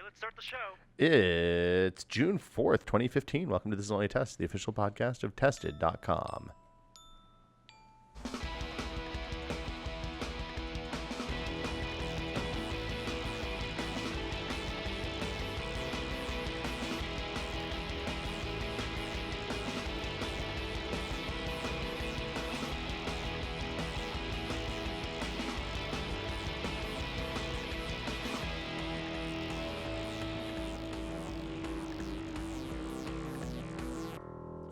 let's start the show. It's June 4th, 2015. Welcome to This Is Only a Test, the official podcast of Tested.com.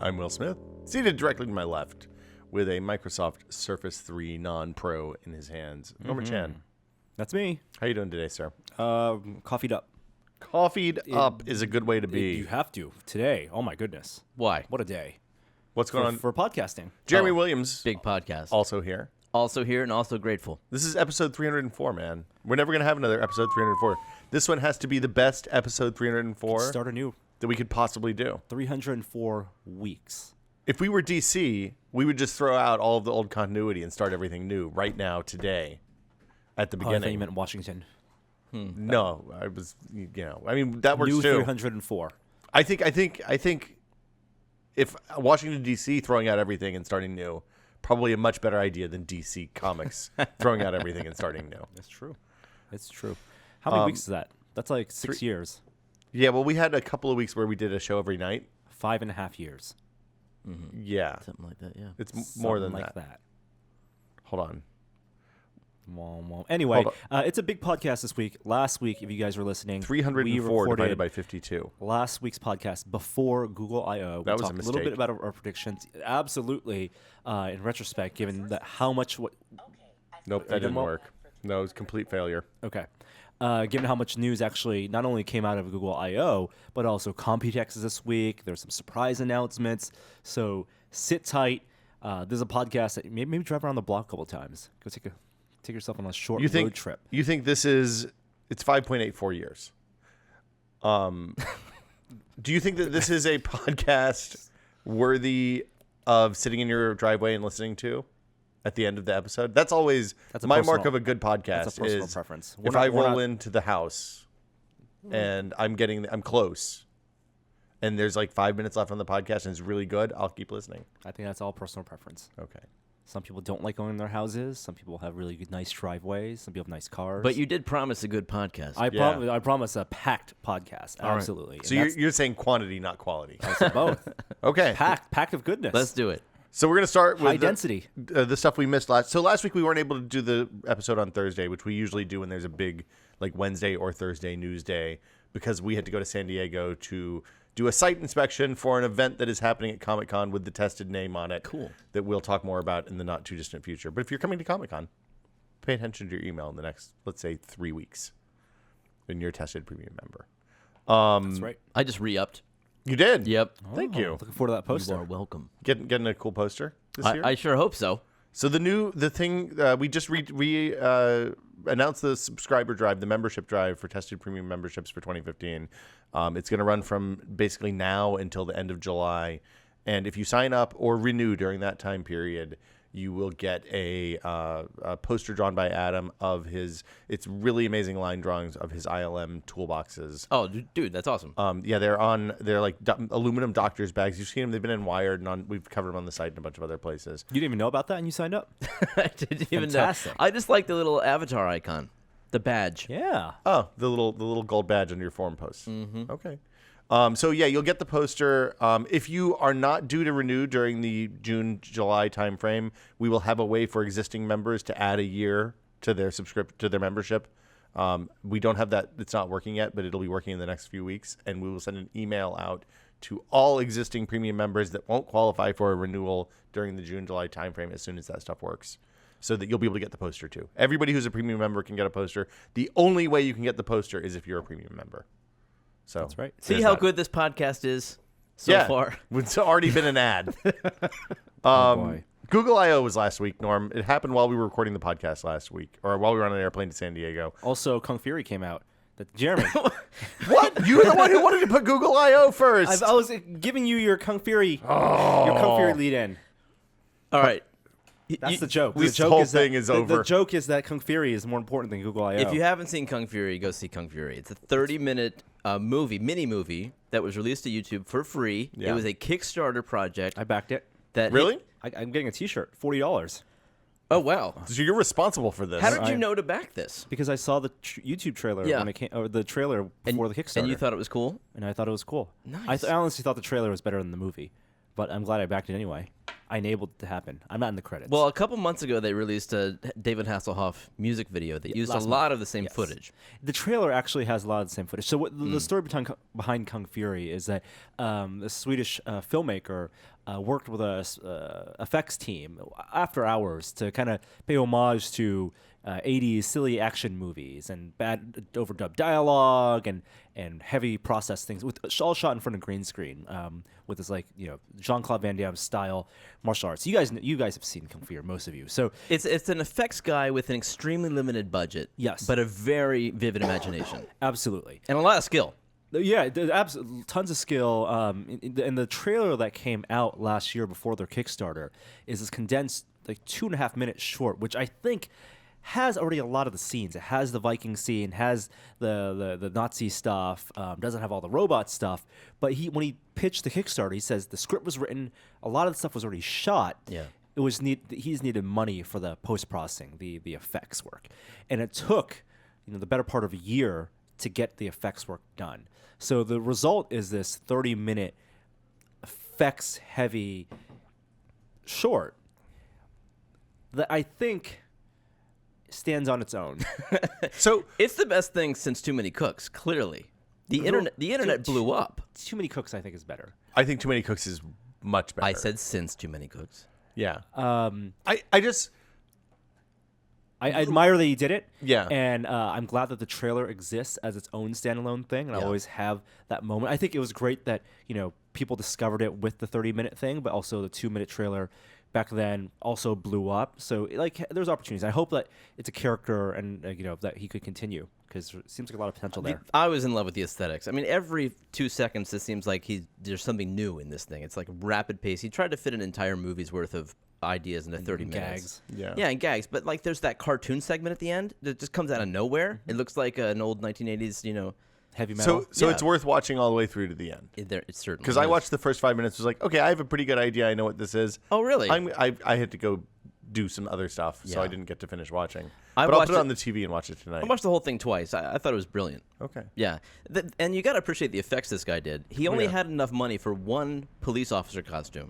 I'm Will Smith, seated directly to my left with a Microsoft Surface 3 non-pro in his hands. Norman Chan. That's me. How you doing today, sir? Coffeeed up. Coffeed up is a good way to be. You have to. Today. Oh, my goodness. Why? What a day. What's going on? For podcasting. Jeremy Williams, Big podcast. also here. Also here and also grateful. This is episode 304, man. We're never going to have another episode 304. This one has to be the best episode 304 Start anew. that we could possibly do. 304 weeks. If we were DC, we would just throw out all of the old continuity and start everything new right now, today, at the Oh, I thought beginning. you meant Washington. No, I was, I mean, that works New too. 304. I think if Washington, D.C. throwing out everything and starting new, probably a much better idea than DC Comics throwing out everything and starting new. That's true. It's true. How many weeks is that? That's like 6 years. Yeah, well, we had a couple of weeks where we did a show every night. 5.5 years. Yeah. Something like that, yeah. It's more than Something like that. that. Hold on. Anyway, Hold it's a big podcast this week. Last week, if you guys were listening, 304 we divided recorded by 52. last week's podcast before Google I/O. That was a talked a little mistake. bit about our predictions. Absolutely, in retrospect, given that how much Nope, that didn't work. No, it was complete failure. Okay. Given how much news actually not only came out of Google I/O, but also Computex this week. There's some surprise announcements. So sit tight. There's a podcast that maybe drive around the block a couple times. Go take yourself on a short road trip. You think this is, it's 5.84 years. Do you think that this is a podcast worthy of sitting in your driveway and listening to at the end of the episode? That's always That's a my personal- mark of a good podcast. That's a personal is preference. If I roll into the house and I'm close and there's like 5 minutes left on the podcast and it's really good, I'll keep listening. I think that's all personal preference. Okay. Some people don't like going in their houses. Some people have really good, nice driveways. Some people have nice cars. But you did promise a good podcast. I promise a packed podcast. All right. Absolutely. So And you're saying quantity, not quality. that's both. Okay. Packed of goodness. Let's do it. So we're going to start with High density. The stuff we missed last. So last week we weren't able to do the episode on Thursday, which we usually do when there's a big like Wednesday or Thursday news day, because we had to go to San Diego to do a site inspection for an event that is happening at Comic-Con with the Tested name on it. Cool. That we'll talk more about in the not too distant future. But if you're coming to Comic-Con, pay attention to your email in the next, let's say, 3 weeks. And you're a Tested Premium member. That's right. I just re-upped. You did? Yep. Thank you. Looking forward to that You poster. are welcome. Getting a cool poster this year? I sure hope so. So the thing we just announced the subscriber drive, the membership drive for Tested Premium memberships for 2015. It's going to run from basically now until the end of July, and if you sign up or renew during that time period, you will get a poster drawn by Adam of his. It's really amazing line drawings of his ILM toolboxes. Oh, dude, that's awesome. Yeah, they're like aluminum doctor's bags. You've seen them; they've been in Wired, and we've covered them on the site and a bunch of other places. You didn't even know about that and you signed up? I didn't even know. Fantastic. I just like the little avatar icon, the badge. Yeah. Oh, the little gold badge on your forum posts. Mm-hmm. Okay. So yeah, you'll get the poster. If you are not due to renew during the June-July timeframe, we will have a way for existing members to add a year to their membership. We don't have that; it's not working yet, but it'll be working in the next few weeks, and we will send an email out to all existing premium members that won't qualify for a renewal during the June-July timeframe as soon as that stuff works, so that you'll be able to get the poster too. Everybody who's a premium member can get a poster. The only way you can get the poster is if you're a premium member. So That's right. See there's how that. good this podcast is so far. It's already been an ad. boy. Google I/O was last week, Norm. It happened while we were recording the podcast last week, or while we were on an airplane to San Diego. Also, Kung Fury came out. Jeremy, What? You were the one who wanted to put Google I/O first. I was giving you your Kung Fury, your Kung Fury lead in. All right. That's the joke. This the joke whole is thing that, is the over. joke is that Kung Fury is more important than Google I/O. If you haven't seen Kung Fury, go see Kung Fury. It's a 30-minute mini movie that was released to YouTube for free. Yeah. It was a Kickstarter project. I backed it. That Really? I'm getting a T-shirt, $40, Oh wow! So you're responsible for this. How did you know to back this? because I saw the YouTube trailer Yeah. when it came, or the trailer before the Kickstarter, And you thought it was cool? and I thought it was cool. Nice. I honestly thought the trailer was better than the movie, but I'm glad I backed it anyway. I enabled it to happen. I'm not in the credits. Well, a couple months ago, they released a David Hasselhoff music video that used a last lot month. of the same Yes. footage. The trailer actually has a lot of the same footage. So the story behind Kung Fury is that the Swedish filmmaker worked with a effects team after hours to kind of pay homage to 80s silly action movies and bad overdubbed dialogue and heavy processed things, with all shot in front of green screen, with this Jean-Claude Van Damme style martial arts. You guys have seen Kung Fury, most of you. So It's an effects guy with an extremely limited budget. Yes. But a very vivid imagination absolutely. and a lot of skill. Yeah, tons of skill. And the trailer that came out last year before their Kickstarter is this condensed, 2.5 minutes short, which I think has already a lot of the scenes. It has the Viking scene, has the Nazi stuff, doesn't have all the robot stuff. But when he pitched the Kickstarter, he says the script was written, a lot of the stuff was already shot. Yeah. It was he's needed money for the post processing, the effects work, and it took the better part of a year to get the effects work done. So the result is this 30-minute effects heavy short that I think stands on its own. So It's the best thing since Too Many Cooks, clearly. The internet blew up. Too Many Cooks, I think, is better. I think Too Many Cooks is much better. I said since Too Many Cooks. yeah. Um, I I admire that he did it. Yeah. And I'm glad that the trailer exists as its own standalone thing. And I Yeah. always have that moment. I think it was great that, people discovered it with the 30-minute thing, but also the 2-minute trailer back then also blew up. So, there's opportunities. I hope that it's a character and, that he could continue, because it seems like a lot of potential there. I was in love with the aesthetics. I mean, every 2 seconds, it seems like there's something new in this thing. It's like rapid pace. He tried to fit an entire movie's worth of ideas into 30 minutes. Gags. Yeah. Yeah, and gags. But there's that cartoon segment at the end that just comes out of nowhere. It looks like an old 1980s, Heavy metal. So Yeah. it's worth watching all the way through to the end. it's certainly Because I is. watched the first 5 minutes, was like, okay, I have a pretty good idea. I know what this is. Oh, really? I had to go do some other stuff, so Yeah. I didn't get to finish watching. I But I'll watched put it it- on the TV and watch it tonight. I watched the whole thing twice. I thought it was brilliant. Okay. Yeah, and you got to appreciate the effects this guy did. He only yeah. had enough money for one police officer costume.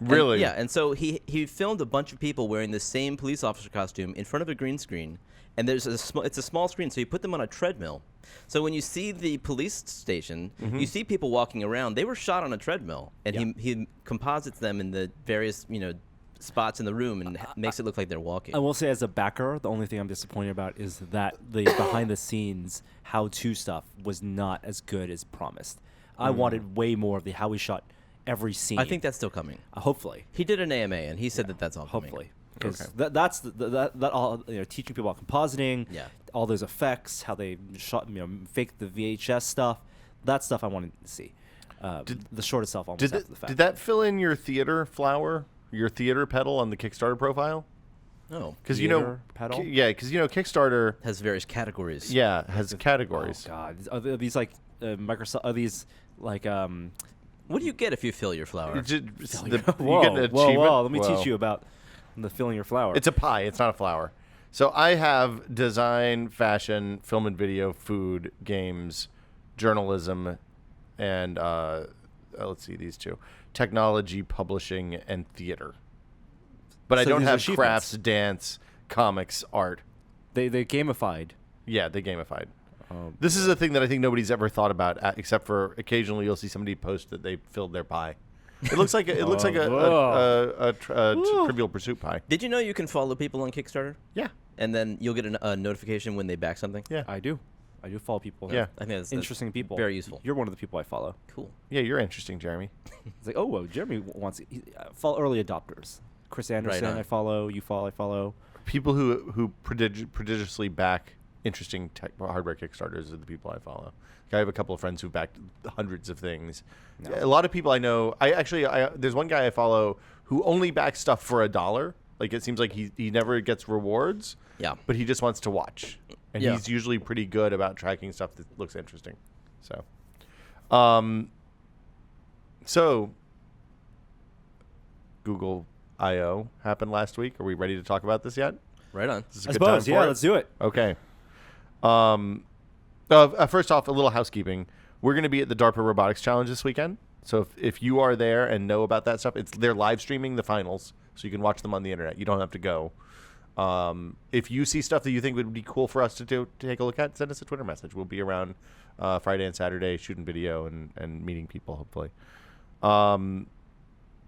Really? Yeah, and so he filmed a bunch of people wearing the same police officer costume in front of a green screen, and it's a small screen, so you put them on a treadmill. So when you see the police station, you see people walking around. They were shot on a treadmill, and he composites them in the various spots in the room and makes it look like they're walking. I will say, as a backer, the only thing I'm disappointed about is that the behind-the-scenes how-to stuff was not as good as promised. I wanted way more of the how we shot every scene. I think that's still coming. Hopefully. He did an AMA, and he said that's all coming. Hopefully. Because that's that all, teaching people about compositing, Yeah. all those effects, how they shot, faked the VHS stuff. That stuff I wanted to see. The short itself almost after the fact. Did that fill in your theater flower, your theater pedal on the Kickstarter profile? Oh, Because Theater pedal? because Kickstarter, has various categories. has categories. Oh God, are these Microsoft? Are these like What do you get if you fill your flower? You get an Whoa, achievement. whoa! Let me Whoa. teach you about the filling your flower. It's a pie. It's not a flower. So I have design, fashion, film and video, food, games, journalism, and let's see, these two: technology, publishing, and theater. But I So don't these are have achievements. crafts, dance, comics, art. they gamified. Yeah, they gamified. This is a thing that I think nobody's ever thought about, except for occasionally you'll see somebody post that they filled their pie. It looks like a Trivial Pursuit pie. Did you know you can follow people on Kickstarter? Yeah, And then you'll get a notification when they back something? yeah, I do follow people. Yeah. I think that's Interesting people. very useful. You're one of the people I follow. Cool. yeah. You're interesting, Jeremy. It's like, oh, Jeremy wants follow early adopters. Chris Anderson, on. I follow. You follow. I follow. People who prodigiously back interesting hardware Kickstarters are the people I follow. I have a couple of friends who backed hundreds of things. No. A lot of people I know. There's one guy I follow who only backs stuff for $1, Like, it seems like he never gets rewards. Yeah. But he just wants to watch. And Yeah. he's usually pretty good about tracking stuff that looks interesting. So, Google I/O happened last week. Are we ready to talk about this yet? Right on. Is this a I good time suppose, for yeah, it? let's do it. Okay. First off, a little housekeeping. We're going to be at the DARPA Robotics Challenge this weekend. So if you are there and know about that stuff, they're live streaming the finals, so you can watch them on the internet. You don't have to go. If you see stuff that you think would be cool for us to take a look at, send us a Twitter message. We'll be around Friday and Saturday shooting video and meeting people, hopefully.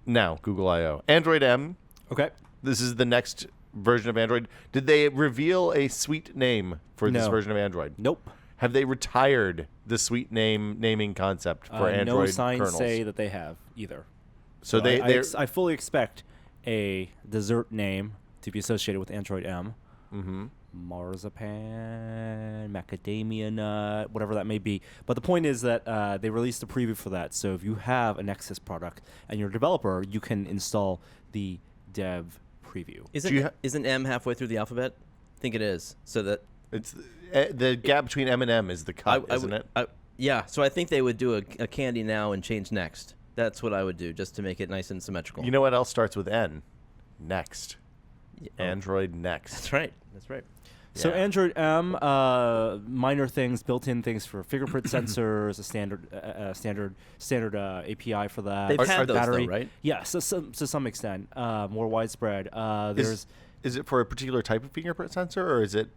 Now, Google I/O. Android M. Okay. This is the next version of Android. Did they reveal a suite name for this No. version of Android? Nope. Have they retired the suite naming concept for Android no signs kernels? say that they have either. So I fully expect a dessert name to be associated with Android M. Mm-hmm. Marzipan, macadamia nut, whatever that may be. But the point is that they released a preview for that. So if you have a Nexus product and you're a developer, you can install the dev preview. Isn't M halfway through the alphabet? I think it is. So that It's the gap between M and M is the cut, isn't it? Yeah. So I think they would do a candy now and change next. That's what I would do, just to make it nice and symmetrical. You know what else starts with N? Next. Yeah. Android Next. That's right. That's right. So Yeah. Android M, minor things, built-in things for fingerprint sensors, a standard API for that. They've had those, battery. though, right? Yeah, so to some extent, more widespread. Is it for a particular type of fingerprint sensor, or is it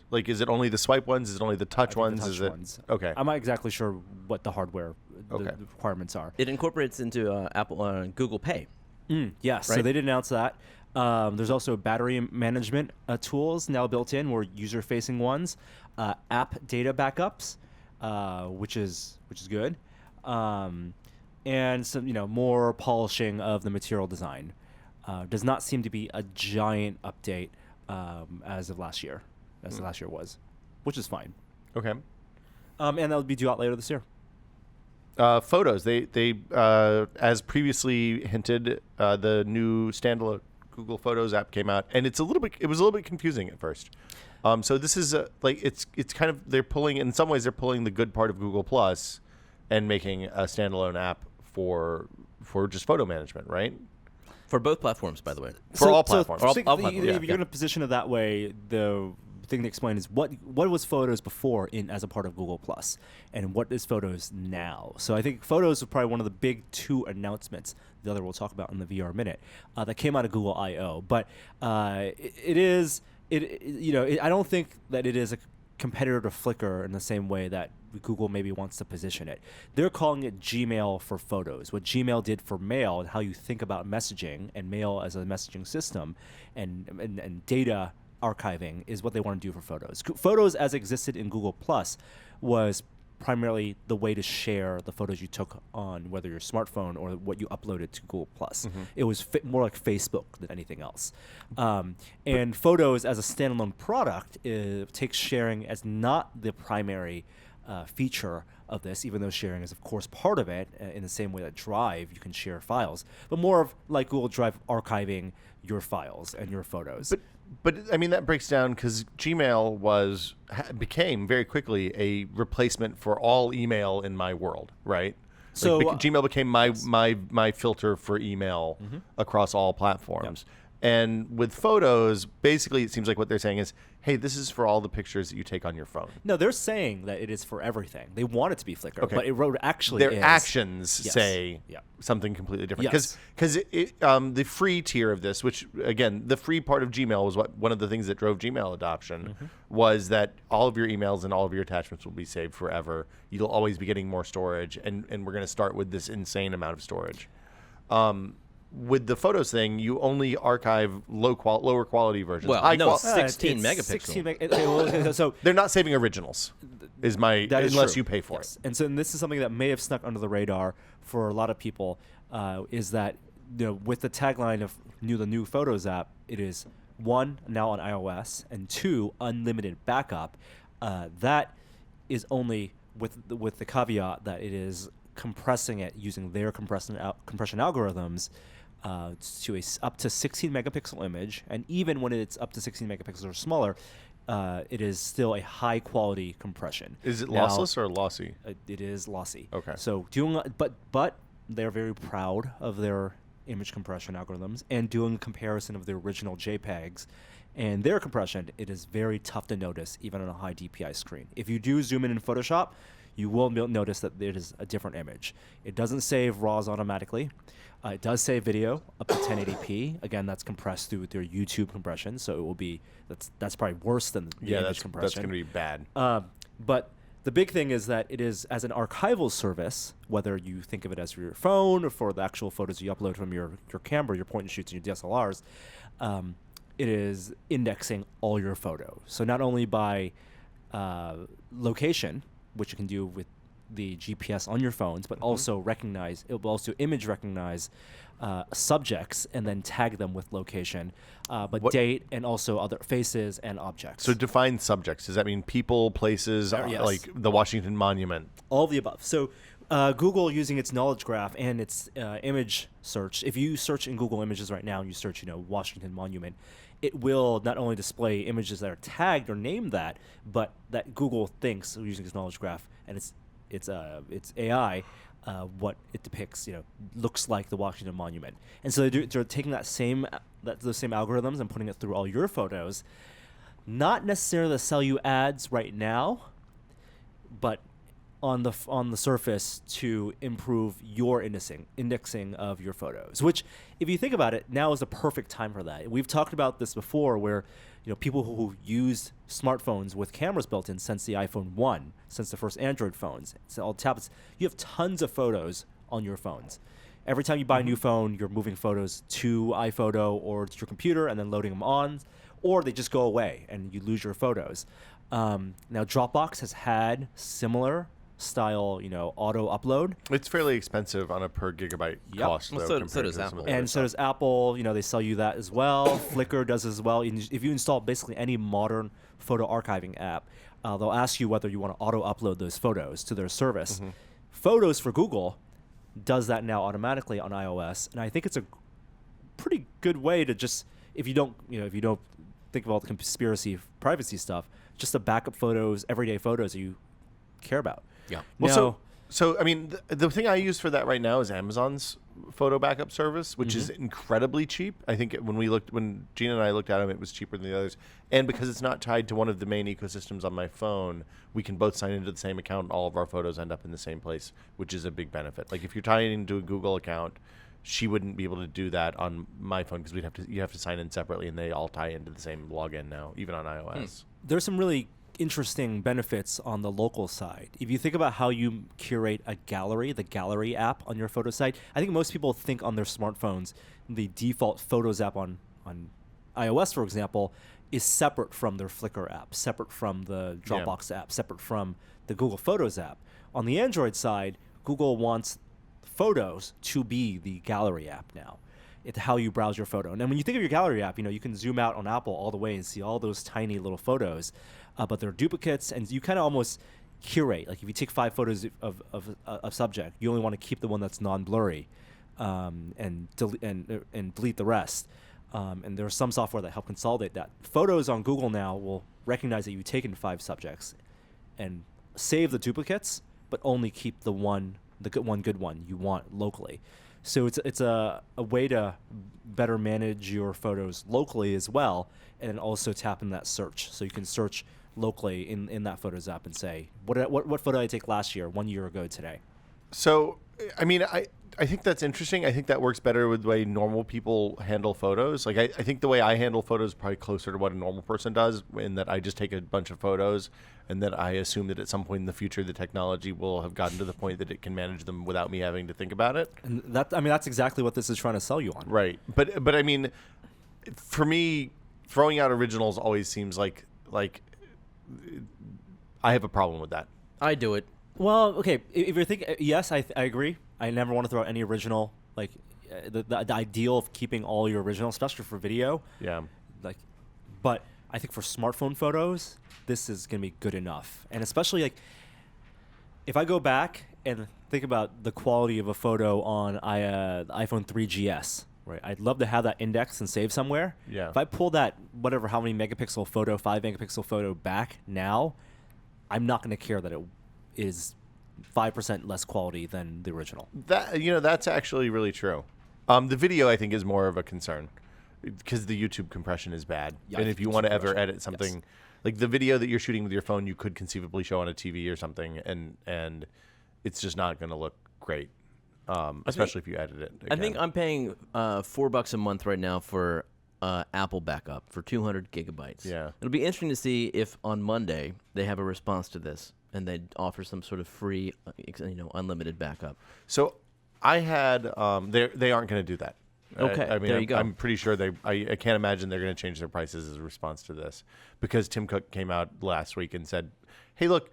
only the swipe ones? Is it only the touch ones? touch Is it ones. okay? I'm not exactly sure what the hardware Okay. the requirements are. It incorporates into Google Pay. Yes, so Right. they did announce that. There's also battery management tools now built in, or user-facing ones, app data backups, which is good, and some more polishing of the material design. Does not seem to be a giant update as of last year, as last year was, which is fine. Okay. And that'll be due out later this year. Photos. They as previously hinted, the new standalone Google Photos app came out, and it was a little bit confusing at first. So this is it's kind of they're pulling the good part of Google Plus and making a standalone app for just photo management, right? For both platforms, by the way. For all platforms. So All think platforms, if yeah. you're going to position it that way, the thing to explain is what was Photos before as a part of Google Plus, and what is Photos now. So I think Photos was probably one of the big two announcements. The other we'll talk about in the VR minute that came out of Google I/O. But I don't think that it is a competitor to Flickr in the same way that Google maybe wants to position it. They're calling it Gmail for photos. What Gmail did for mail and how you think about messaging and mail as a messaging system and data archiving is what they want to do for photos. Photos as existed in Google Plus was primarily the way to share the photos you took on whether your smartphone or what you uploaded to Google Plus. Mm-hmm. It was more like Facebook than anything else. And Photos as a standalone product takes sharing as not the primary feature of this, even though sharing is of course part of it in the same way that Drive, you can share files, but more of like Google Drive archiving your files and your photos. But I mean, that breaks down because Gmail became very quickly a replacement for all email in my world, right? So Gmail became my filter for email across all platforms. And with Photos, basically, it seems like what they're saying is, hey, this is for all the pictures that you take on your phone. No, they're saying that it is for everything. They want it to be Flickr, Okay. but it actually Their is. actions Yes. say Yeah. something completely different. Yes. Because the free tier of this, which again, the free part of Gmail was one of the things that drove Gmail adoption, was that all of your emails and all of your attachments will be saved forever. You'll always be getting more storage, and we're going to start with this insane amount of storage. With the Photos thing, you only archive lower quality versions. Well, High no, qual- 16 megapixel. 16 so They're not saving originals. that is Unless true. you pay for Yes. And so this is something that may have snuck under the radar for a lot of people, is that with the tagline of the new Photos app, it is 1, now on iOS, and 2, unlimited backup. That is only with the caveat that it is compressing it using their compression algorithms to up to 16 megapixel image, and even when it's up to 16 megapixels or smaller, it is still a high quality compression. Is it Now, lossless or lossy? It is lossy. Okay. So but they're very proud of their image compression algorithms and doing a comparison of the original JPEGs and their compression. It is very tough to notice even on a high DPI screen. If you do zoom in Photoshop, you will notice that it is a different image. It doesn't save RAWs automatically. It does save video up to 1080p. Again, that's compressed through their YouTube compression, so it will be that's probably worse than the image compression. That's going to be bad. But the big thing is that it is as an archival service, whether you think of it as for your phone or for the actual photos you upload from your camera, your point and shoots, and your DSLRs. It is indexing all your photos. So not only by location, which you can do with the GPS on your phones, but also it will also image recognize subjects and then tag them with location, but date and also other faces and objects. So define subjects. Does that mean people, places, Yes. like the Washington Monument? All of the above. So Google, using its knowledge graph and its image search, if you search in Google Images right now and you search, Washington Monument, it will not only display images that are tagged or named that, but that Google thinks, using its knowledge graph and its AI, what it depicts, looks like the Washington Monument. And so they're taking those same algorithms and putting it through all your photos, not necessarily to sell you ads right now, but on the surface to improve your indexing of your photos. Which, if you think about it, now is the perfect time for that. We've talked about this before, where people who used smartphones with cameras built in since the iPhone 1, since the first Android phones, so all tablets, you have tons of photos on your phones. Every time you buy a new phone, you're moving photos to iPhoto or to your computer and then loading them on, or they just go away and you lose your photos. Now, Dropbox has had similar style, auto upload. It's fairly expensive on a per gigabyte cost. Well, though, so does to some Apple. of the And other so stuff. does Apple. They sell you that as well. Flickr does as well. If you install basically any modern photo archiving app, they'll ask you whether you want to auto upload those photos to their service. Photos for Google does that now automatically on iOS, and I think it's a pretty good way to just, if you don't think of all the conspiracy privacy stuff, just the backup photos, everyday photos that you care about. Yeah. Well, so I mean, the thing I use for that right now is Amazon's photo backup service, which is incredibly cheap. I think when Gina and I looked at them, it was cheaper than the others. And because it's not tied to one of the main ecosystems on my phone, we can both sign into the same account and all of our photos end up in the same place, which is a big benefit. Like if you're tying into a Google account, she wouldn't be able to do that on my phone because you have to sign in separately, and they all tie into the same login now, even on iOS. There's some really interesting benefits on the local side. If you think about how you curate a gallery, the gallery app on your photo site, I think most people think on their smartphones, the default Photos app on iOS, for example, is separate from their Flickr app, separate from the Dropbox app, separate from the Google Photos app. On the Android side, Google wants Photos to be the gallery app now. It's how you browse your photo. And then when you think of your gallery app, you can zoom out on Apple all the way and see all those tiny little photos, but they're duplicates, and you kind of almost curate. Like if you take 5 photos of a subject, you only want to keep the one that's non-blurry, and delete the rest. And there's some software that help consolidate that. Photos on Google now will recognize that you've taken 5 subjects, and save the duplicates, but only keep the good one you want locally. So it's a way to better manage your photos locally as well, and then also tap in that search. So you can search locally in that Photos app and say, what photo did I take last year, 1 year ago today? So, I mean, I think that's interesting. I think that works better with the way normal people handle photos. Like, I think the way I handle photos is probably closer to what a normal person does, in that I just take a bunch of photos, and that I assume that at some point in the future, the technology will have gotten to the point that it can manage them without me having to think about it. And that's exactly what this is trying to sell you on. Right. But I mean, for me, throwing out originals always seems like I have a problem with that. I do it. Well, okay. If you're thinking, yes, I agree. I never want to throw out any original. Like the ideal of keeping all your original, especially for video. Yeah. But I think for smartphone photos, this is gonna be good enough. And especially like, if I go back and think about the quality of a photo on the iPhone 3GS, Right. I'd love to have that indexed and saved somewhere. Yeah. If I pull that how many megapixel photo, 5 megapixel photo back now, I'm not going to care that it is 5% less quality than the original. That's actually really true. The video, I think, is more of a concern because the YouTube compression is bad. Yeah, and if you want to ever compression, edit something, like the video that you're shooting with your phone, you could conceivably show on a TV or something, and it's just not going to look great, especially if you edit it again. I think I'm paying $4 a month right now for Apple backup for 200 gigabytes. Yeah. It'll be interesting to see if on Monday they have a response to this and they offer some sort of free, unlimited backup. So I had they aren't going to do that. Okay, I mean, there you go. I'm pretty sure I can't imagine they're going to change their prices as a response to this, because Tim Cook came out last week and said, "Hey, look,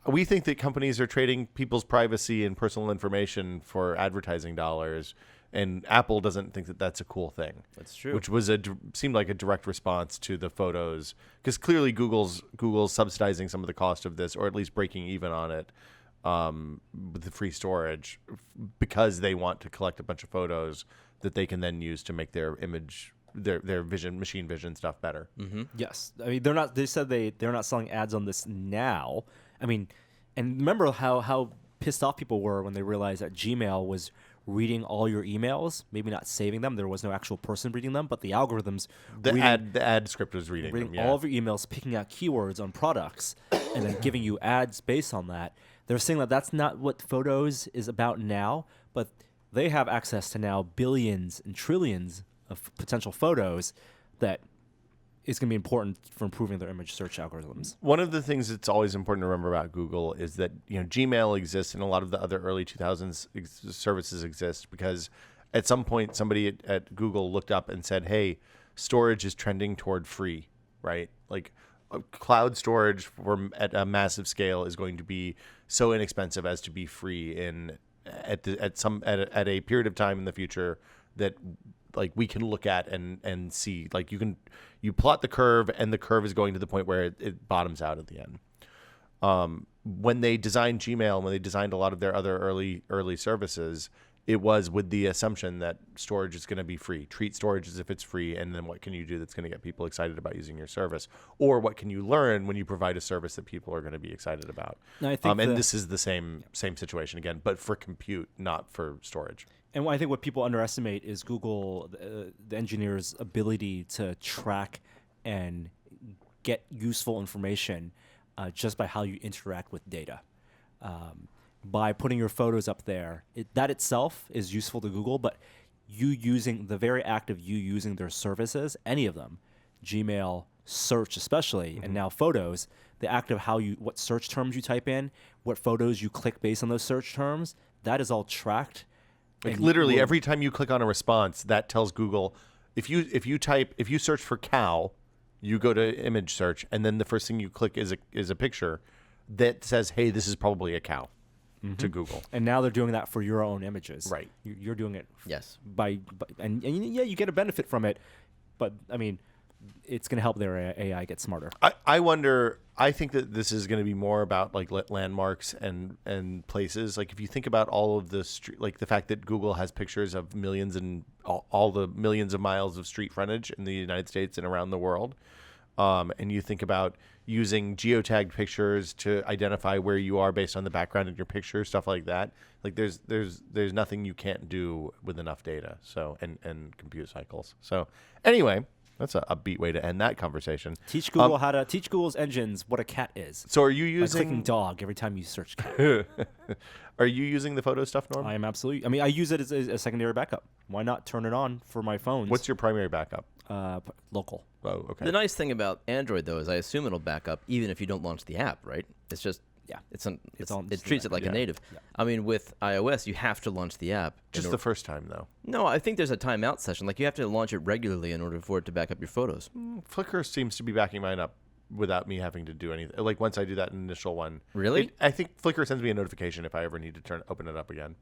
we think that companies are trading people's privacy and personal information for advertising dollars, and Apple doesn't think that that's a cool thing." That's true. Which was seemed like a direct response to the photos, because clearly Google's subsidizing some of the cost of this, or at least breaking even on it with the free storage, because they want to collect a bunch of photos that they can then use to make their image, their machine vision stuff better. Mm-hmm. Yes. I mean, they said they're not selling ads on this now. I mean, and remember how pissed off people were when they realized that Gmail was reading all your emails, maybe not saving them. There was no actual person reading them, but the algorithms The ad script was reading them, all of your emails, picking out keywords on products, and then giving you ads based on that. They're saying that that's not what Photos is about now, but they have access to now billions and trillions of potential photos that is going to be important for improving their image search algorithms. One of the things that's always important to remember about Google is that Gmail exists, and a lot of the other early 2000s services exist because at some point somebody at Google looked up and said, "Hey, storage is trending toward free," right? Like cloud storage at a massive scale is going to be so inexpensive as to be free at a period of time in the future that like we can look at and see. Like you plot the curve, and the curve is going to the point where it bottoms out at the end. When they designed Gmail, when they designed a lot of their other early services, it was with the assumption that storage is going to be free. Treat storage as if it's free, and then what can you do that's going to get people excited about using your service? Or what can you learn when you provide a service that people are going to be excited about? No, I think and this is the same situation again, but for compute, not for storage. And I think what people underestimate is Google, the engineers' ability to track and get useful information just by how you interact with data. By putting your photos up there, that itself is useful to Google, but the very act of you using their services, any of them, Gmail, search especially, and now Photos, the act of what search terms you type in, what photos you click based on those search terms, that is all tracked. Like literally every time you click on a response, that tells Google, if you search for cow, you go to image search, and then the first thing you click is a picture that says, "Hey, this is probably a cow." To Google. And now they're doing that for your own images. Right. You're doing it Yes. and yeah, you get a benefit from it, but I mean, it's going to help their AI get smarter. I wonder, I think that this is going to be more about like landmarks and places. Like if you think about all of the like the fact that Google has pictures of millions and all the millions of miles of street frontage in the United States and around the world. And you think about using geotagged pictures to identify where you are based on the background in your picture, stuff like that. Like there's nothing you can't do with enough data. So and compute cycles. So anyway, that's a upbeat way to end that conversation. Teach Google teach Google's engines what a cat is. So are you By clicking using dog every time you search cat. Are you using the photo stuff, Norm? I am absolutely. I mean, I use it as a secondary backup. Why not turn it on for my phones? What's your primary backup? Local. Oh, okay. The nice thing about Android, though, is I assume it'll back up even if you don't launch the app, right? It's just it treats it like a native. Yeah. I mean, with iOS, you have to launch the app. Just the first time, though. No, I think there's a timeout session. Like you have to launch it regularly in order for it to back up your photos. Flickr seems to be backing mine up without me having to do anything. Like once I do that initial one. Really? I think Flickr sends me a notification if I ever need to open it up again.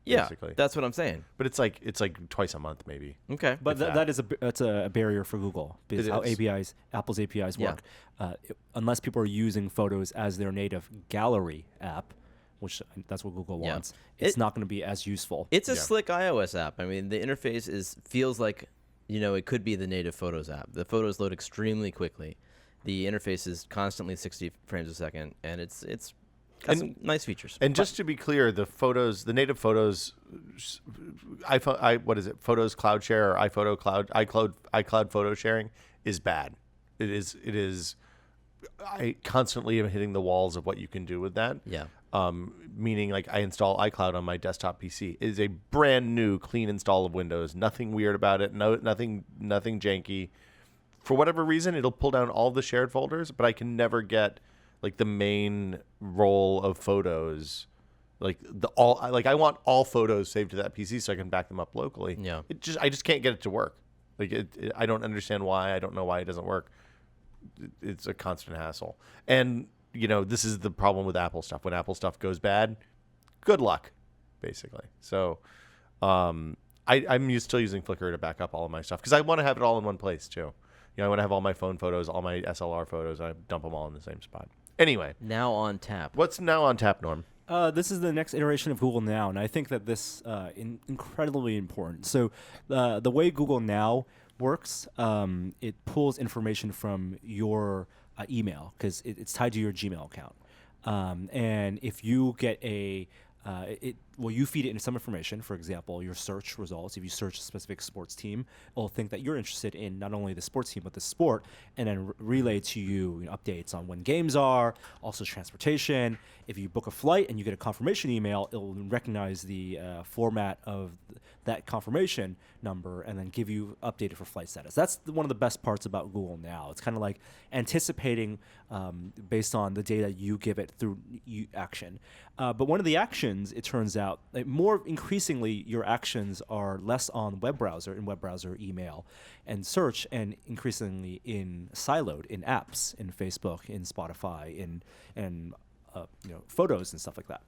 Yeah, basically. that's what I'm saying. But it's like twice a month maybe. Okay, But that's a barrier for Google because It how is. Apple's APIs Yeah. work. Unless people are using Photos as their native gallery app, which that's what Google Yeah. wants, it's not going to be as useful. It's a slick iOS app. I mean, the interface feels like, it could be the native Photos app. The photos load extremely quickly. The interface is constantly 60 frames a second, and it's got some nice features. And just to be clear, the native Photos, iPhone, what is it? Photos Cloud Share or iCloud Photo Sharing is bad. It is. I constantly am hitting the walls of what you can do with that. Yeah. Meaning, like, I install iCloud on my desktop PC. It is a brand new, clean install of Windows. Nothing weird about it. Nothing janky. For whatever reason, it'll pull down all the shared folders, but I can never get like the main roll of photos. I want all photos saved to that PC so I can back them up locally. Yeah. I just can't get it to work. I don't understand why. I don't know why it doesn't work. It's a constant hassle. And this is the problem with Apple stuff. When Apple stuff goes bad, good luck, basically. So I'm still using Flickr to back up all of my stuff because I want to have it all in one place too. I want to have all my phone photos, all my SLR photos. I dump them all in the same spot. Anyway, Now on tap. what's now on tap, Norm? This is the next iteration of Google Now, and I think that this incredibly important. So the way Google Now works, it pulls information from your email because it's tied to your Gmail account. And if you get you feed it into some information. For example, your search results. If you search a specific sports team, it'll think that you're interested in not only the sports team but the sport, and then relay to you, updates on when games are, also transportation. If you book a flight and you get a confirmation email, it'll recognize the format of that confirmation number and then give you updated for flight status. That's one of the best parts about Google Now. It's kind of like anticipating based on the data you give it through action. But one of the actions, it turns out, more increasingly, your actions are less on web browser, email, and search, and increasingly siloed in apps, in Facebook, in Spotify, in photos and stuff like that.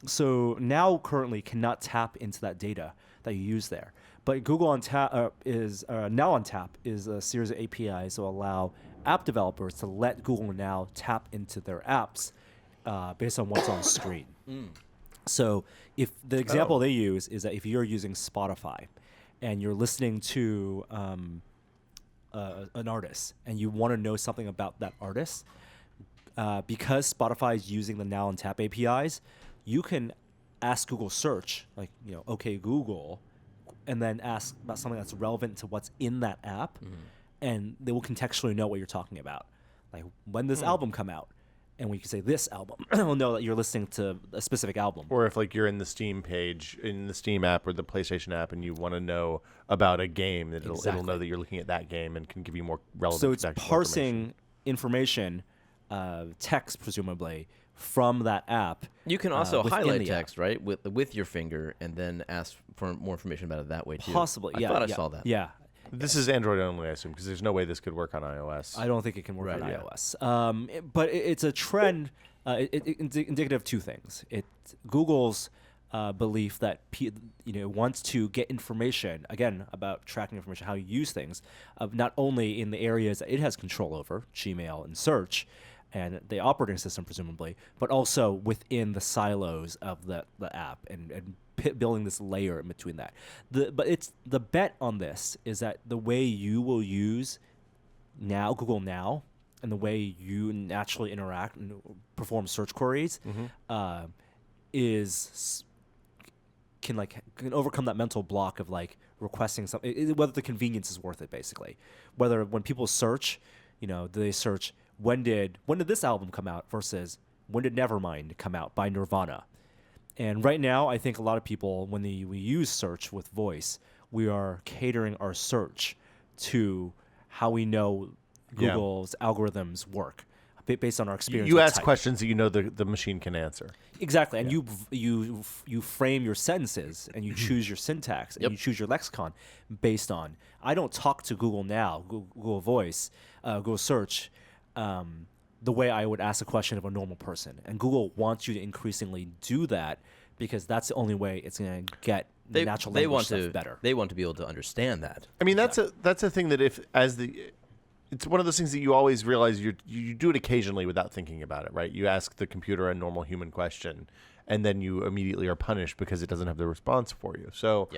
So Now currently cannot tap into that data that you use there. But Google on Tap Now on Tap is a series of APIs that allow app developers to let Google Now tap into their apps based on what's on screen. So if the example they use is that if you're using Spotify and you're listening to an artist and you want to know something about that artist, because Spotify is using the Now on Tap APIs, you can ask Google search, like, okay, Google, and then ask about something that's relevant to what's in that app, and they will contextually know what you're talking about. Like, when does this album come out? And we can say this album, it'll know that you're listening to a specific album. Or if you're in the Steam page, in the Steam app or the PlayStation app, and you want to know about a game, it'll know that you're looking at that game and can give you more relevant. So it's parsing information, text presumably, from that app. You can also highlight text, right, with your finger, and then ask for more information about it that way too. Possibly, yeah. I thought I saw that. Yeah. This is Android only, I assume, because there's no way this could work on iOS. I don't think it can work on yeah. iOS. But it's a trend. It's indicative of two things. It's Google's belief that wants to get information, again, about tracking information, how you use things, not only in the areas that it has control over, Gmail and search, and the operating system presumably, but also within the silos of the app and building this layer in between that. But it's the bet on this is that the way you will use Google Now, and the way you naturally interact and perform search queries, can overcome that mental block of requesting something, whether the convenience is worth it, basically. Whether when people search, do they search when did this album come out versus when did Nevermind come out by Nirvana? And right now, I think a lot of people, when we use search with voice, we are catering our search to how we know Google's algorithms work based on our experience. You ask type. questions that the machine can answer. Exactly, and you frame your sentences and you choose your syntax and you choose your lexicon based on. I don't talk to Google Now, Google Voice, Google Search, the way I would ask a question of a normal person, and Google wants you to increasingly do that because that's the only way it's going to get the natural language stuff better. They want to be able to understand that. I mean, that's a thing that it's one of those things that you always realize you do it occasionally without thinking about it, right? You ask the computer a normal human question, and then you immediately are punished because it doesn't have the response for you. So,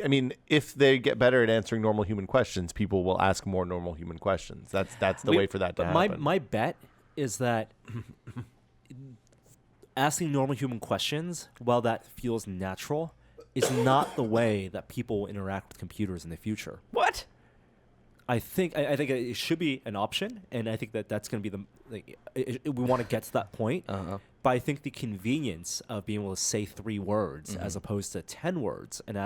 I mean, if they get better at answering normal human questions, people will ask more normal human questions. That's the way for that to happen. My bet is that asking normal human questions, while that feels natural, is not the way that people will interact with computers in the future. What? I think it should be an option, and I think that's going to be we want to get to that point. Uh-huh. But I think the convenience of being able to say 3 words as opposed to 10 words and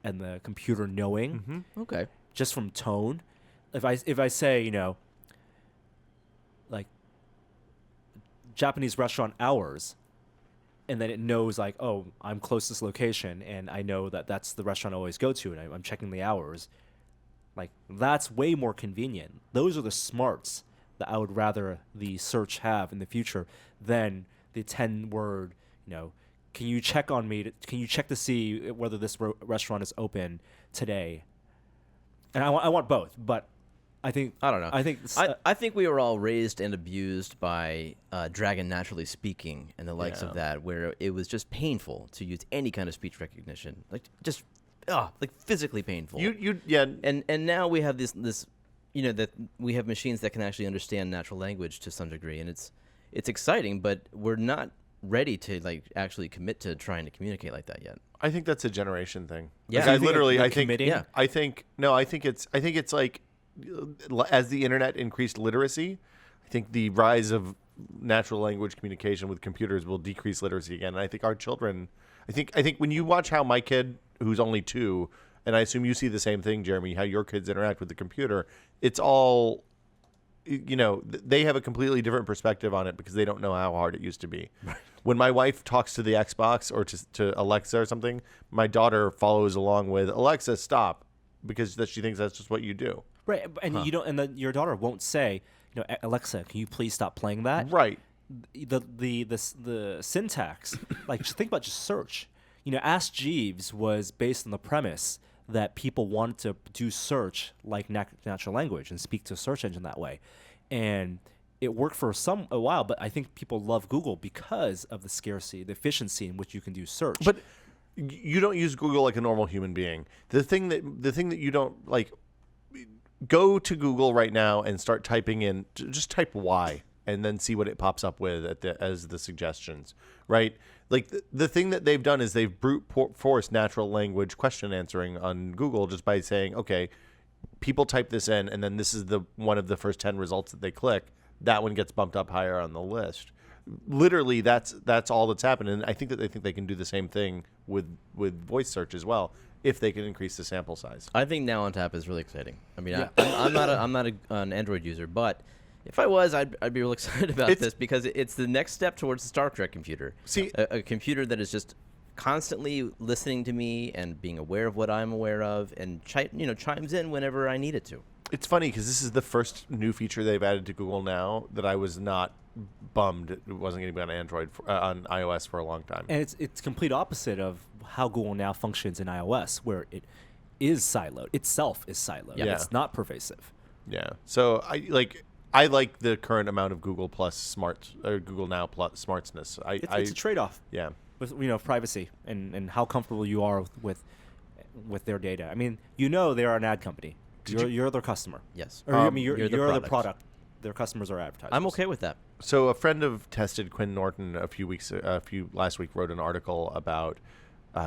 the computer knowing, Okay. just from tone. If I say, like Japanese restaurant hours, and then it knows like, oh, I'm close to this location, and I know that that's the restaurant I always go to, and I'm checking the hours. Like, that's way more convenient. Those are the smarts that I would rather the search have in the future than the 10-word, can you check on me? Can you check to see whether this restaurant is open today? And I want both, but I don't know. I think we were all raised and abused by Dragon Naturally Speaking and the likes of that, where it was just painful to use any kind of speech recognition, like just like physically painful. And now we have this that we have machines that can actually understand natural language to some degree, and it's exciting, but we're not ready to like actually commit to trying to communicate like that yet. I think that's a generation thing. Yeah, I think it's like, as the internet increased literacy, I think the rise of natural language communication with computers will decrease literacy again. And I think our children, I think when you watch how my kid, who's only 2, and I assume you see the same thing, Jeremy, how your kids interact with the computer, it's all, they have a completely different perspective on it because they don't know how hard it used to be. Right. When my wife talks to the Xbox or to Alexa or something, my daughter follows along with, Alexa, stop, because she thinks that's just what you do. Right, and your daughter won't say, Alexa, can you please stop playing that? Right. The syntax, like, just think about just search. Ask Jeeves was based on the premise that people wanted to do search like natural language and speak to a search engine that way, and it worked for a while. But I think people love Google because of the scarcity, the efficiency in which you can do search. But you don't use Google like a normal human being. The thing that you don't like. Go to Google right now and start typing in. Just type Y and then see what it pops up with as the suggestions. Right. Like the thing that they've done is they've brute forced natural language question answering on Google just by saying, okay, people type this in, and then this is one of the first 10 results that they click. That one gets bumped up higher on the list. Literally, that's all that's happened, and I think that they think they can do the same thing with voice search as well, if they can increase the sample size. I think Now on Tap is really exciting. I mean, I'm not an Android user, but if I was, I'd be real excited about this because it's the next step towards the Star Trek computer. See, a computer that is just constantly listening to me and being aware of what I'm aware of, and chimes in whenever I need it to. It's funny because this is the first new feature they've added to Google Now that I was not bummed it wasn't going to be on Android on iOS for a long time. And it's complete opposite of how Google Now functions in iOS, where it is siloed. Itself is siloed. Yeah. It's not pervasive. Yeah. So I like the current amount of Google Plus Google Now Plus smartness. It's a trade-off. Yeah. With privacy and how comfortable you are with their data. I mean, they're an ad company. You're their custer. Yes. Or you're the the product. Their customers are advertisers. I'm okay with that. So a friend of Tested, Quinn Norton, last week wrote an article about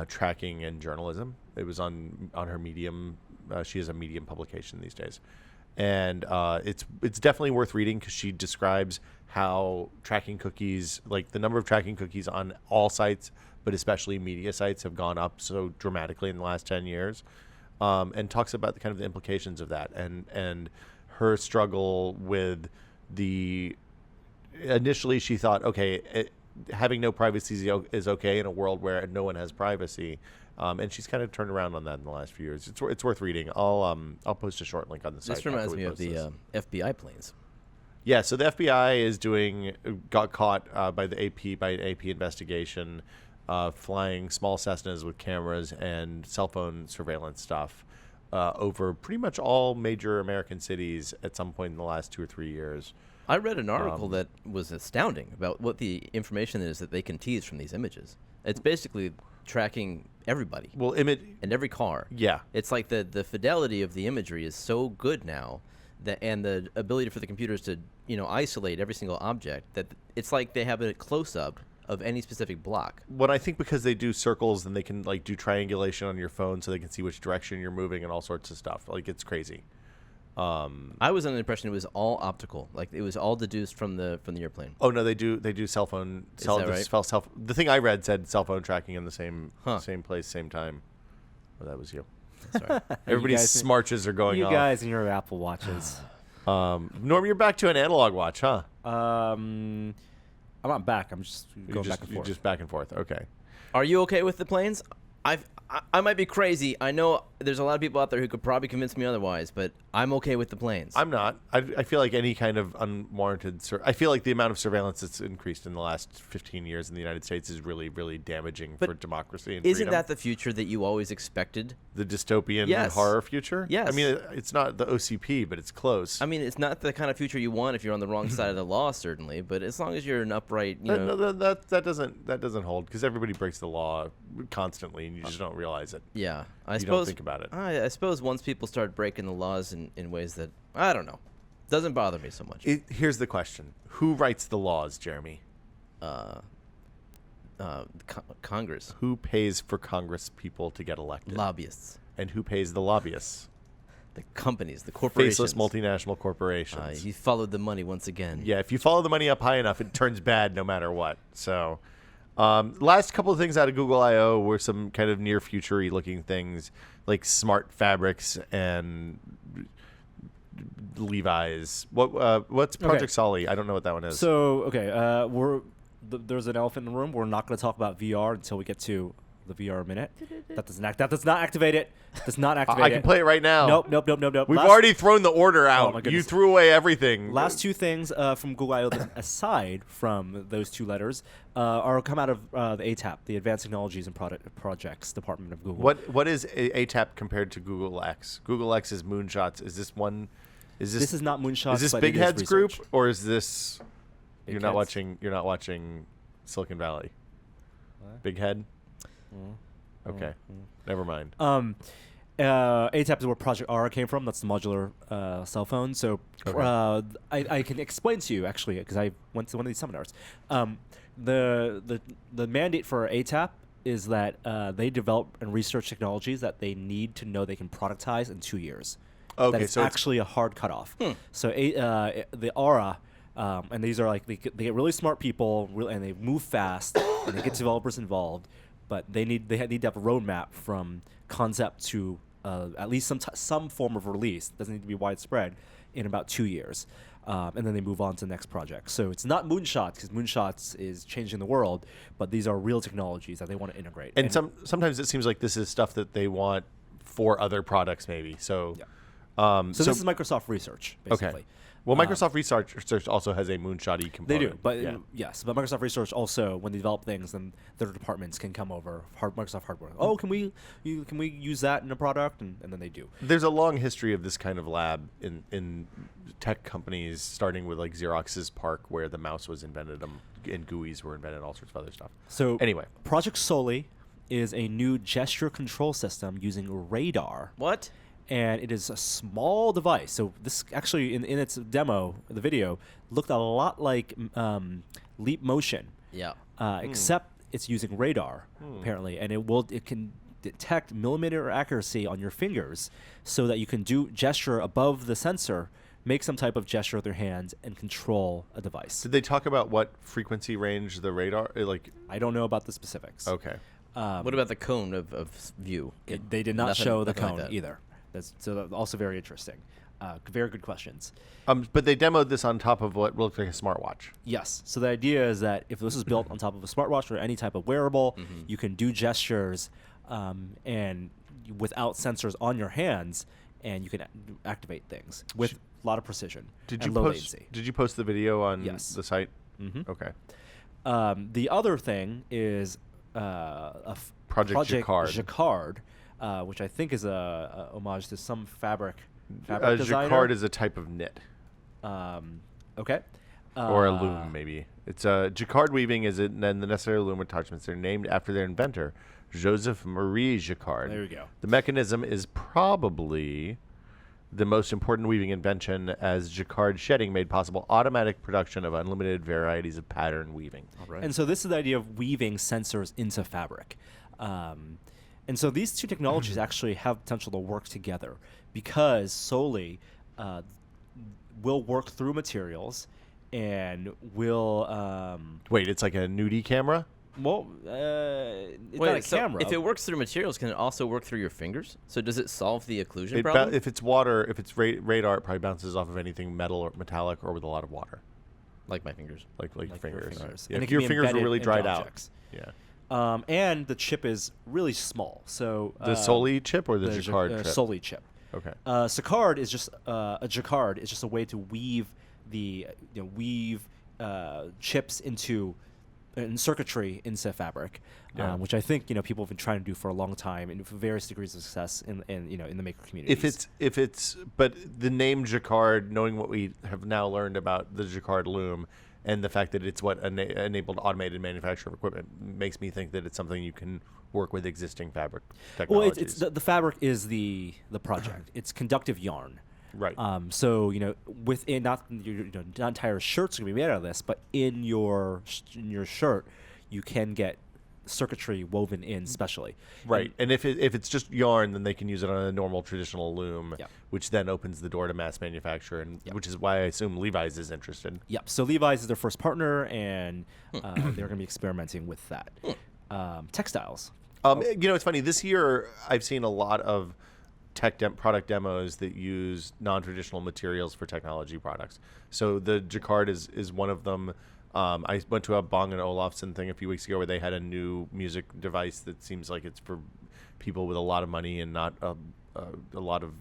tracking and journalism. It was on her Medium. She has a Medium publication these days, and it's definitely worth reading because she describes how tracking cookies, like the number of tracking cookies on all sites, but especially media sites, have gone up so dramatically in the last 10 years, and talks about the kind of the implications of that and her struggle with initially she thought, okay, having no privacy is okay in a world where no one has privacy. And she's kind of turned around on that in the last few years. It's worth reading. I'll post a short link on the site. This reminds me of the FBI planes. Yeah, so the FBI got caught by an AP investigation, flying small Cessnas with cameras and cell phone surveillance stuff over pretty much all major American cities at some point in the last 2 or 3 years. I read an article that was astounding about what the information is that they can tease from these images. It's basically tracking everybody. Well, and every car. Yeah. It's like the fidelity of the imagery is so good now, that and the ability for the computers to isolate every single object, that it's like they have a close up of any specific block. Well, I think because they do circles and they can like do triangulation on your phone, so they can see which direction you're moving and all sorts of stuff. Like it's crazy. I was under the impression it was all optical, like it was all deduced from the airplane. Oh no, they do cell phone. Is that right? The thing I read said cell phone tracking in the same place, same time. Well, that was you. That's right. Everybody's smarches are going off. You guys and your Apple Watches. Norm, you're back to an analog watch, huh? I'm not back. I'm just going back and forth. You're just back and forth. Okay. Are you okay with the planes? I might be crazy. I know there's a lot of people out there who could probably convince me otherwise, but I'm okay with the planes. I'm not. I feel like any kind of unwarranted... I feel like the amount of surveillance that's increased in the last 15 years in the United States is really, really damaging for democracy and isn't freedom. that the future that you always expected? The dystopian horror future? Yes. I mean, it's not the OCP, but it's close. I mean, it's not the kind of future you want if you're on the wrong side of the law, certainly, but as long as you're an upright, that doesn't hold, because everybody breaks the law constantly, and you just don't realize it. Yeah. You don't think about it. I suppose once people start breaking the laws in ways that, I don't know, doesn't bother me so much. Here's the question. Who writes the laws, Jeremy? Congress. Who pays for Congress people to get elected? Lobbyists. And who pays the lobbyists? The companies, the corporations. Faceless multinational corporations. You followed the money once again. Yeah, if you follow the money up high enough, it turns bad no matter what. So, last couple of things out of Google I/O were some kind of near future-y looking things, like smart fabrics and Levi's. What's Project Solly? I don't know what that one is. So, there's an elephant in the room. We're not going to talk about VR until we get to the VR minute. That does not activate it. Does not activate it. I can play it right now. Nope. We've already thrown the order out. my You goodness. threw away everything. Last two things from Google I/O, aside from those two letters, are come out of the ATAP, the Advanced Technologies and Projects Department of Google. What is ATAP compared to Google X? Google X is moonshots. Is this one? This is not moonshots. Is this but Big it is Heads group, research. or is this? Big You're not Heads? watching Silicon Valley. What? Big Head. Okay, never mind. ATAP is where Project R came from. That's the modular cell phone. So I can explain to you, actually, because I went to one of these seminars. The mandate for ATAP is that they develop and research technologies that they need to know they can productize in 2 years. Okay, that is so actually a hard cutoff. So the Aura, and these are like they get really smart people, and they move fast, and they get developers involved. But they need to have a roadmap from concept to at least some form of release. It doesn't need to be widespread in about 2 years, and then they move on to the next project. So it's not moonshots, because moonshots is changing the world, but these are real technologies that they want to integrate. And sometimes it seems like this is stuff that they want for other products, maybe. So, so this is Microsoft Research, basically. Okay. Well, Microsoft Research also has a moonshot-y component. They do, but yes, but Microsoft Research also, when they develop things, then their departments can come over Microsoft hardware. Oh, can we use that in a product? And then they do. There's a long history of this kind of lab in tech companies, starting with like Xerox's Park, where the mouse was invented, and GUIs were invented, all sorts of other stuff. So anyway, Project Solly is a new gesture control system using radar. What? And it is a small device. So this actually, in its demo, the video, looked a lot like Leap Motion. Yeah. Except it's using radar, apparently. And it can detect millimeter accuracy on your fingers so that you can do gesture above the sensor, make some type of gesture with your hands, and control a device. Did they talk about what frequency range the radar, like? I don't know about the specifics. Okay. What about the cone of view? They did not show the nothing cone like that. either. So also very interesting. Very good questions. But they demoed this on top of what looked like a smartwatch. Yes. So the idea is that if this is built on top of a smartwatch or any type of wearable, you can do gestures and without sensors on your hands, and you can activate things with a lot of precision and low latency. Did you post the video on Yes. the site? Mm-hmm. Okay. The other thing is Project Jacquard. Jacquard, which I think is a homage to some fabric designer. Jacquard is a type of knit. Okay. Or a loom, maybe. It's Jacquard weaving is it, and then the necessary loom attachments are named after their inventor, Joseph Marie Jacquard. There we go. The mechanism is probably the most important weaving invention, as Jacquard shedding made possible automatic production of unlimited varieties of pattern weaving. All right. And so this is the idea of weaving sensors into fabric. And so these two technologies actually have potential to work together because solely will work through materials and will... Wait, it's like a nudie camera? Well, it's Wait, not a so camera. if it works through materials, can it also work through your fingers? So does it solve the occlusion problem? If it's water, if it's radar, it probably bounces off of anything metal or metallic or with a lot of water. Like my fingers. Like your fingers. And Yeah, it if can your be fingers were embedded really into dried out. objects. Yeah. And the chip is really small. So The Soli chip or the Jacquard chip? Soli chip. Okay. Jacquard is just Jacquard is just a way to weave chips into and circuitry into fabric, which I think people have been trying to do for a long time and for various degrees of success in the maker community. But the name Jacquard, knowing what we have now learned about the Jacquard Loom and the fact that it's what enabled automated manufacture of equipment, makes me think that it's something you can work with existing fabric technologies. Well, it's the fabric is the project. It's conductive yarn. Right. So within not entire shirts are gonna be made out of this, but in your shirt, you can get circuitry woven in specially. Right. And if it's just yarn, then they can use it on a normal traditional loom, which then opens the door to mass manufacture, and which is why I assume Levi's is interested. Yep. So Levi's is their first partner, and they're going to be experimenting with that. Textiles. It's funny. This year, I've seen a lot of product demos that use non-traditional materials for technology products. So the Jacquard is one of them. I went to a Bang & Olufsen thing a few weeks ago where they had a new music device that seems like it's for people with a lot of money and not a lot of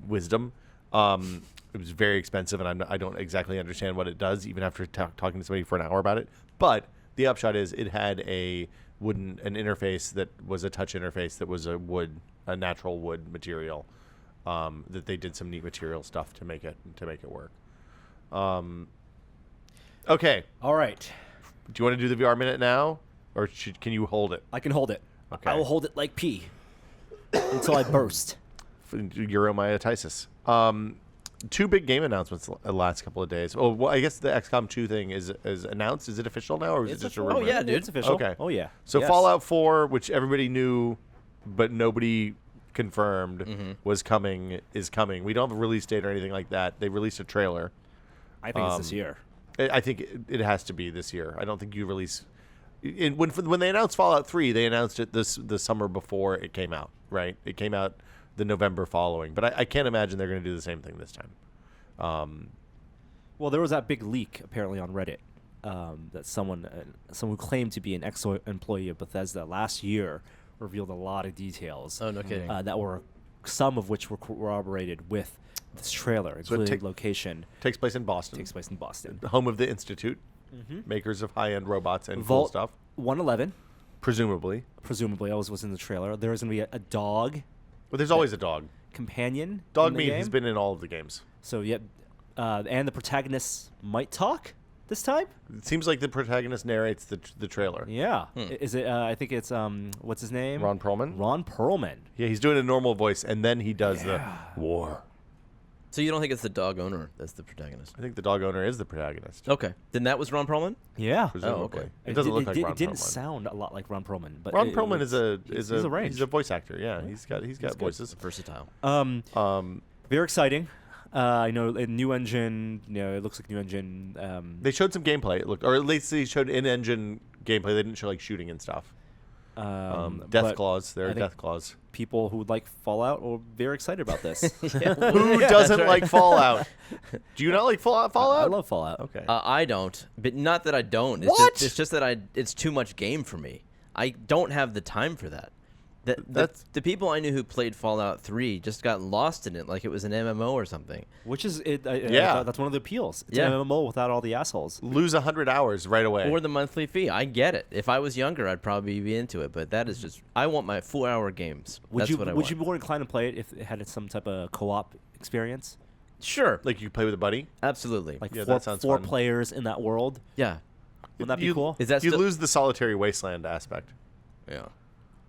wisdom. It was very expensive, and I don't exactly understand what it does, even after talking to somebody for an hour about it. But the upshot is it had an interface that was a touch interface that was a natural wood material, that they did some neat material stuff to make it work. Okay. All right. Do you want to do the VR minute now, or can you hold it? I can hold it. Okay. I will hold it like pee until I burst. Uromyositis. Two big game announcements the last couple of days. Oh, well, I guess the XCOM 2 thing is announced. Is it official now, or is it just a rumor? Oh yeah, dude, It's official. Okay. Oh yeah. So Yes. Fallout 4, which everybody knew, but nobody confirmed is coming. We don't have a release date or anything like that. They released a trailer. I think it's this year. I think it has to be this year. I don't think you release. When they announced Fallout 3, they announced it the summer before it came out, right? It came out the November following. But I can't imagine they're going to do the same thing this time. Well, there was that big leak apparently on Reddit that someone who claimed to be an ex-employee of Bethesda last year revealed a lot of details. Oh, no kidding. That were some of which were corroborated with this trailer, including location. Takes place in Boston. Takes place in Boston. The home of the Institute, makers of high-end robots and cool Vault stuff. 111. Presumably, always was in the trailer. There's going to be a dog. Well, there's always a dog. Companion. Dog in the meat game. has been in all of the games. So and the protagonists might talk this time. It seems like the protagonist narrates the trailer. Yeah. Is it? I think it's what's his name? Ron Perlman. Ron Perlman. Yeah, he's doing a normal voice, and then he does the war. So you don't think it's the dog owner that's the protagonist? I think the dog owner is the protagonist. Okay. Then that was Ron Perlman? Yeah. Presumably. okay. It doesn't look like Ron It didn't Perlman. sound a lot like Ron Perlman, but Ron Perlman is he's a range. he's a voice actor. Yeah, he's got voices. Versatile. Very exciting. I know a new engine. It looks like new engine. They showed some gameplay. It looked, or at least they showed in-engine gameplay. They didn't show like shooting and stuff. Death but claws. There I are think death claws. People who like Fallout are very excited about this. Who doesn't like Fallout? Do you not like Fallout? I love Fallout. Okay. I don't, but not that I don't. What? It's just that it's too much game for me. I don't have the time for that. The people I knew who played Fallout 3 just got lost in it like it was an MMO or something. Which is it? Yeah. That's one of the appeals. It's Yeah. an MMO without all the assholes. Lose 100 hours right away. Or the monthly fee. I get it. If I was younger, I'd probably be into it. But that is just, I want my 4-hour games. That's what I want. Would you be more inclined to play it if it had some type of co-op experience? Sure. Like you play with a buddy? Absolutely. Like Yeah, four, that sounds four fun. players in that world? Yeah. Would that be You- cool? Is that You still- lose the solitary wasteland aspect. Yeah.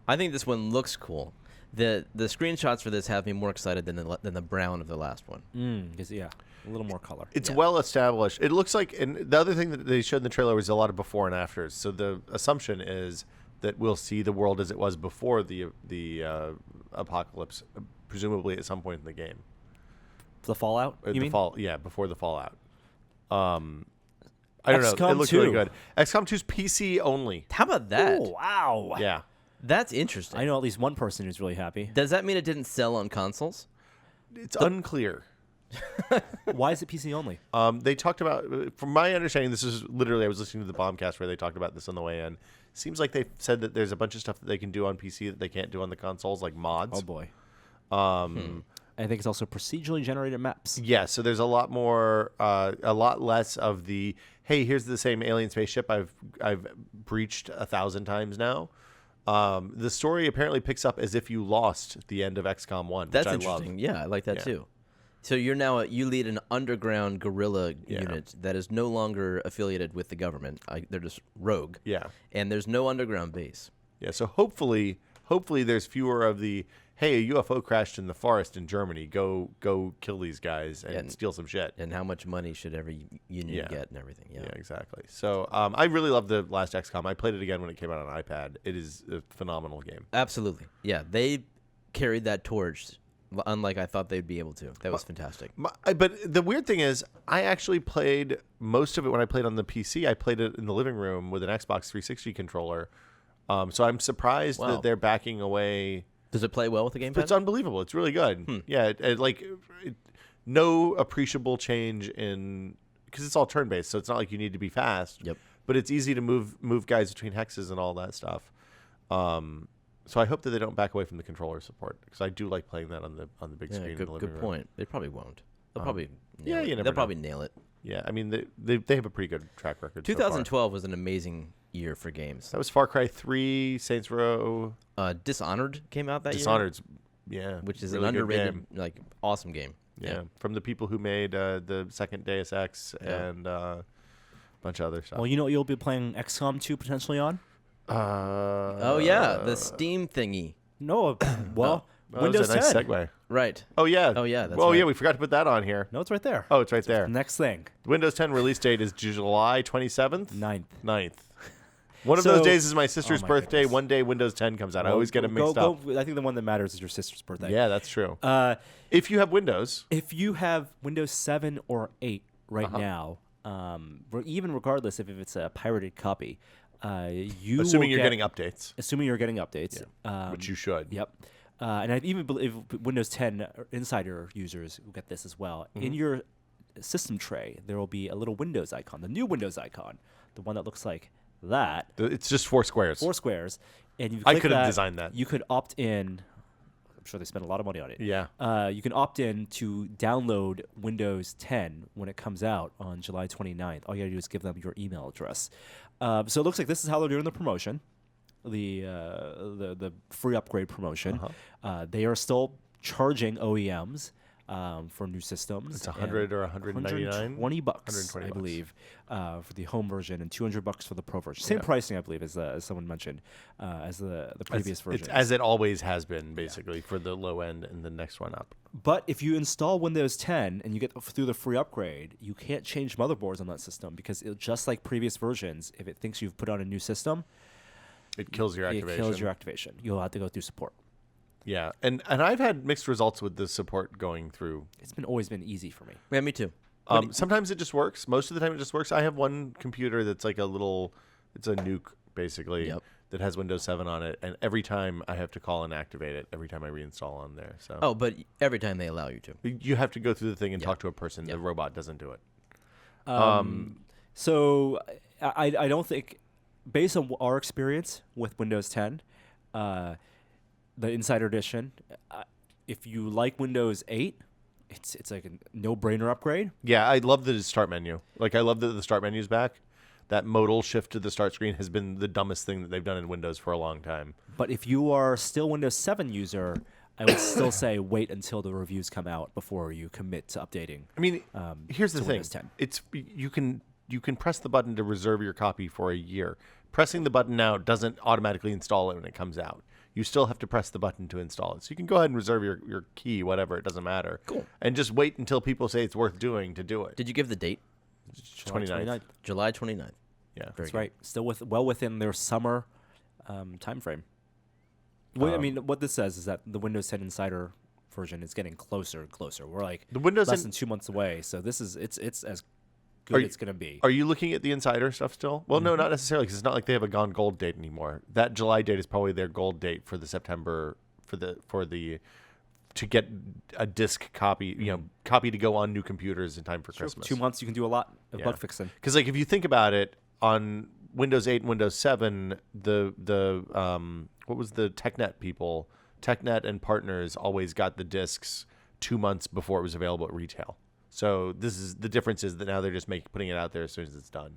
I think this one looks cool. The screenshots for this have me more excited than the brown of the last one. Because yeah, a little more color. It's Yeah. well established. It looks like, and the other thing that they showed in the trailer was a lot of before and afters. So the assumption is that we'll see the world as it was before the apocalypse, presumably at some point in the game. The Fallout, you mean? Before the Fallout. I don't know. It XCOM looks 2. really good. XCOM 2's PC only. How about that? Oh, wow. Yeah. That's interesting. I know at least one person who's really happy. Does that mean it didn't sell on consoles? It's unclear. Why is it PC only? They talked about, from my understanding, this is literally, I was listening to the Bombcast where they talked about this on the way in. Seems like they said that there's a bunch of stuff that they can do on PC that they can't do on the consoles, like mods. Oh boy. I think it's also procedurally generated maps. Yeah, so there's a lot more, a lot less of the, hey, here's the same alien spaceship I've breached 1,000 times now. The story apparently picks up as if you lost at the end of XCOM 1, That's which I interesting. love. Yeah, I like that Yeah. too. So you're now you lead an underground guerrilla unit that is no longer affiliated with the government. They're just rogue. Yeah. And there's no underground base. Yeah, so hopefully there's fewer of the, hey, a UFO crashed in the forest in Germany. Go kill these guys and steal some shit. And how much money should every union Yeah. get and everything. Yeah. Yeah, exactly. So I really love the last XCOM. I played it again when it came out on iPad. It is a phenomenal game. Absolutely. Yeah, they carried that torch unlike I thought they'd be able to. That was fantastic. But the weird thing is, I actually played most of it when I played on the PC. I played it in the living room with an Xbox 360 controller. So I'm surprised Wow. that they're backing away. Does it play well with the gamepad? It's unbelievable. It's really good. Yeah, no appreciable change in, because it's all turn-based, so it's not like you need to be fast. Yep. But it's easy to move guys between hexes and all that stuff. So I hope that they don't back away from the controller support, because I do like playing that on the big screen in the living good room. point. They probably won't. They'll probably yeah, you never they'll know. probably nail it. Yeah, I mean they have a pretty good track record. 2012 was an amazing year for games. That was Far Cry 3, Saints Row, Dishonored came out that year, Dishonored's, yeah, which is really an good underrated, game. like awesome game. Yeah, from the people who made the second Deus Ex and a bunch of other stuff. Well, you know what you'll be playing XCOM 2 potentially on? Oh yeah, the Steam thingy. No, well, that Windows was a nice 10. segue. Right. Oh yeah. Oh, yeah, that's well, yeah, right. we forgot to put that on here. No, it's right there. Oh, it's right there. Next thing, Windows 10 release date is July 27th, 9th. 9th. One of So- those days is my sister's my birthday. goodness. One day Windows 10 comes out. I always get them mixed up. I think the one that matters is your sister's birthday. Yeah, that's true. If If you have Windows, you have Windows 7 or 8 right now, even regardless if it's a pirated copy, you assuming will you're get- getting updates, assuming you're getting updates, which you should. Yep. And I even believe Windows 10 Insider users will get this as well. Mm-hmm. In your system tray, there will be a little Windows icon, the new Windows icon, the one that looks like that, It's just 4 squares. 4 squares. And you I click could have that, designed that. You could opt in. I'm sure they spent a lot of money on it. Yeah. You can opt in to download Windows 10 when it comes out on July 29th. All you gotta do is give them your email address. So it looks like this is how they're doing the promotion, the free upgrade promotion. They are still charging OEMs for new systems. It's 100 or 199? $120, $120 I believe, for the home version, and $200 for the pro version. Same pricing, I believe, as someone mentioned, as the previous version. It's as it always has been, basically, for the low end and the next one up. But if you install Windows 10 and you get through the free upgrade, you can't change motherboards on that system because just like previous versions, if it thinks you've put on a new system, It kills your activation. it kills your activation. You'll have to go through support. Yeah, and I've had mixed results with the support going through. It's always been easy for me. Yeah, me too. Sometimes it just works. Most of the time it just works. I have one computer that's like it's a nuke, basically, Yep. that has Windows 7 on it, and every time I have to call and activate it, every time I reinstall on there. So Oh, but every time they allow you to. you have to go through the thing and talk to a person. The robot doesn't do it. So I don't think, based on our experience with Windows 10, the Insider Edition. If you like Windows 8, it's like a no-brainer upgrade. Yeah, I love the start menu. Like, I love that the start menu's back. That modal shift to the start screen has been the dumbest thing that they've done in Windows for a long time. But if you are still Windows 7 user, I would still say wait until the reviews come out before you commit to updating. I mean, here's the to thing. Windows 10. It's you can press the button to reserve your copy for a year. Pressing the button now doesn't automatically install it when it comes out. You still have to press the button to install it. So you can go ahead and reserve your key, whatever. It doesn't matter. Cool. And just wait until people say it's worth doing to do it. Did you give the date? 29th. July 29th. Yeah. That's right. Still well within their summer time frame. I mean, what this says is that the Windows 10 Insider version is getting closer and closer. We're like The Windows less 10 than 2 months away. So this is it's as good as it's going to be. Are you looking at the Insider stuff still? Well, no, not necessarily, because it's not like they have a gone gold date anymore. That July date is probably their gold date for the September to get a disc copy, copy to go on new computers in time for Christmas. 2 months, you can do a lot of bug fixing. Because like if you think about it, on Windows 8 and Windows 7, the what was the TechNet people? TechNet and partners always got the discs 2 months before it was available at retail. So this is the difference is that now they're just putting it out there as soon as it's done.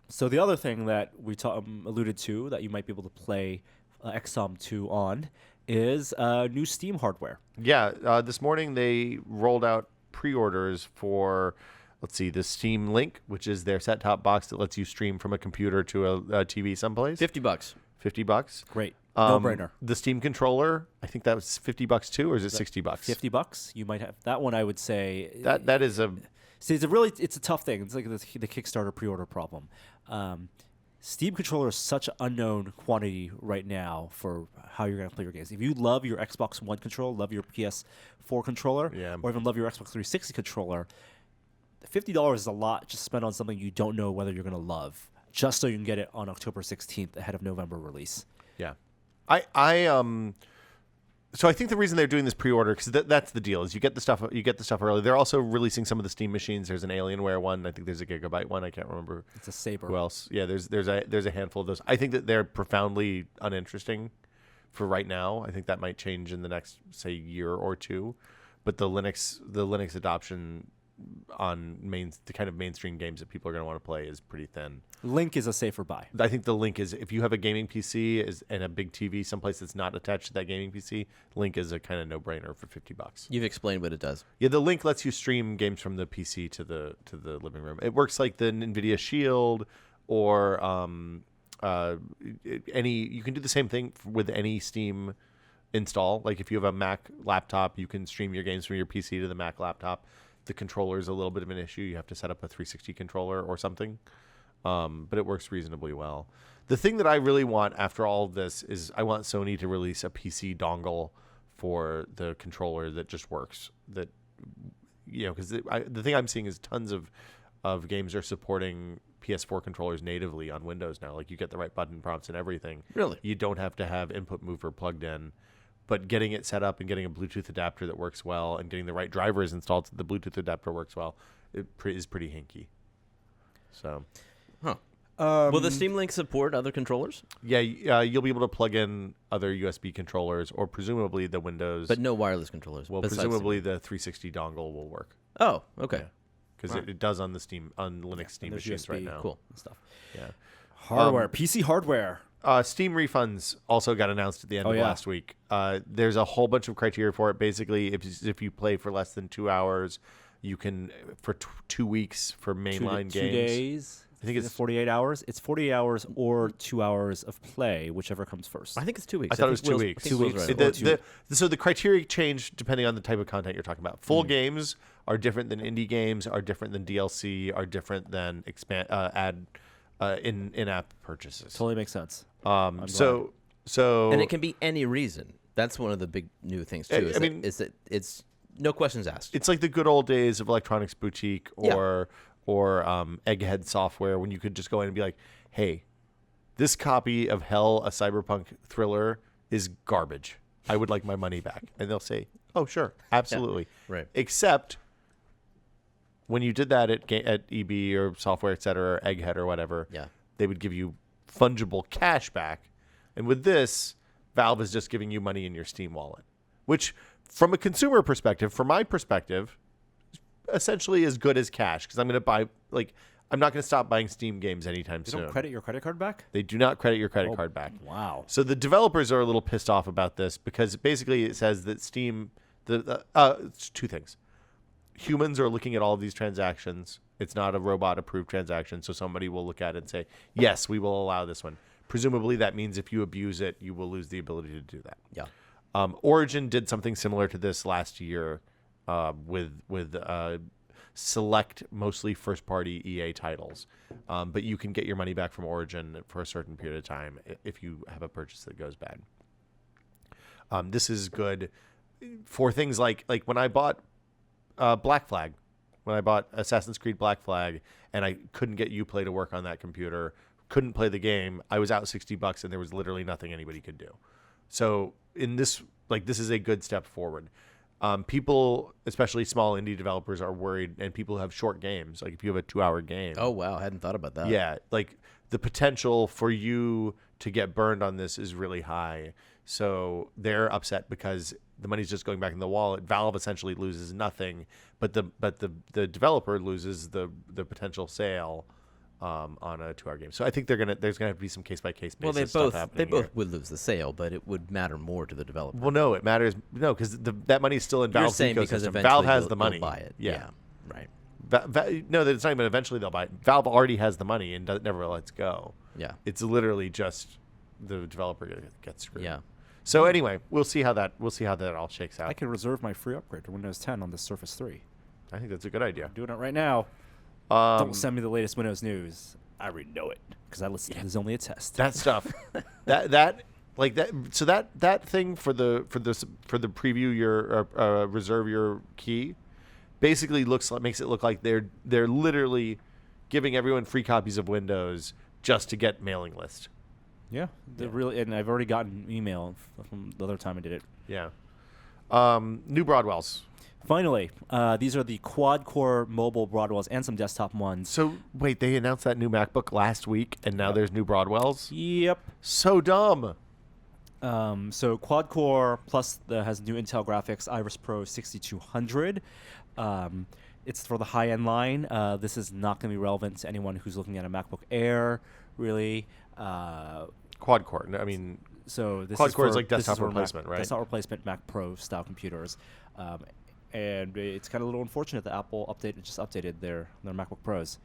So the other thing that we alluded to that you might be able to play XCOM 2 on is new Steam hardware. Yeah, this morning they rolled out pre-orders for, let's see, the Steam Link, which is their set-top box that lets you stream from a computer to a TV someplace. $50. $50. Great. No-brainer. The Steam controller, I think that was $50 too, or is it $60? $50. You might have that one. I would say that is a. See, it's a tough thing. It's like the Kickstarter pre-order problem. Steam controller is such an unknown quantity right now for how you're going to play your games. If you love your Xbox One controller, love your PS4 controller, or even love your Xbox 360 controller, $50 is a lot just spent on something you don't know whether you're going to love, just so you can get it on October 16th ahead of November release. Yeah. So I think the reason they're doing this pre-order, because that's the deal, is you get the stuff early. They're also releasing some of the Steam machines. There's an Alienware one. I think there's a Gigabyte one. I can't remember. It's a Saber. Who else? Yeah, there's a handful of those. I think that they're profoundly uninteresting for right now. I think that might change in the next, say, year or two. But the Linux adoption on the kind of mainstream games that people are going to want to play is pretty thin. Link is a safer buy. I think the Link is, if you have a gaming PC and a big TV someplace that's not attached to that gaming PC, Link is a kind of no-brainer for $50. You've explained what it does. Yeah, the Link lets you stream games from the PC to the living room. It works like the NVIDIA Shield or you can do the same thing with any Steam install. Like if you have a Mac laptop, you can stream your games from your PC to the Mac laptop. The controller is a little bit of an issue. You have to set up a 360 controller or something. But it works reasonably well. The thing that I really want after all of this is I want Sony to release a PC dongle for the controller that just works. That, because the thing I'm seeing is tons of games are supporting PS4 controllers natively on Windows now. Like you get the right button prompts and everything. Really? You don't have to have input mover plugged in. But getting it set up and getting a Bluetooth adapter that works well and getting the right drivers installed so the Bluetooth adapter works well is pretty hinky. So, will the Steam Link support other controllers? Yeah, you'll be able to plug in other USB controllers or presumably the Windows. But no wireless controllers. Well, presumably the 360 dongle will work. Oh, okay. Because it does on Linux Steam machines USB, right now. Cool. Stuff. Yeah. Hardware, PC hardware. Steam refunds also got announced at the end of last week. There's a whole bunch of criteria for it. Basically, if you play for less than 2 hours, you can for 2 weeks for mainline games. 2 days. I think it's 48 hours. It's 48 hours or 2 hours of play, whichever comes first. I think it's 2 weeks. I thought it was 2 weeks. 2 weeks. Right. So the criteria change depending on the type of content you're talking about. Full games are different than indie games, are different than DLC, are different than in-app purchases. Totally makes sense. So and it can be any reason. That's one of the big new things too. Is that it's no questions asked. It's like the good old days of Electronics Boutique or Egghead Software when you could just go in and be like, "Hey, this copy of Hell, a cyberpunk thriller, is garbage. I would like my money back." And they'll say, "Oh, sure, absolutely." Yeah, right. Except when you did that at EB or Software, et cetera, or Egghead or whatever, they would give you fungible cash back. And with this, Valve is just giving you money in your Steam wallet, which from a consumer perspective, from my perspective, essentially as good as cash because I'm going to buy I'm not going to stop buying Steam games anytime They soon. don't credit your credit card back? They do not credit your credit card back. Wow. So the developers are a little pissed off about this because basically it says that Steam, it's two things. Humans are looking at all of these transactions. It's not a robot-approved transaction, so somebody will look at it and say, yes, we will allow this one. Presumably that means if you abuse it, you will lose the ability to do that. Yeah. Origin did something similar to this last year with select mostly first-party EA titles. But you can get your money back from Origin for a certain period of time if you have a purchase that goes bad. This is good for things like when I bought Black Flag, when I bought Assassin's Creed Black Flag, and I couldn't get Uplay to work on that computer, couldn't play the game, I was out $60 and there was literally nothing anybody could do. So in this, this is a good step forward. People, especially small indie developers, are worried, and people who have short games. Like if you have a 2-hour game. Oh, wow. I hadn't thought about that. Yeah. The potential for you to get burned on this is really high. So they're upset because the money's just going back in the wallet. Valve essentially loses nothing, but the developer loses the potential sale on a 2-hour game. So I think there's gonna have to be some case by case basis. Well, stuff they both here. would lose the sale, but it would matter more to the developer. Well, no, it matters. No, because that money's still in You're Valve's saying because ecosystem. eventually Valve has they'll the money. buy it. Yeah. Right. No, it's not even eventually they'll buy it. Valve already has the money and never lets go. Yeah. It's literally just the developer gets screwed. Yeah. So anyway, we'll see how that all shakes out. I can reserve my free upgrade to Windows 10 on the Surface 3. I think that's a good idea. I'm doing it right now. Don't send me the latest Windows news. I already know it because I listen. There's only a test. That stuff, that So that thing for the preview your reserve your key, basically makes it look like they're literally giving everyone free copies of Windows just to get mailing list. Yeah, really, and I've already gotten email from the other time I did it. Yeah. New Broadwells. Finally, these are the quad-core mobile Broadwells and some desktop ones. So wait, they announced that new MacBook last week, and now there's new Broadwells. Yep. So dumb. So quad-core plus has new Intel graphics, Iris Pro 6200. It's for the high-end line. This is not going to be relevant to anyone who's looking at a MacBook Air, really. Quad core. I mean, so this quad is core is for- like this desktop for replacement, right? Desktop replacement Mac Pro style computers, and it's kind of a little unfortunate that Apple just updated their MacBook Pros.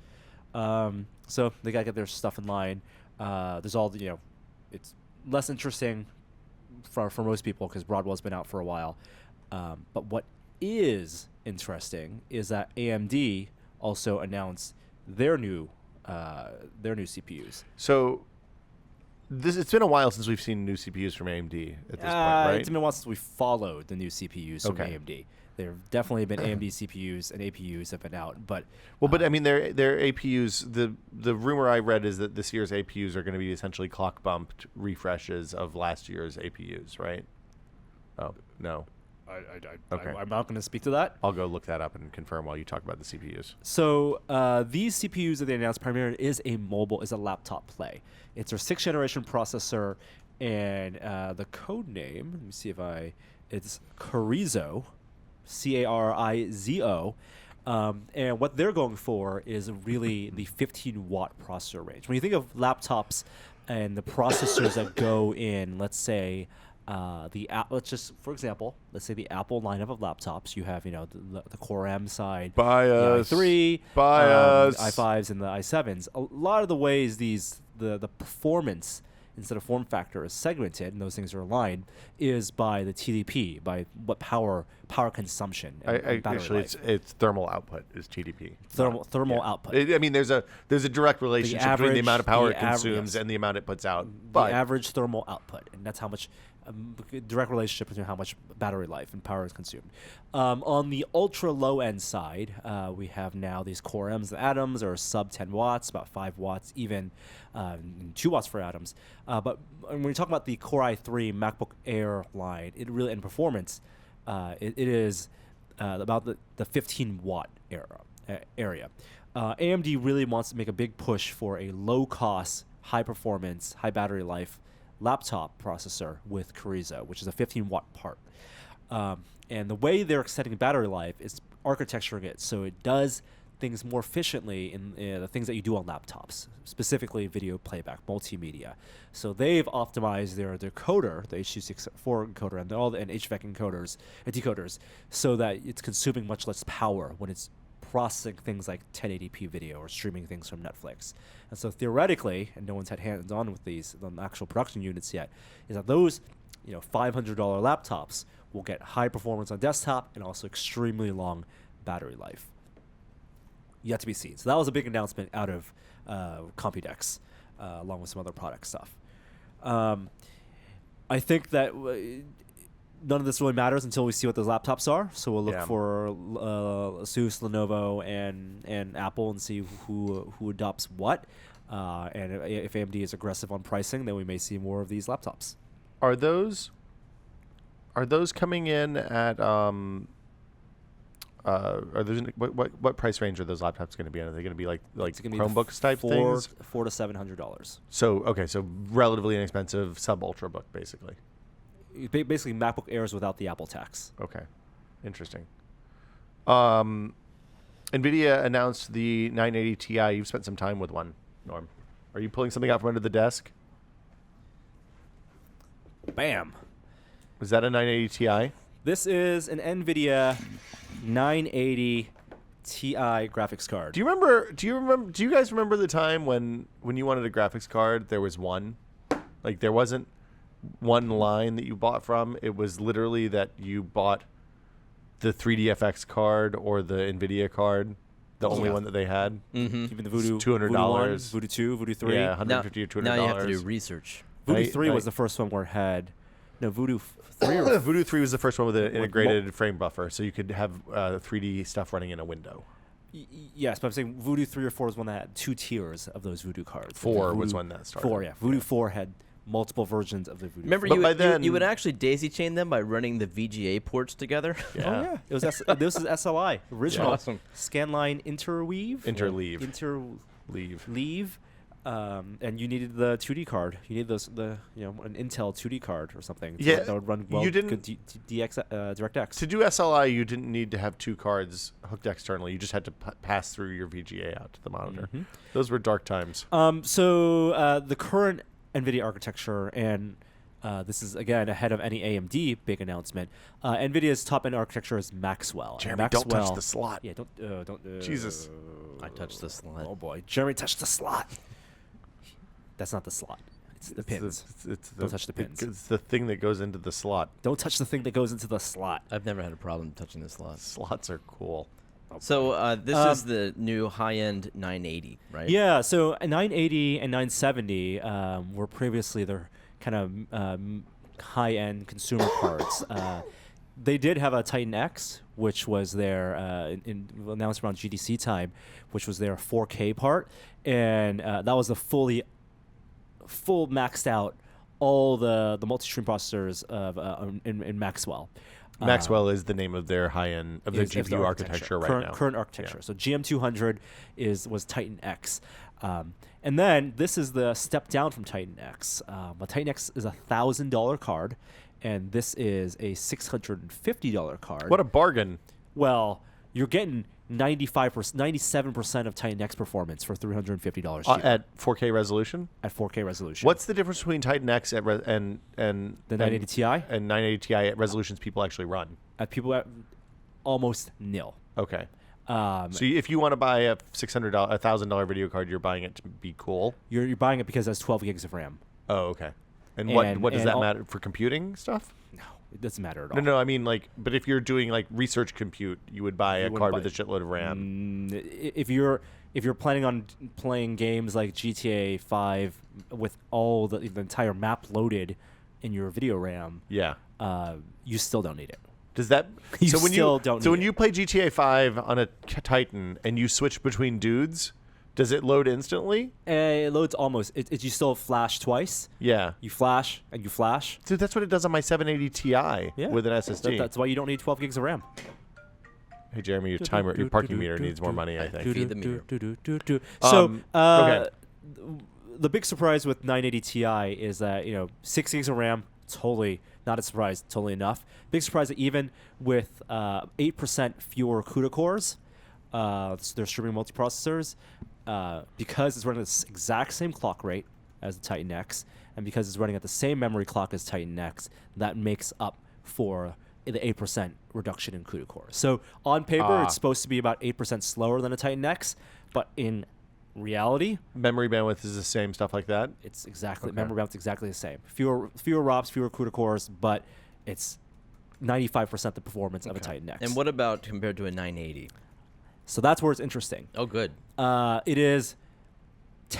So they gotta get their stuff in line. There's all the, it's less interesting for most people because Broadwell's been out for a while. But what is interesting is that AMD also announced their new CPUs. So it's been a while since we've seen new CPUs from AMD at this point, right? It's been a while since we followed the new CPUs from Okay. AMD. There have definitely been AMD CPUs and APUs have been out, but But I mean, their APUs. The rumor I read is that this year's APUs are going to be essentially clock bumped refreshes of last year's APUs, right? Oh no, Okay. I'm not going to speak to that. I'll go look that up and confirm while you talk about the CPUs. So these CPUs that they announced primarily is a laptop play. It's their 6th generation processor, and the code name. Let me see it's Carrizo, Carizo. And what they're going for is really the 15-watt processor range. When you think of laptops and the processors that go in, let's say, let's say the Apple lineup of laptops. You have, the Core M side, BIOS, the i3, BIOS, i5s, and the i7s. A lot of the ways the performance instead of form factor is segmented, and those things are aligned, is by the TDP, by what power consumption. And battery Actually, life. it's thermal output is TDP. Thermal output. I mean, there's a direct relationship between the amount of power it consumes and the amount it puts out. The average thermal output, and that's how much direct relationship between how much battery life and power is consumed. On the ultra low end side, we have now these Core M's and Atoms are sub 10 watts, about 5 watts, even 2 watts for Atoms. But when we talk about the Core i3 MacBook Air line, it really in performance, it is about the 15 watt area. AMD really wants to make a big push for a low cost, high performance, high battery life laptop processor with Carrizo, which is a 15-watt part. And the way they're extending battery life is architecturing it so it does things more efficiently in the things that you do on laptops, specifically video playback, multimedia. So they've optimized their coder, the H.264 encoder, and HVAC encoders and decoders, so that it's consuming much less power when it's processing things like 1080p video or streaming things from Netflix. And so theoretically, and no one's had hands-on with these on the actual production units yet, is that those $500 laptops will get high performance on desktop and also extremely long battery life. Yet to be seen. So that was a big announcement out of Computex, along with some other product stuff. I think that none of this really matters until we see what those laptops are. So we'll look for Asus, Lenovo, and Apple and see who adopts what. And if AMD is aggressive on pricing, then we may see more of these laptops. Are those coming in at are those what price range are those laptops going to be in? Are they going to be like Chromebooks type things? $400 to $700. So relatively inexpensive sub ultrabook basically. Basically MacBook Airs without the Apple tax. Okay, interesting. NVIDIA announced the 980 Ti. You've spent some time with one, Norm. Are you pulling something out from under the desk? Bam. Was that a 980 Ti? This is an NVIDIA 980 Ti graphics card. Do you guys remember the time when you wanted a graphics card, there was one? Like there wasn't one line that you bought from. It was literally that you bought the 3DFX card or the NVIDIA card, the only one that they had. Mm-hmm. Even the Voodoo $200. Voodoo 2, Voodoo 3. Yeah, $150 or $200. Now you have to do research. Voodoo 3 was the first one where it had Voodoo 3 or Voodoo 3 was the first one with an integrated frame buffer, so you could have 3D stuff running in a window. Yes, but I'm saying Voodoo 3 or 4 was one that had 2 tiers of those Voodoo cards. 4 was when that started. 4, yeah. Voodoo 4 had multiple versions of the Voodoo. Remember, you would actually daisy chain them by running the VGA ports together. Yeah. Oh yeah, it was this is SLI original. Yeah. Awesome. Scanline interleave. And you needed the 2D card. You needed an Intel 2D card or something. Yeah, that would run well. You didn't DirectX. To do SLI. You didn't need to have 2 cards hooked externally. You just had to pass through your VGA out to the monitor. Mm-hmm. Those were dark times. So the current NVIDIA architecture, and this is again ahead of any AMD big announcement. NVIDIA's top-end architecture is Maxwell. Jeremy, don't touch the slot. Yeah, don't. Jesus, I touched the slot. Oh boy, Jeremy touched the slot. That's not the slot. It's the pins. Don't touch the pins. It's the thing that goes into the slot. Don't touch the thing that goes into the slot. I've never had a problem touching the slot. Slots are cool. So this is the new high-end 980, right? Yeah. So 980 and 970 were previously their kind of high-end consumer cards. They did have a Titan X, which was their announced around GDC time, which was their 4K part, and that was a full maxed out all the multi-stream processors in Maxwell. Maxwell is the name of their high-end of the GPU architecture right now. Current architecture. Yeah. So GM200 was Titan X. And then this is the step down from Titan X. But Titan X is a $1,000 card, and this is a $650 card. What a bargain! Well, you're getting 97% of Titan X performance for $350 at 4K resolution. At 4K resolution. What's the difference between Titan X and the 980 Ti and 980 Ti at resolutions people actually run? At almost nil. Okay. So if you want to buy a $1,000 video card, you're buying it to be cool. You're buying it because it has 12 gigs of RAM. Oh, okay. And what does that matter for computing stuff? No, it doesn't matter at all. No, I mean but if you're doing research compute, you would buy a card with a shitload of RAM. If you're planning on playing games like GTA 5 with all the entire map loaded in your video RAM, you still don't need it. Does that when you play GTA 5 on a Titan and you switch between dudes, does it load instantly? It loads almost. You still flash twice. Yeah. You flash and you flash. Dude, that's what it does on my 780 Ti with an SSD. That's why you don't need 12 gigs of RAM. Hey, Jeremy, your parking meter needs more money, I think. Feed the meter. So, okay. the big surprise with 980 Ti is that 6 gigs of RAM, totally not a surprise, totally enough. Big surprise that even with 8% fewer CUDA cores, so they're streaming multiprocessors, because it's running at the exact same clock rate as the Titan X, and because it's running at the same memory clock as Titan X, that makes up for the 8% reduction in CUDA cores. So on paper, it's supposed to be about 8% slower than a Titan X, but in reality, memory bandwidth is the same, stuff like that. it's memory bandwidth exactly the same. Fewer ROPs, fewer CUDA cores, but it's 95% the performance of a Titan X. And what about compared to a 980? So that's where it's interesting. Oh, good. It is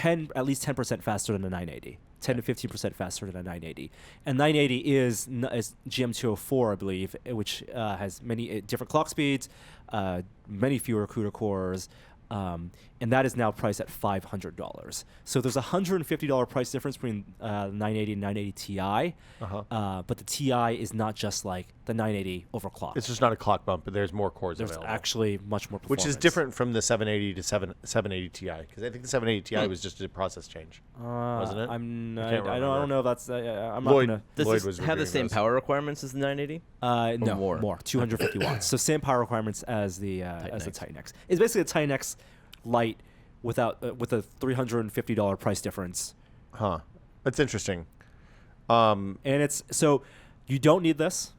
at least 10% faster than a 980. 10 to 15% faster than a 980. And 980 is GM204, I believe, which has many different clock speeds, many fewer CUDA cores, and that is now priced at $500. So there's a $150 price difference between 980 and 980 Ti, but the Ti is not just like the 980 overclocked. It's just not a clock bump, but there's more cores There's available. actually much more performance. Which is different from the 780 to 780 Ti, because I think the 780 Ti was just a process change, wasn't it? I can't don't know if that's. I'm Lloyd, not Does Lloyd this was have the reviewing same those. power requirements as the 980? No, more? more 250 watts. So same power requirements as the Titan X. It's basically a Titan X Lite with a $350 price difference. Huh. That's interesting. And it's so you don't need this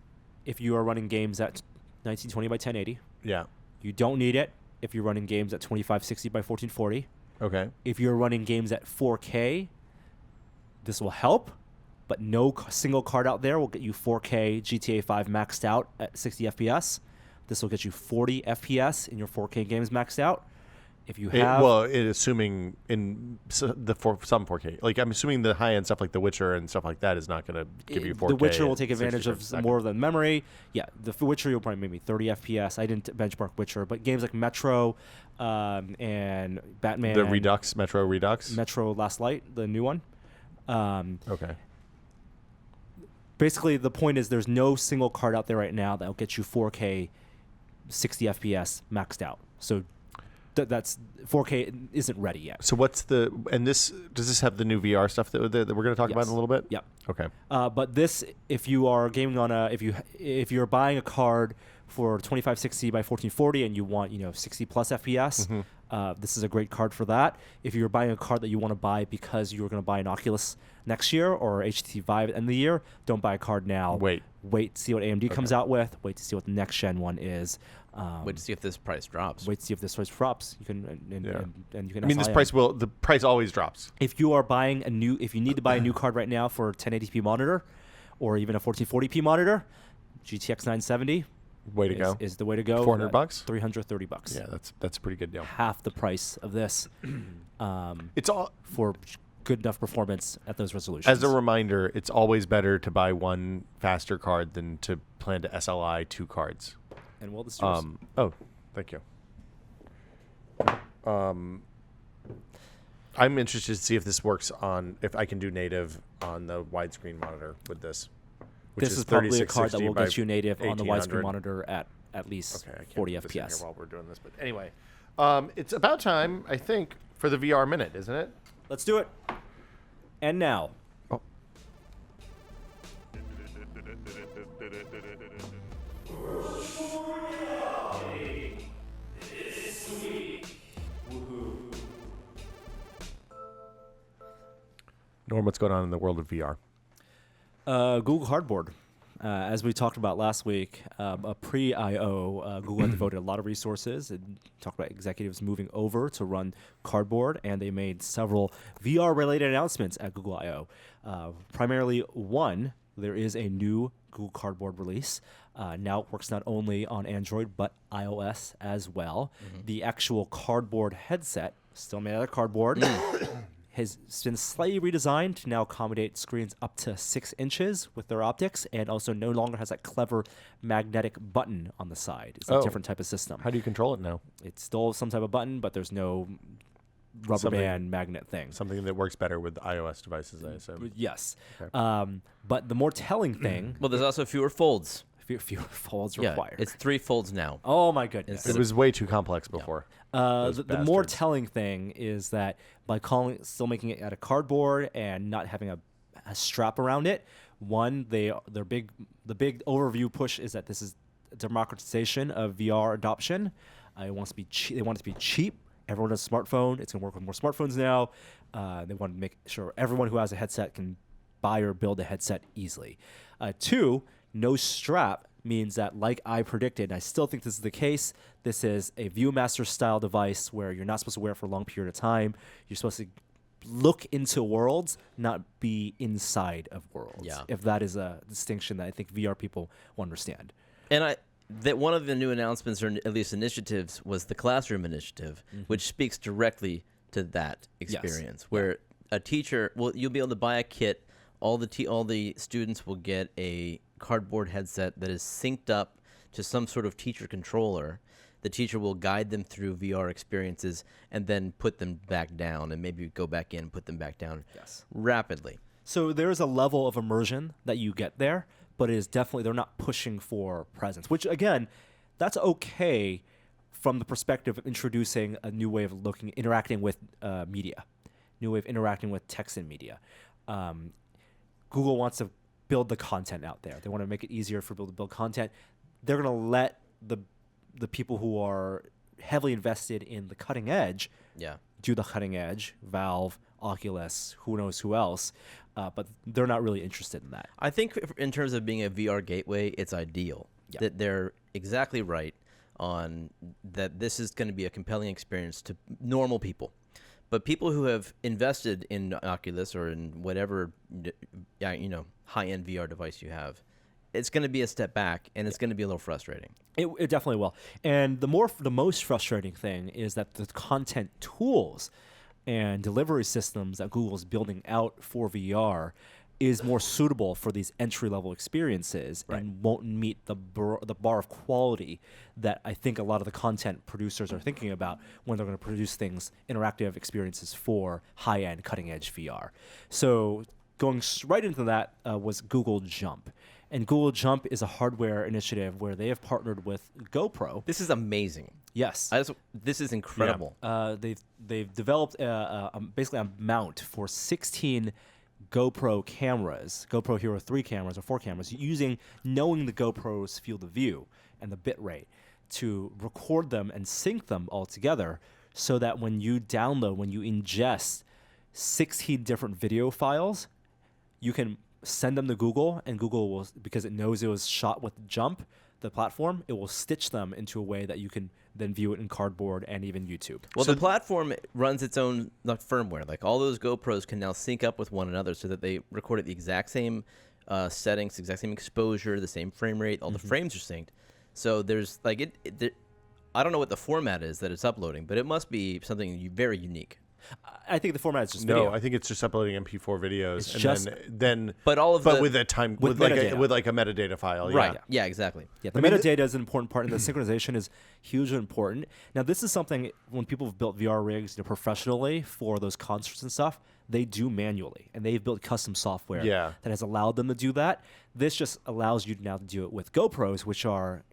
if you are running games at 1920 by 1080. Yeah. You don't need it if you're running games at 2560 by 1440. Okay. If you're running games at 4K, this will help, but no single card out there will get you 4K GTA 5 maxed out at 60 FPS. This will get you 40 FPS in your 4K games maxed out. If you have assuming in some 4K, like I'm assuming the high end stuff like The Witcher and stuff like that is not going to give you 4K. The Witcher will take advantage 60 of frames a second. more than memory. Yeah, the Witcher you'll probably maybe 30 FPS. I didn't benchmark Witcher, but games like Metro and Batman, The Redux, Metro Redux, Metro Last Light, the new one. Okay. Basically, the point is there's no single card out there right now that will get you 4K 60 FPS maxed out. So that's 4K isn't ready yet. So does this have the new VR stuff that we're going to talk about in a little bit? Yep. Okay. But this, if you are gaming on if you're buying a card for 2560 by 1440 and you want 60 plus FPS, this is a great card for that. If you're buying a card that you want to buy because you're going to buy an Oculus next year or HTC Vive at the end of the year, don't buy a card now. Wait to see what AMD comes out with. Wait to see what the next gen one is. Wait to see if this price drops. Wait to see if this price drops. You can and you can. I mean, the price always drops. If you are buying if you need to buy a new card right now for a 1080p monitor, or even a 1440p monitor, GTX 970 Way to go. Is the way to go. $400? $330. Yeah, that's a pretty good deal. Half the price of this. It's all for good enough performance at those resolutions. As a reminder, it's always better to buy one faster card than to plan to SLI two cards. And well, this is yours. Oh, thank you. I'm interested to see if this works if I can do native on the widescreen monitor with this. Which This is probably a card that 3660 will by get you native on the 1800. widescreen monitor at least Okay, I can't 40 put this in FPS. here while we're doing this, but anyway, it's about time, I think, for the VR minute, isn't it? Let's do it. And now. Oh. Norm, what's going on in the world of VR? Google Cardboard. As we talked about last week, a pre-I.O., Google had devoted a lot of resources and talked about executives moving over to run Cardboard, and they made several VR-related announcements at Google I.O. Primarily, one, there is a new Google Cardboard release. Now it works not only on Android, but iOS as well. The actual Cardboard headset, still made out of cardboard, has been slightly redesigned to now accommodate screens up to 6 inches with their optics, and also no longer has that clever magnetic button on the side. It's a different type of system. How do you control it now? It's still some type of button, but there's no rubber band magnet thing. Something that works better with iOS devices, I assume. Yes. Okay. But the more telling thing, Well, there's also fewer folds. fewer folds Yeah, required. it's 3 folds now. Oh my goodness. It was way too complex before. The more telling thing is that by still making it out of cardboard and not having a strap around it, the big overview push is that this is democratization of VR adoption. It wants to be cheap. They want it to be cheap. Everyone has a smartphone. It's going to work with more smartphones now. They want to make sure everyone who has a headset can buy or build a headset easily. 2, no strap means that, like I predicted, and I still think this is the case, this is a Viewmaster style device where you're not supposed to wear it for a long period of time. You're supposed to look into worlds, not be inside of worlds. Yeah. If that is a distinction that I think VR people will understand. And that one of the new announcements, or at least initiatives, was the Classroom Initiative, which speaks directly to that experience, where a teacher, you'll be able to buy a kit. All the students will get a cardboard headset that is synced up to some sort of teacher controller. The teacher will guide them through VR experiences and then put them back down, and maybe go back in and put them back down rapidly. So there's a level of immersion that you get there, but it is definitely, they're not pushing for presence, which again, that's okay from the perspective of introducing a new way of interacting with media, new way of interacting with text and media. Google wants to build the content out there. They want to make it easier for people to build content. They're going to let the people who are heavily invested in the cutting edge do the cutting edge, Valve, Oculus, who knows who else, but they're not really interested in that. I think in terms of being a VR gateway, it's ideal. That they're exactly right on that this is going to be a compelling experience to normal people. But people who have invested in Oculus or in whatever high-end VR device you have, it's going to be a step back, and it's going to be a little frustrating. It definitely will. And the most frustrating thing is that the content tools and delivery systems that Google's building out for VR is more suitable for these entry-level experiences and won't meet the bar of quality that I think a lot of the content producers are thinking about when they're going to produce interactive experiences for high-end, cutting-edge VR. So going right into that was Google Jump. And Google Jump is a hardware initiative where they have partnered with GoPro. This is amazing. Yes. This is incredible. Yeah. They've developed basically a mount for 16 GoPro cameras, GoPro Hero 3 cameras or 4 cameras, knowing the GoPro's field of view and the bit rate to record them and sync them all together so that when you ingest 16 different video files, you can send them to Google, and Google will, because it knows it was shot with Jump, the platform, it will stitch them into a way that you can then view it in Cardboard and even YouTube. Well, the platform runs its own firmware. Like all those GoPros can now sync up with one another so that they record at the exact same settings, exact same exposure, the same frame rate. All the frames are synced. So there's I don't know what the format is that it's uploading, but it must be something very unique. I think the format is just video. No, I think it's just uploading MP4 videos, It's and just- then But all of with a time with like a metadata file, Right. Yeah, exactly. Yeah, the metadata is an important part, and the synchronization is hugely important. Now, this is something when people have built VR rigs professionally for those concerts and stuff, they do manually, and they've built custom software that has allowed them to do that. This just allows you now to do it with GoPros, which are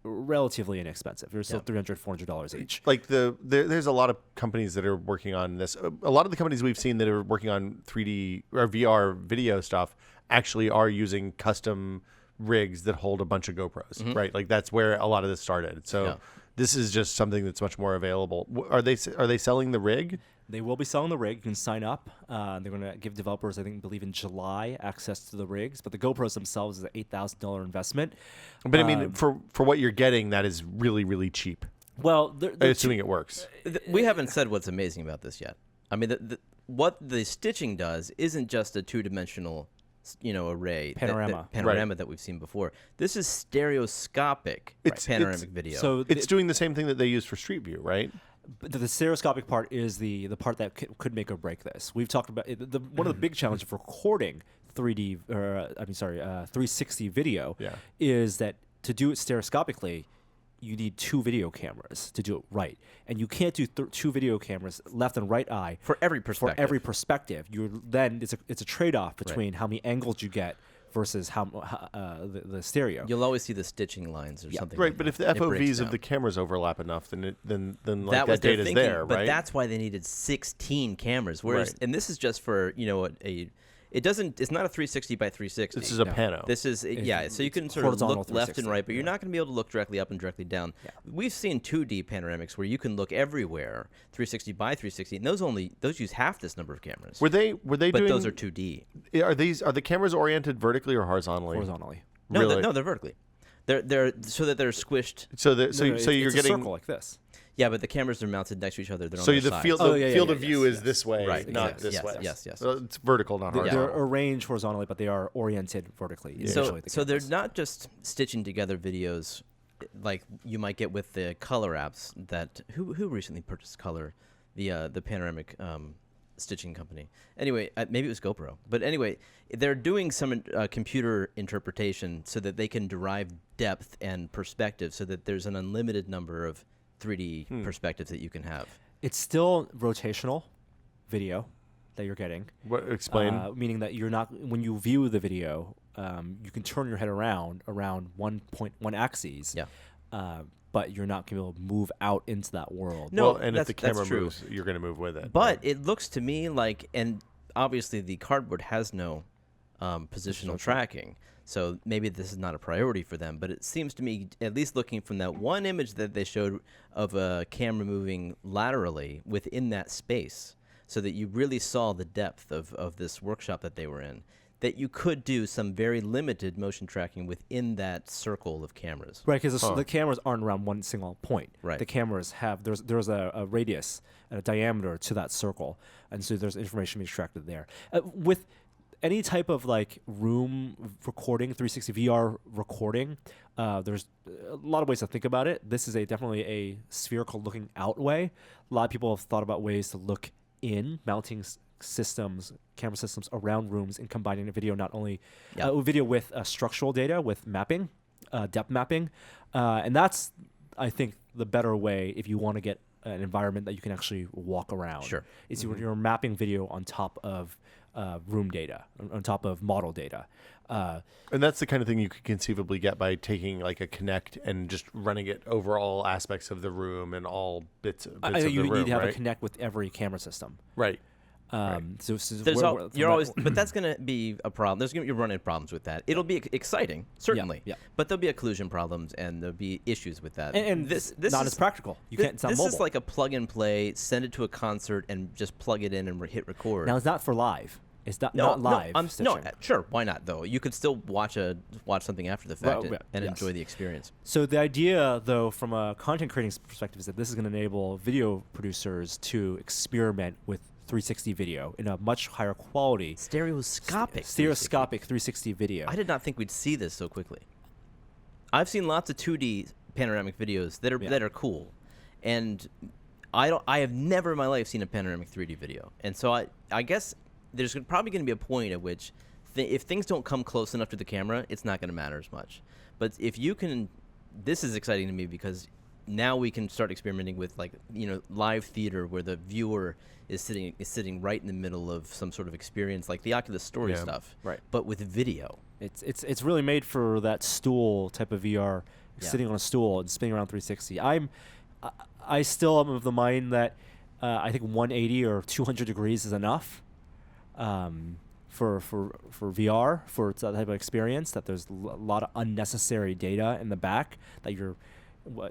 relatively inexpensive. They're still $300, $400 each. Like there's a lot of companies that are working on this. A lot of the companies we've seen that are working on 3D or VR video stuff actually are using custom rigs that hold a bunch of GoPros, right? Like that's where a lot of this started. So this is just something that's much more available. Are they selling the rig? They will be selling the rig. You can sign up. They're going to give developers, I believe in July, access to the rigs. But the GoPros themselves is an $8,000 investment. But I mean, for what you're getting, that is really, really cheap. Well, they're assuming it works. We haven't said what's amazing about this yet. I mean, what the stitching does isn't just a two-dimensional, array panorama that we've seen before. This is stereoscopic panoramic video. So it's doing the same thing that they use for Street View, right? But the stereoscopic part is the part that could make or break this. We've talked about one of the big challenges of recording 360 video is that to do it stereoscopically, you need 2 video cameras to do it right, and you can't do 2 video cameras left and right eye for every perspective. It's a trade-off between how many angles you get versus the stereo. You'll always see the stitching lines or something. Right, like but that. if the It breaks FOVs of down. the cameras overlap enough, then like That was their data's thinking, there, but right? that's why they needed 16 cameras. Whereas, Right. and this is just for it doesn't. It's not a 360 by 360. This is a pano. This is so you can sort of horizontal look left and 360, right, but you're not going to be able to look directly up and directly down. Yeah. We've seen 2D panoramics where you can look everywhere, 360 by 360, and those use half this number of cameras. Were they but doing? those are 2D. Are the cameras oriented vertically or horizontally? horizontally. No, Really? they're vertically. They're so that they're squished. So No, you're it's getting a circle like this. Yeah, but the cameras are mounted next to each other. They're so on their the sides. field Oh, the yeah, field yeah, of view yes, is this way, Right, not yes, this yes, way. yes. So it's vertical, not horizontal. They're arranged horizontally, but they are oriented vertically. Essentially, the So they're cameras. not just stitching together videos like you might get with the color apps that who recently purchased Color, the panoramic stitching company. Anyway, maybe it was GoPro. But anyway, they're doing some computer interpretation so that they can derive depth and perspective so that there's an unlimited number of 3D perspectives that you can have. It's still rotational video that you're getting. What, explain. Meaning that you're not, when you view the video, you can turn your head around 1.1 axes. Yeah. But you're not going to be able to move out into that world. No, well, and if the that's camera true. moves, you're going to move with it. But it looks to me like, and obviously the cardboard has no positional tracking, so maybe this is not a priority for them. But it seems to me, at least looking from that one image that they showed of a camera moving laterally within that space, so that you really saw the depth of this workshop that they were in, that you could do some very limited motion tracking within that circle of cameras. Right, because the cameras aren't around one single point. Right. The cameras have there's a radius and a diameter to that circle, and so there's information being extracted there. With any type of like room recording, 360 VR recording, there's a lot of ways to think about it. This is definitely a spherical looking out way. A lot of people have thought about ways to look in, mounting camera systems around rooms and combining the video not only video with structural data with mapping, depth mapping, and that's I think the better way if you want to get an environment that you can actually walk around. Sure. Is you're mapping video on top of room data, on top of model data. And that's the kind of thing you could conceivably get by taking like a Kinect and just running it over all aspects of the room and all bits of the room, You need to have right? a connect with every camera system. Right. So There's you're always, but that's going to be a problem. You're running problems with that. It'll be exciting, certainly. yeah. But there'll be occlusion problems and there'll be issues with that. and this not is as practical. It's not this mobile. is like a plug and play. Send it to a concert and just plug it in and hit record. Now it's not for live. It's not live. No, sure. Why not though? You could still watch something after the fact and yes. enjoy the experience. So the idea, though, from a content creating perspective, is that this is going to enable video producers to experiment with 360 video in a much higher quality. Stereoscopic 360 video. I did not think we'd see this so quickly. I've seen lots of 2D panoramic videos that are cool, and I have never in my life seen a panoramic 3D video, and so I guess there's probably going to be a point at which if things don't come close enough to the camera, it's not going to matter as much. But if you can, this is exciting to me because now we can start experimenting with live theater where the viewer is sitting right in the middle of some sort of experience like the Oculus Story stuff, right? But with video. It's really made for that stool type of VR, sitting on a stool and spinning around 360. I still am of the mind that I think 180 or 200 degrees is enough. For VR, for that type of experience, that there's a lot of unnecessary data in the back that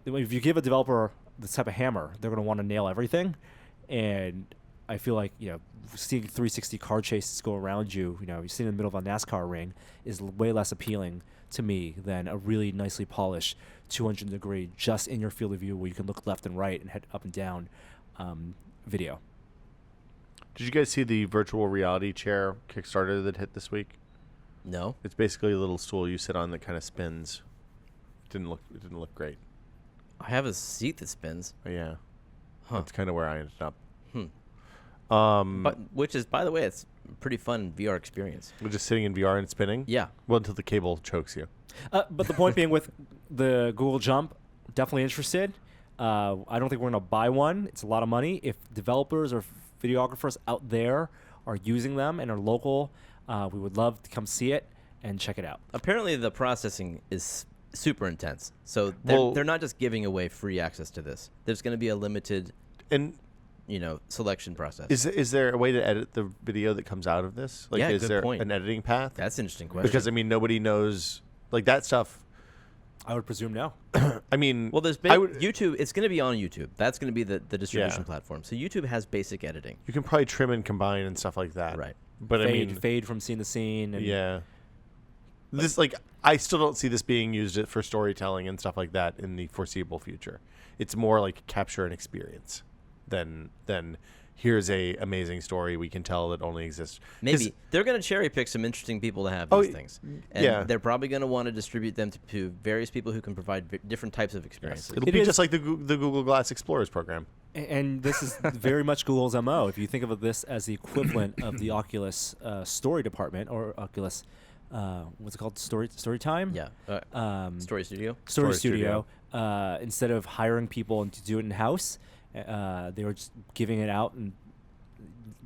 if you give a developer this type of hammer, they're going to want to nail everything. And I feel like, seeing 360 car chases go around you, you're sitting in the middle of a NASCAR ring is way less appealing to me than a really nicely polished 200 degree just in your field of view where you can look left and right and head up and down video. Did you guys see the virtual reality chair Kickstarter that hit this week? No. It's basically a little stool you sit on that kind of spins. It didn't look great. I have a seat that spins. Yeah. Huh. That's kind of where I ended up. But which is, by the way, it's a pretty fun VR experience. We're just sitting in VR and spinning? Yeah. Well, until the cable chokes you. But the point being with the Google Jump, definitely interested. I don't think we're going to buy one. It's a lot of money. If developers or videographers out there are using them and are local, we would love to come see it and check it out. Apparently, the processing is super intense. So they're not just giving away free access to this. There's going to be a limited, And selection process. is there a way to edit the video that comes out of this? Like, Yeah, is good there point. an editing path? That's an interesting question. Because nobody knows like that stuff. I would presume no. I mean, well, there's YouTube. It's going to be on YouTube. That's going to be the distribution platform. So YouTube has basic editing. you can probably trim and combine and stuff like that. Right. But Fade from scene to scene. And yeah. This I still don't see this being used for storytelling and stuff like that in the foreseeable future. It's more like capture an experience than here's a amazing story we can tell that only exists. Maybe they're going to cherry pick some interesting people to have these things. And they're probably going to want to distribute them to various people who can provide different types of experiences. It'll be just like the Google Glass Explorers program. And this is very much Google's MO. If you think of this as the equivalent of the Oculus story department or Oculus, what's it called? Storytime? Yeah. Story Studio. Story Studio. Instead of hiring people and to do it in house, they were just giving it out and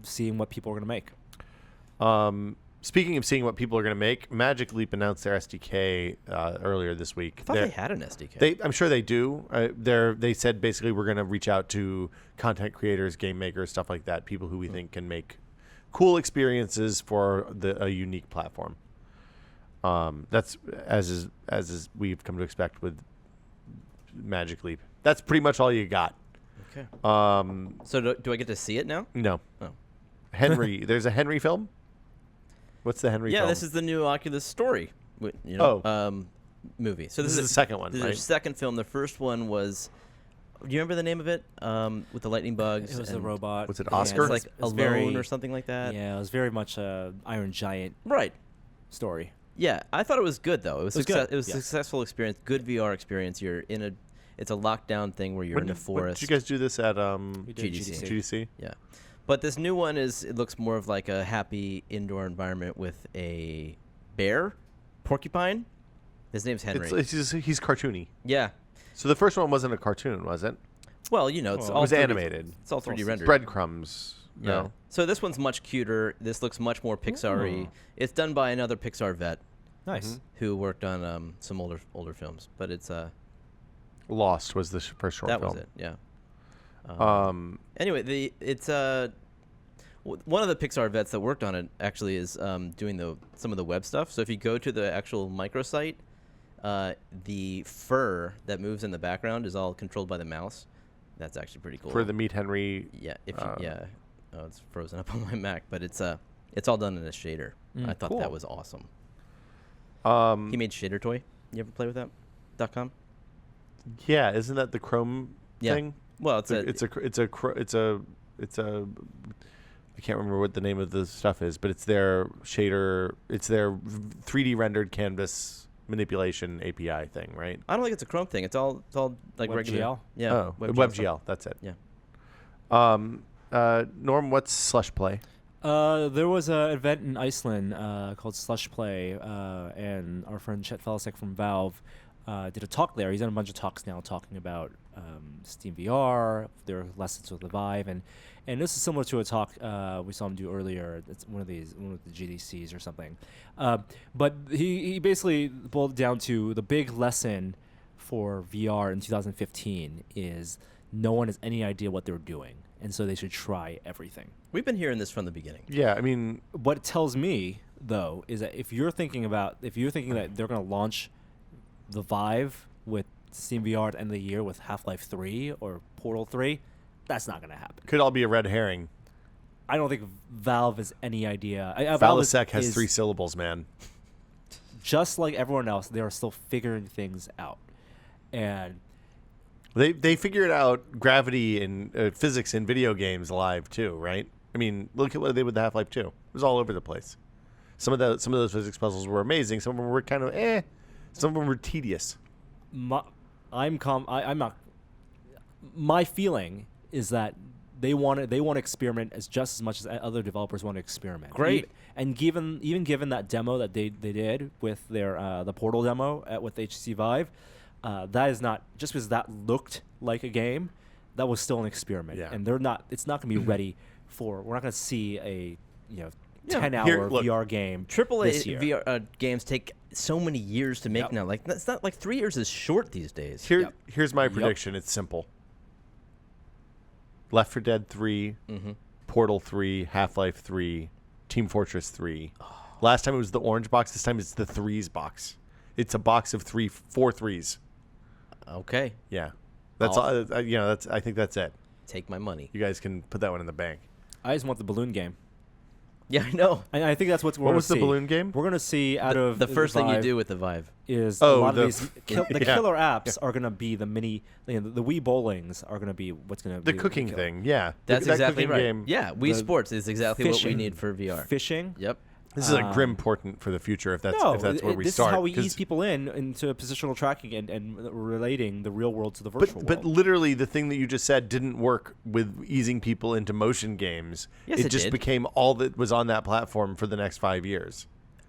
seeing what people are going to make. Speaking of seeing what people are going to make, Magic Leap announced their SDK earlier this week. I thought they had an SDK. I'm sure they do. They said basically we're going to reach out to content creators, game makers, stuff like that, people who we think can make cool experiences for a unique platform. That's as we've come to expect with Magic Leap. That's pretty much all you got. Okay. So do I get to see it now? No. Oh. Henry. There's a Henry film. What's the Henry film? Yeah, this is the new Oculus story. Movie. So this is the second one, This right? is their second film. The first one was. Do you remember the name of it? With the lightning bugs. It was the robot. Was it Yeah, Oscar? It's like it was Alone or something like that. Yeah, it was very much a Iron Giant Right. story. Yeah, I thought it was good though. It was good. It was a Yeah. successful experience. Good VR experience. It's a lockdown thing where you're in a forest. Did you guys do this at We did GDC. GDC? Yeah, but this new one it looks more of like a happy indoor environment with a bear, porcupine. His name's Henry. He's cartoony. Yeah. So the first one wasn't a cartoon, was it? Well, it's It all was 3D animated. It's all 3D rendered. Breadcrumbs. Yeah. No. So this one's much cuter. This looks much more Pixar-y. It's done by another Pixar vet Nice. who worked on some older films. But it's Lost was the first short that film. was it. Yeah. Anyway, it's one of the Pixar vets that worked on it actually is doing some of the web stuff. So if you go to the actual microsite, the fur that moves in the background is all controlled by the mouse. That's actually pretty cool. For the Meet Henry. Yeah. Oh, it's frozen up on my Mac, but it's all done in a shader. I thought cool. that was awesome. He made Shader Toy. You ever play with that? .com. Yeah, isn't that the Chrome thing? Well, it's a I can't remember what the name of the stuff is, but it's their shader. It's their 3D rendered canvas manipulation API thing, right? I don't think it's a Chrome thing. It's all like regular. WebGL? Yeah. Oh, WebGL WebGL. That's it. Yeah. Norm, what's Slush Play? There was an event in Iceland called Slush Play, and our friend Chet Felicek from Valve did a talk there. He's done a bunch of talks now talking about Steam VR, their lessons with the Vive, and this is similar to a talk we saw him do earlier. It's one of the GDCs or something. But he basically boiled it down to the big lesson for VR in 2015 is no one has any idea what they're doing, and so they should try everything. We've been hearing this from the beginning. Yeah, I mean, What it tells me, though, is that if you're thinking that they're going to launch the Vive with Steam VR at the end of the year with Half-Life 3 or Portal 3, that's not going to happen. could all be a red herring. I don't think Valve has any idea. Valasek has 3 syllables, man. Just like everyone else, they are still figuring things out. And They figured out gravity and physics in video games live too, right? I mean, look at what they did with the Half-Life 2. It was all over the place. Some of those physics puzzles were amazing. Some of them were kind of Some of them were tedious. I'm not. My feeling is that they want to experiment just as much as other developers want to experiment. Great. And given that demo that they did with their the Portal demo with HTC Vive, that is not just because that looked like a game, that was still an experiment. Yeah. And they're not. It's not going to be ready for. We're not going to see 10-hour Look, VR game AAA this year. VR games take so many years to make now. Like it's not like 3 years is short these days. Here's my prediction. It's simple. Left 4 Dead 3, Portal 3, Half-Life 3, Team Fortress 3. Last time it was the orange box. This time it's the threes box. It's a box of 4 threes. Okay. Yeah, that's all. That's. I think that's it. Take my money. You guys can put that one in the bank. I just want the balloon game. Yeah, I know. And I think that's what we're What going to was the see. balloon game? We're going to see out of The first thing you Vive do with the Vive. is Oh, a lot the of these the yeah. killer apps are going to be the mini, the Wii bowlings are going to be what's going to The be cooking killer. thing. Yeah, That's that exactly cooking right. game. Yeah, Wii The Sports is exactly what we fishing. need for VR. Fishing. Yep. This is a grim portent for the future if that's No, where we this start. is how we 'cause- ease people into positional tracking and relating the real world to the virtual But world. literally, the thing that you just said didn't work with easing people into motion games. Yes, it it just did. became all that was on that platform for the next 5 years.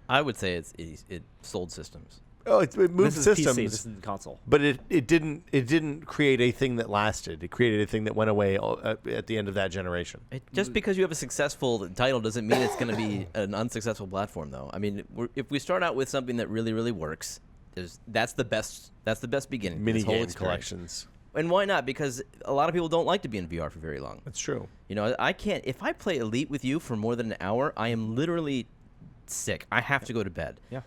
I would say it sold systems. Oh, it moved this is systems, PC, this is console. but it didn't create a thing that lasted. It created a thing that went away at the end of that generation. Just because you have a successful title doesn't mean it's going to be an unsuccessful platform, though. I mean, if we start out with something that really, really works, that's the best. That's the best beginning. to Mini this whole game experience. collections. And why not? Because a lot of people don't like to be in VR for very long. That's true. You know, I can't. If I play Elite with you for more than an hour, I am literally sick. I have to go to bed. Yeah.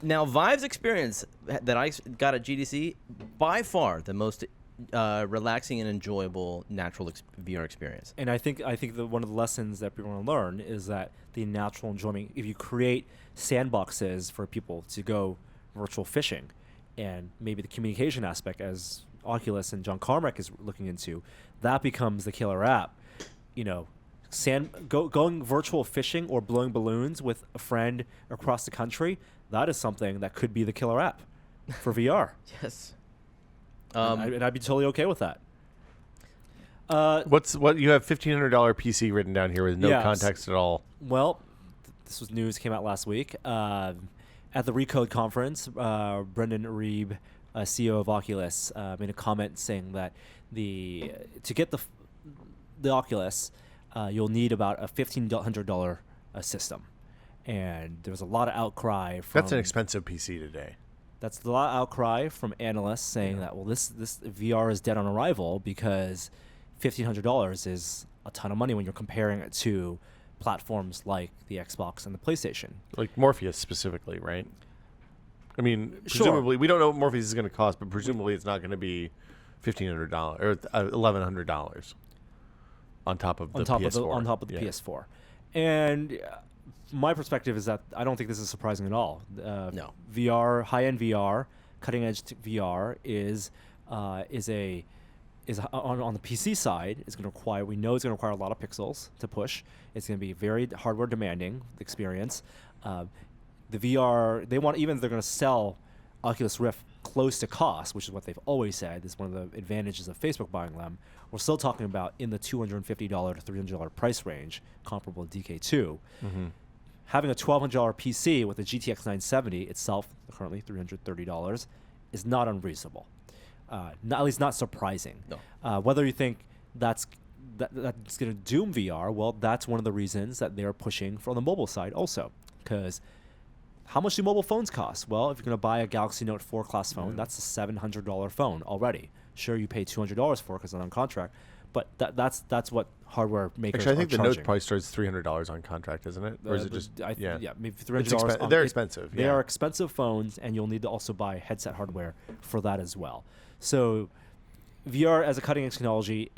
Now, Vive's experience that I got at GDC, by far the most relaxing and enjoyable natural VR experience. And I think one of the lessons that people want to learn is that the natural enjoyment, if you create sandboxes for people to go virtual fishing, and maybe the communication aspect, as Oculus and John Carmack is looking into, that becomes the killer app. You know, going virtual fishing or blowing balloons with a friend across the country, that is something that could be the killer app for VR. Yes. And I'd be totally okay with that. What you have $1,500 PC written down here with no Yes. context at all. Well, this was news came out last week. At the Recode conference, Brendan Reeb, CEO of Oculus, made a comment saying that to get the Oculus, you'll need about a $1,500 system, and there was a lot of outcry from. That's an expensive PC today. That's a lot of outcry from analysts saying that this VR is dead on arrival because $1,500 is a ton of money when you're comparing it to platforms like the Xbox and the PlayStation. Like Morpheus specifically, right? I mean, Sure. presumably, we don't know what Morpheus is going to cost, but presumably it's not going to be $1,500 or $1,100 on top of the PS4. On top of the PS4. And my perspective is that I don't think this is surprising at all. No. VR, high-end VR, cutting-edge VR is on the PC side. It's going to require. We know it's going to require a lot of pixels to push. It's going to be very hardware demanding experience. The VR they're going to sell Oculus Rift close to cost, which is what they've always said. This is one of the advantages of Facebook buying them. We're still talking about in the $250 to $300 price range, comparable to DK2. Mm-hmm. Having a $1,200 PC with a GTX 970 itself, currently $330, is not unreasonable. At least not surprising. No. Whether you think that's going to doom VR, well, that's one of the reasons that they're pushing for the mobile side also. Because how much do mobile phones cost? Well, if you're going to buy a Galaxy Note 4 class phone, that's a $700 phone already. Sure, you pay $200 for it because it's on contract, but that's what hardware makers Actually, I think are the charging. Note probably starts $300 on contract, isn't it? Or is it just yeah, maybe It's $300. they're expensive. They yeah. are expensive phones, and you'll need to also buy headset hardware for that as well. So, VR as a cutting edge technology,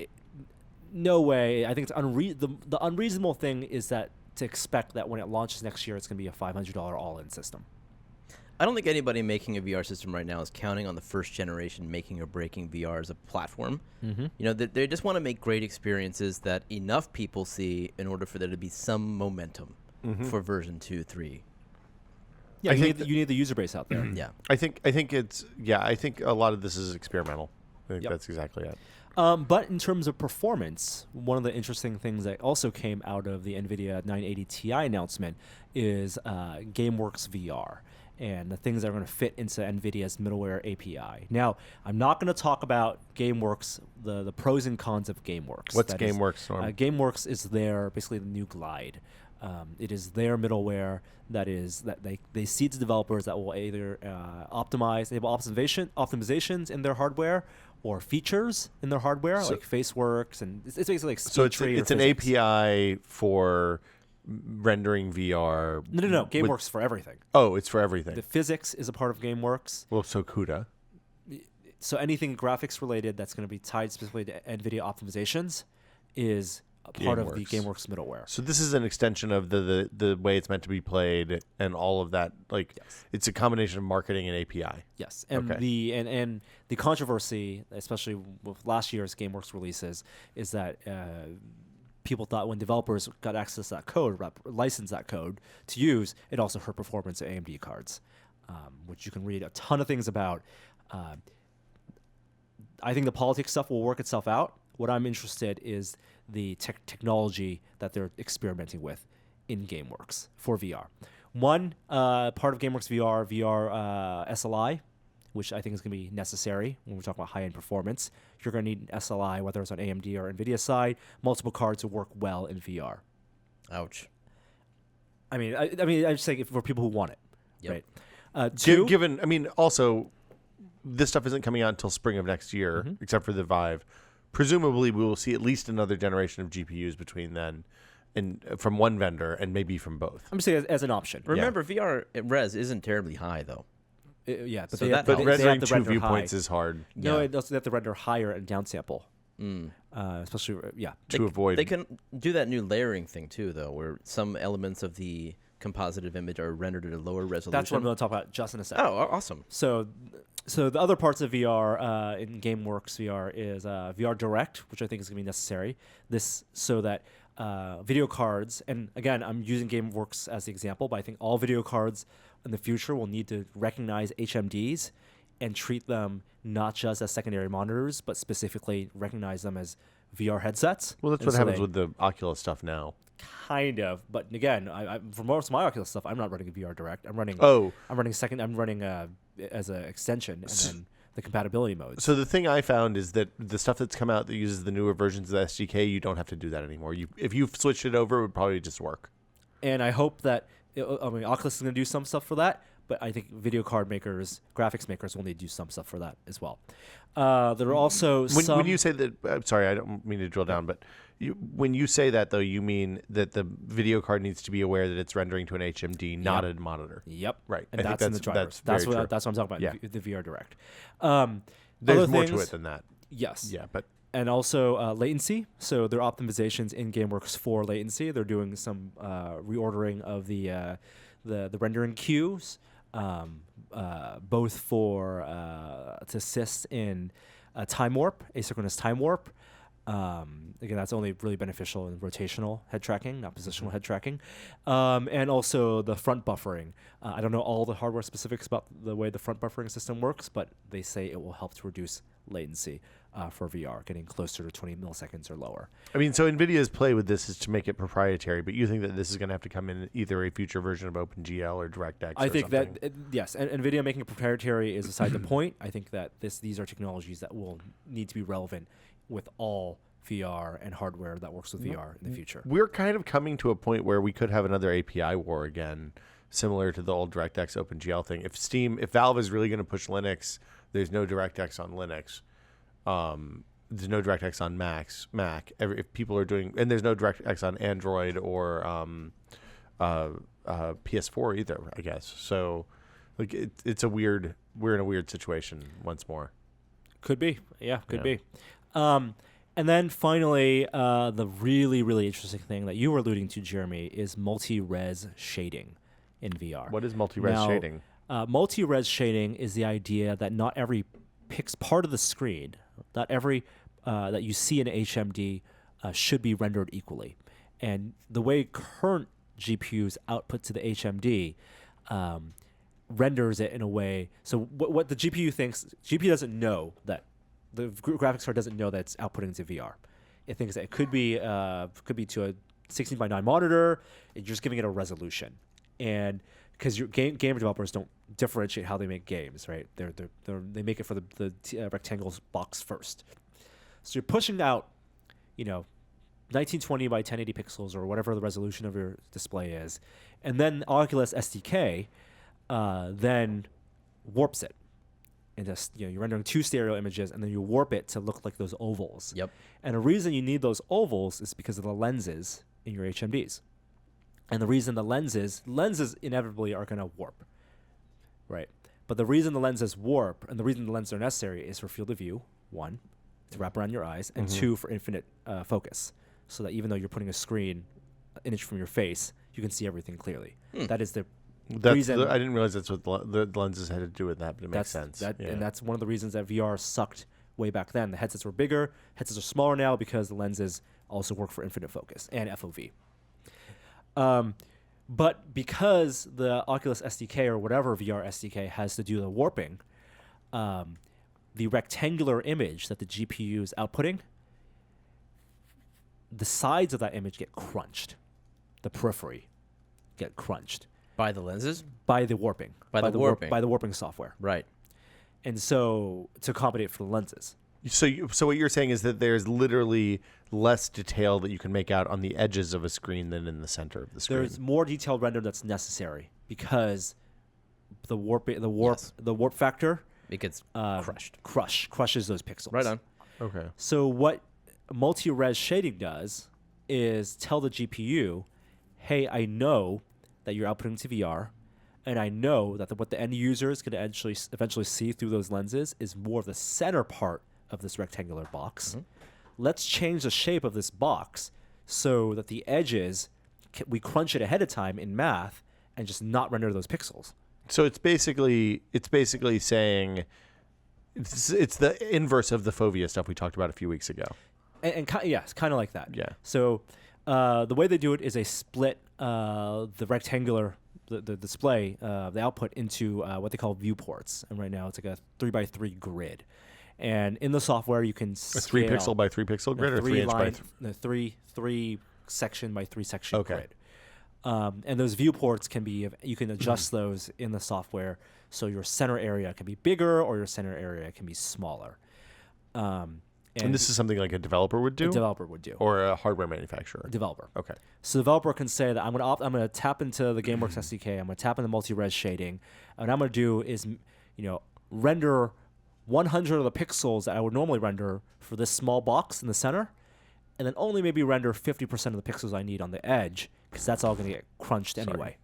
no way. I think it's the unreasonable thing is that to expect that when it launches next year, it's going to be a $500 all-in system. I don't think anybody making a VR system right now is counting on the first generation making or breaking VR as a platform. Mm-hmm. You know, they just want to make great experiences that enough people see in order for there to be some momentum for version 2, 3. Yeah, you need the user base out there. Yeah. I think a lot of this is experimental. I think Yep. that's exactly it. But in terms of performance, one of the interesting things that also came out of the NVIDIA 980 Ti announcement is GameWorks VR and the things that are going to fit into NVIDIA's middleware API. Now, I'm not going to talk about GameWorks, the pros and cons of GameWorks. What's That is, GameWorks, Norm? GameWorks is basically the new Glide. It is their middleware that they seed to developers that will either enable optimizations in their hardware or features in their hardware, like FaceWorks, and it's basically like SpeedTree. It's an API for rendering VR. No. GameWorks for everything. Oh, it's for everything. The physics is a part of GameWorks. Well, so CUDA. So anything graphics related that's going to be tied specifically to NVIDIA optimizations is a part of the GameWorks middleware. So this is an extension of the way it's meant to be played and all of that. Like, it's a combination of marketing and API. Yes, and the controversy, especially with last year's GameWorks releases, is that people thought when developers got access to that code, licensed that code to use, it also hurt performance of AMD cards, which you can read a ton of things about. I think the politics stuff will work itself out. What I'm interested is the technology that they're experimenting with in GameWorks for VR. One part of GameWorks VR SLI, which I think is going to be necessary when we're talking about high-end performance. You're going to need an SLI, whether it's on AMD or NVIDIA side, multiple cards to work well in VR. Ouch. I mean, I'm just saying for people who want it, Yep. right? Given, I mean, also, this stuff isn't coming out until spring of next year, except for the Vive. Presumably, we will see at least another generation of GPUs between then, and from one vendor, and maybe from both. I'm just saying as an option. Remember, VR res isn't terribly high, though. Yeah, but So they rendering have to two render viewpoints high. is hard. No, Yeah. it does. They have to render higher and downsample. Especially, To avoid. They can do that new layering thing, too, though, where some elements of the compositive image are rendered at a lower resolution. That's what I'm going to talk about just in a second. Oh, awesome. So the other parts of VR in GameWorks VR is VR Direct, which I think is going to be necessary. This so that video cards, and again, I'm using GameWorks as the example, but I think all video cards in the future will need to recognize HMDs and treat them not just as secondary monitors, but specifically recognize them as VR headsets. Well, that's And what so happens they- with the Oculus stuff now. Kind of, but again, for most of my Oculus stuff, I'm not running VR Direct. I'm running. Oh. I'm running as an extension, and then the compatibility modes. So the thing I found is that the stuff that's come out that uses the newer versions of the SDK, you don't have to do that anymore. If you've switched it over, it would probably just work. And I hope that Oculus is going to do some stuff for that, but I think video card makers, graphics makers will need to do some stuff for that as well. There are also when you say that, I'm sorry, I don't mean to drill down, but when you say that, though, you mean that the video card needs to be aware that it's rendering to an HMD, not a monitor. Yep. Right. And I think that's in the drivers. that's very true. That's what I'm talking about. Yeah. The VR Direct. There's other more to things- it than that. Yes. Yeah, but And also latency. So there are optimizations in GameWorks for latency. They're doing some reordering of the rendering queues, both for to assist in time warp, asynchronous time warp. Again, that's only really beneficial in rotational head tracking, not positional head tracking. And also the front buffering. I don't know all the hardware specifics about the way the front buffering system works, but they say it will help to reduce latency for VR, getting closer to 20 milliseconds or lower. I mean, so NVIDIA's play with this is to make it proprietary, but you think that this is going to have to come in either a future version of OpenGL or DirectX I or think something? that, yes, and NVIDIA making it proprietary is beside the point. I think that these are technologies that will need to be relevant with all VR and hardware that works with VR in the future. We're kind of coming to a point where we could have another API war again, similar to the old DirectX OpenGL thing. If Valve is really going to push Linux, there's no DirectX on Linux. There's no DirectX on Mac. If people are doing, and there's no DirectX on Android or PS4 either, I guess. So, like, we're in a weird situation once more. Could be. Yeah, could be. And then finally, the really, really interesting thing that you were alluding to, Jeremy, is multi-res shading in VR. What is multi-res shading? Multi-res shading is the idea that not every part of the screen, not every that you see in HMD should be rendered equally. And the way current GPUs output to the HMD renders it in a way. So what the GPU doesn't know that. The graphics card doesn't know that it's outputting into VR. It thinks that it could be to a 16:9 monitor. And you're just giving it a resolution, and because your game developers don't differentiate how they make games, right? They make it for the rectangle box first. So you're pushing out, 1920 by 1080 pixels or whatever the resolution of your display is, and then Oculus SDK then warps it. And just you're rendering 2 stereo images, and then you warp it to look like those ovals. Yep. And the reason you need those ovals is because of the lenses in your HMDs. And the reason the lenses inevitably are going to warp, right? But the reason the lenses warp and the reason the lenses are necessary is for field of view, 1, to wrap around your eyes, and 2, for infinite focus, so that even though you're putting a screen an inch from your face, you can see everything clearly. That is the reason. I didn't realize that's what the lenses had to do with that, but it makes sense. And that's one of the reasons that VR sucked way back then. The headsets were bigger. Headsets are smaller now because the lenses also work for infinite focus and FOV. But because the Oculus SDK or whatever VR SDK has to do the warping, the rectangular image that the GPU is outputting, the sides of that image get crunched. The periphery get crunched. By the lenses? By the warping. By the warping. By the warping software. Right. And so to accommodate for the lenses. So what you're saying is that there's literally less detail that you can make out on the edges of a screen than in the center of the screen. There's more detailed render that's necessary because the warp factor It gets crushes those pixels. Right on. Okay. So what multi-res shading does is tell the GPU, hey, I know that you're outputting to VR, and I know that what the end user is going to eventually see through those lenses is more of the center part of this rectangular box. Mm-hmm. Let's change the shape of this box so that the edges, we crunch it ahead of time in math and just not render those pixels. So it's basically saying it's the inverse of the fovea stuff we talked about a few weeks ago. It's kind of like that. Yeah. So the way they do it is they split the rectangular the display, the output into what they call viewports, and right now it's like a 3x3 grid. And in the software, you can a 3 pixel by 3 pixel grid, or 3 inch by three section by 3 section okay. grid. And those viewports can be, you can adjust those in the software, so your center area can be bigger or your center area can be smaller. And this is something like a developer would do? A developer would do. Or a hardware manufacturer? A developer. Okay. So the developer can say that I'm going to tap into the GameWorks SDK, I'm going to tap into multi-res shading, and what I'm going to do is, render 100 of the pixels that I would normally render for this small box in the center, and then only maybe render 50% of the pixels I need on the edge, because that's all going to get crunched anyway.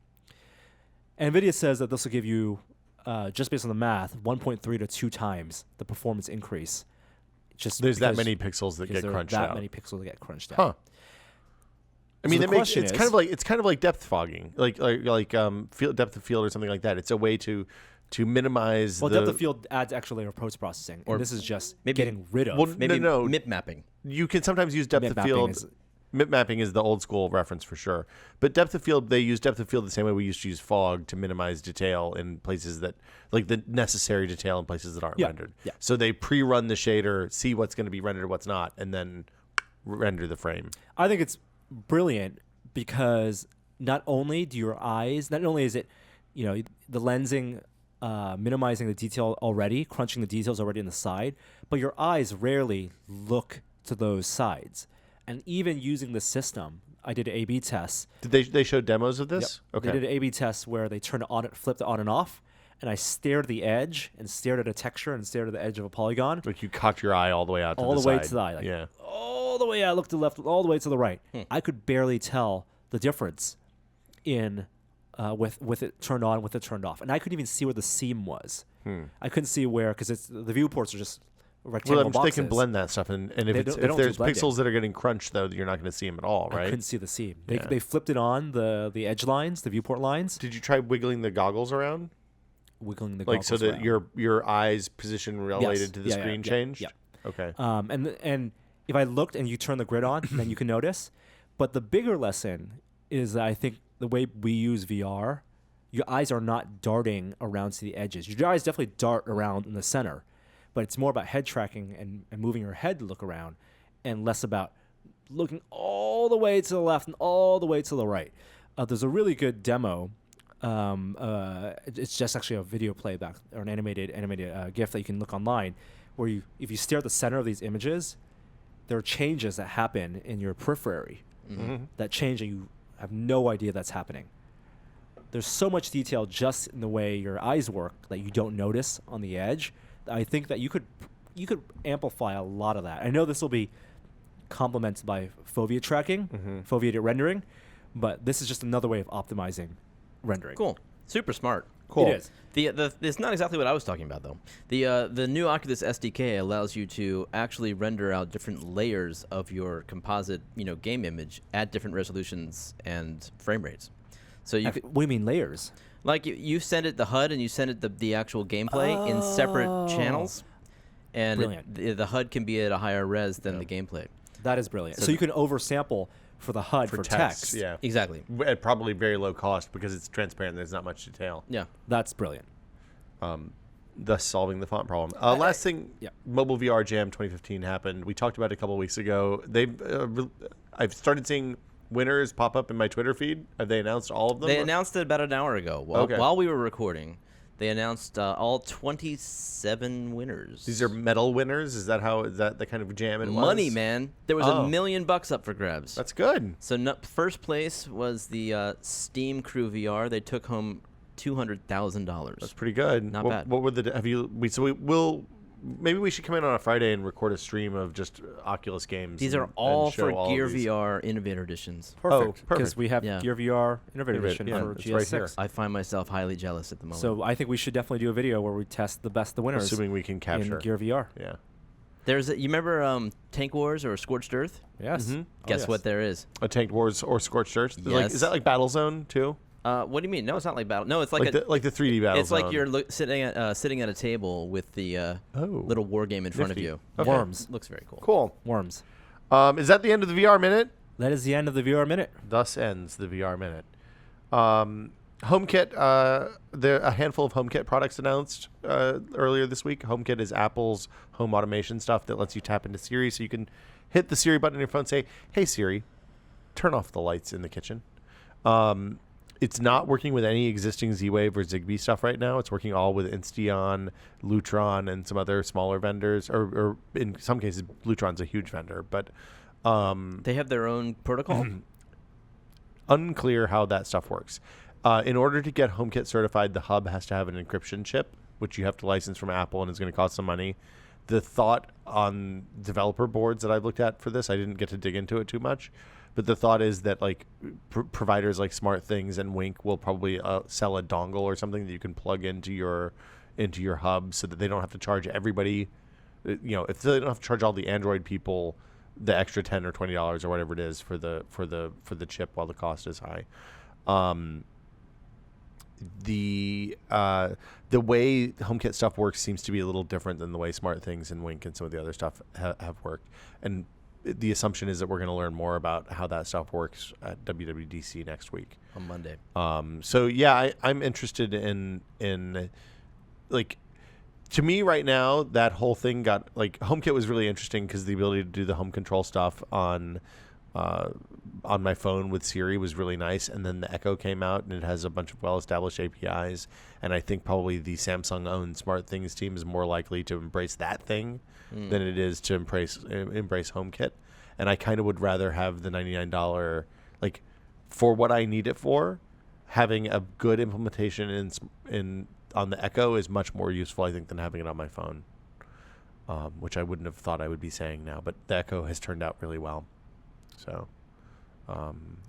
And NVIDIA says that this will give you, just based on the math, 1.3 to 2 times the performance increase. There's that many pixels that get crunched out. That many pixels that get crunched out. Huh. I mean, it's kind of like depth fogging, like depth of field or something like that. It's a way to minimize. Well, depth of field adds extra layer of post processing, or this is just getting rid of. Well, no, MIP mapping. You can sometimes use depth of field. MIP mapping is the old school reference for sure. But depth of field, they use depth of field the same way we used to use fog to minimize detail in places that, like the necessary detail in places that aren't rendered. Yeah. So they pre-run the shader, see what's going to be rendered, what's not, and then render the frame. I think it's brilliant because not only is it, the lensing, minimizing the detail already, crunching the details already in the side, but your eyes rarely look to those sides. And even using the system, I did an A/B test. Did they show demos of this? Yep. Okay. They did an A/B test where they flipped it on and off, and I stared at the edge and stared at a texture and stared at the edge of a polygon. Like you cocked your eye all the way out to the side. All the way to the eye. Yeah. All the way out, looked to the left, all the way to the right. I could barely tell the difference in with it turned on, with it turned off. And I couldn't even see where the seam was. I couldn't see where, because the viewports are just rectangular boxes. They can blend that stuff, and if there's pixels that are getting crunched, though, you're not going to see them at all, right? I couldn't see the seam. They flipped it on, the edge lines, the viewport lines. Did you try wiggling the goggles around? Wiggling the goggles goggles that around. your eyes position related to the screen changed? Yeah. Okay. And if I looked and you turn the grid on, then you can notice. But the bigger lesson is that I think the way we use VR, your eyes are not darting around to the edges. Your eyes definitely dart around in the center, but it's more about head tracking and moving your head to look around, and less about looking all the way to the left and all the way to the right. There's a really good demo. It's just actually a video playback or an animated GIF that you can look online, where if you stare at the center of these images, there are changes that happen in your periphery that change and you have no idea that's happening. There's so much detail just in the way your eyes work that you don't notice on the edge. I think that you could amplify a lot of that. I know this will be complemented by fovea tracking, foveated rendering, but this is just another way of optimizing rendering. Cool. Super smart. Cool. It is. It's not exactly what I was talking about, though. The new Oculus SDK allows you to actually render out different layers of your composite, game image at different resolutions and frame rates. So you What do you mean layers? like you send it the HUD and you send it the actual gameplay in separate channels, and Brilliant. the HUD can be at a higher res than the gameplay. That is brilliant. So you can oversample for the HUD for text. Yeah. Exactly. At probably very low cost because it's transparent. There's not much detail. Yeah. That's brilliant. Thus solving the font problem. Last thing, yeah. Mobile VR Jam 2015 happened. We talked about it a couple of weeks ago. I've started seeing winners pop up in my Twitter feed. Have they announced all of them? They announced it about an hour ago. While we were recording, they announced all 27 winners. These are medal winners. Is that the kind of jam it was? Money, man. There was $1 million up for grabs. That's good. So first place was the Steam Crew VR. They took home $200,000. That's pretty good. Not bad. What were maybe we should come in on a Friday and record a stream of just Oculus games. These are and all show for all Gear of these. VR Innovator Editions. Perfect. Because perfect. we have Yeah. Gear VR Innovator Edition yeah, for it's GS6. right here. I find myself highly jealous at the moment. So I think we should definitely do a video where we test the winners Assuming we can capture. in Gear VR. Yeah. you remember Tank Wars or Scorched Earth? Yes. Mm-hmm. Oh, Guess yes. what there is? A Tank Wars or Scorched Earth? Yes. Is that like Battlezone too? What do you mean? No, it's not like Battle. No, it's like the 3D Battlezone. It's like you're sitting at a table with the little war game in front of Nifty. you. Okay. Worms. Looks very cool. Cool. Worms. Is that the end of the VR Minute? That is the end of the VR Minute. Thus ends the VR Minute. HomeKit, a handful of HomeKit products announced earlier this week. HomeKit is Apple's home automation stuff that lets you tap into Siri, so you can hit the Siri button on your phone and say, "Hey Siri, turn off the lights in the kitchen." It's not working with any existing Z-Wave or Zigbee stuff right now. It's working all with Insteon, Lutron, and some other smaller vendors. Or in some cases, Lutron's a huge vendor, but They have their own protocol. unclear how that stuff works. In order to get HomeKit certified, the hub has to have an encryption chip, which you have to license from Apple, and is going to cost some money. The thought on developer boards that I've looked at for this, I didn't get to dig into it too much, but the thought is that like providers like SmartThings and Wink will probably sell a dongle or something that you can plug into your hub, so that they don't have to charge everybody. If they don't have to charge all the Android people the extra $10 or $20 or whatever it is for the chip while the cost is high. The way HomeKit stuff works seems to be a little different than the way SmartThings and Wink and some of the other stuff have worked. And the assumption is that we're going to learn more about how that stuff works at WWDC next week On Monday. So yeah, I'm interested in like, to me right now, that whole thing got like HomeKit was really interesting because the ability to do the home control stuff on my phone with Siri was really nice, and then the Echo came out and it has a bunch of well-established APIs, and I think probably the Samsung-owned SmartThings team is more likely to embrace that thing than it is to embrace HomeKit, and I kind of would rather have the $99 like for what I need it for. Having a good implementation in on the Echo is much more useful, I think, than having it on my phone, which I wouldn't have thought I would be saying now, but the Echo has turned out really well. So,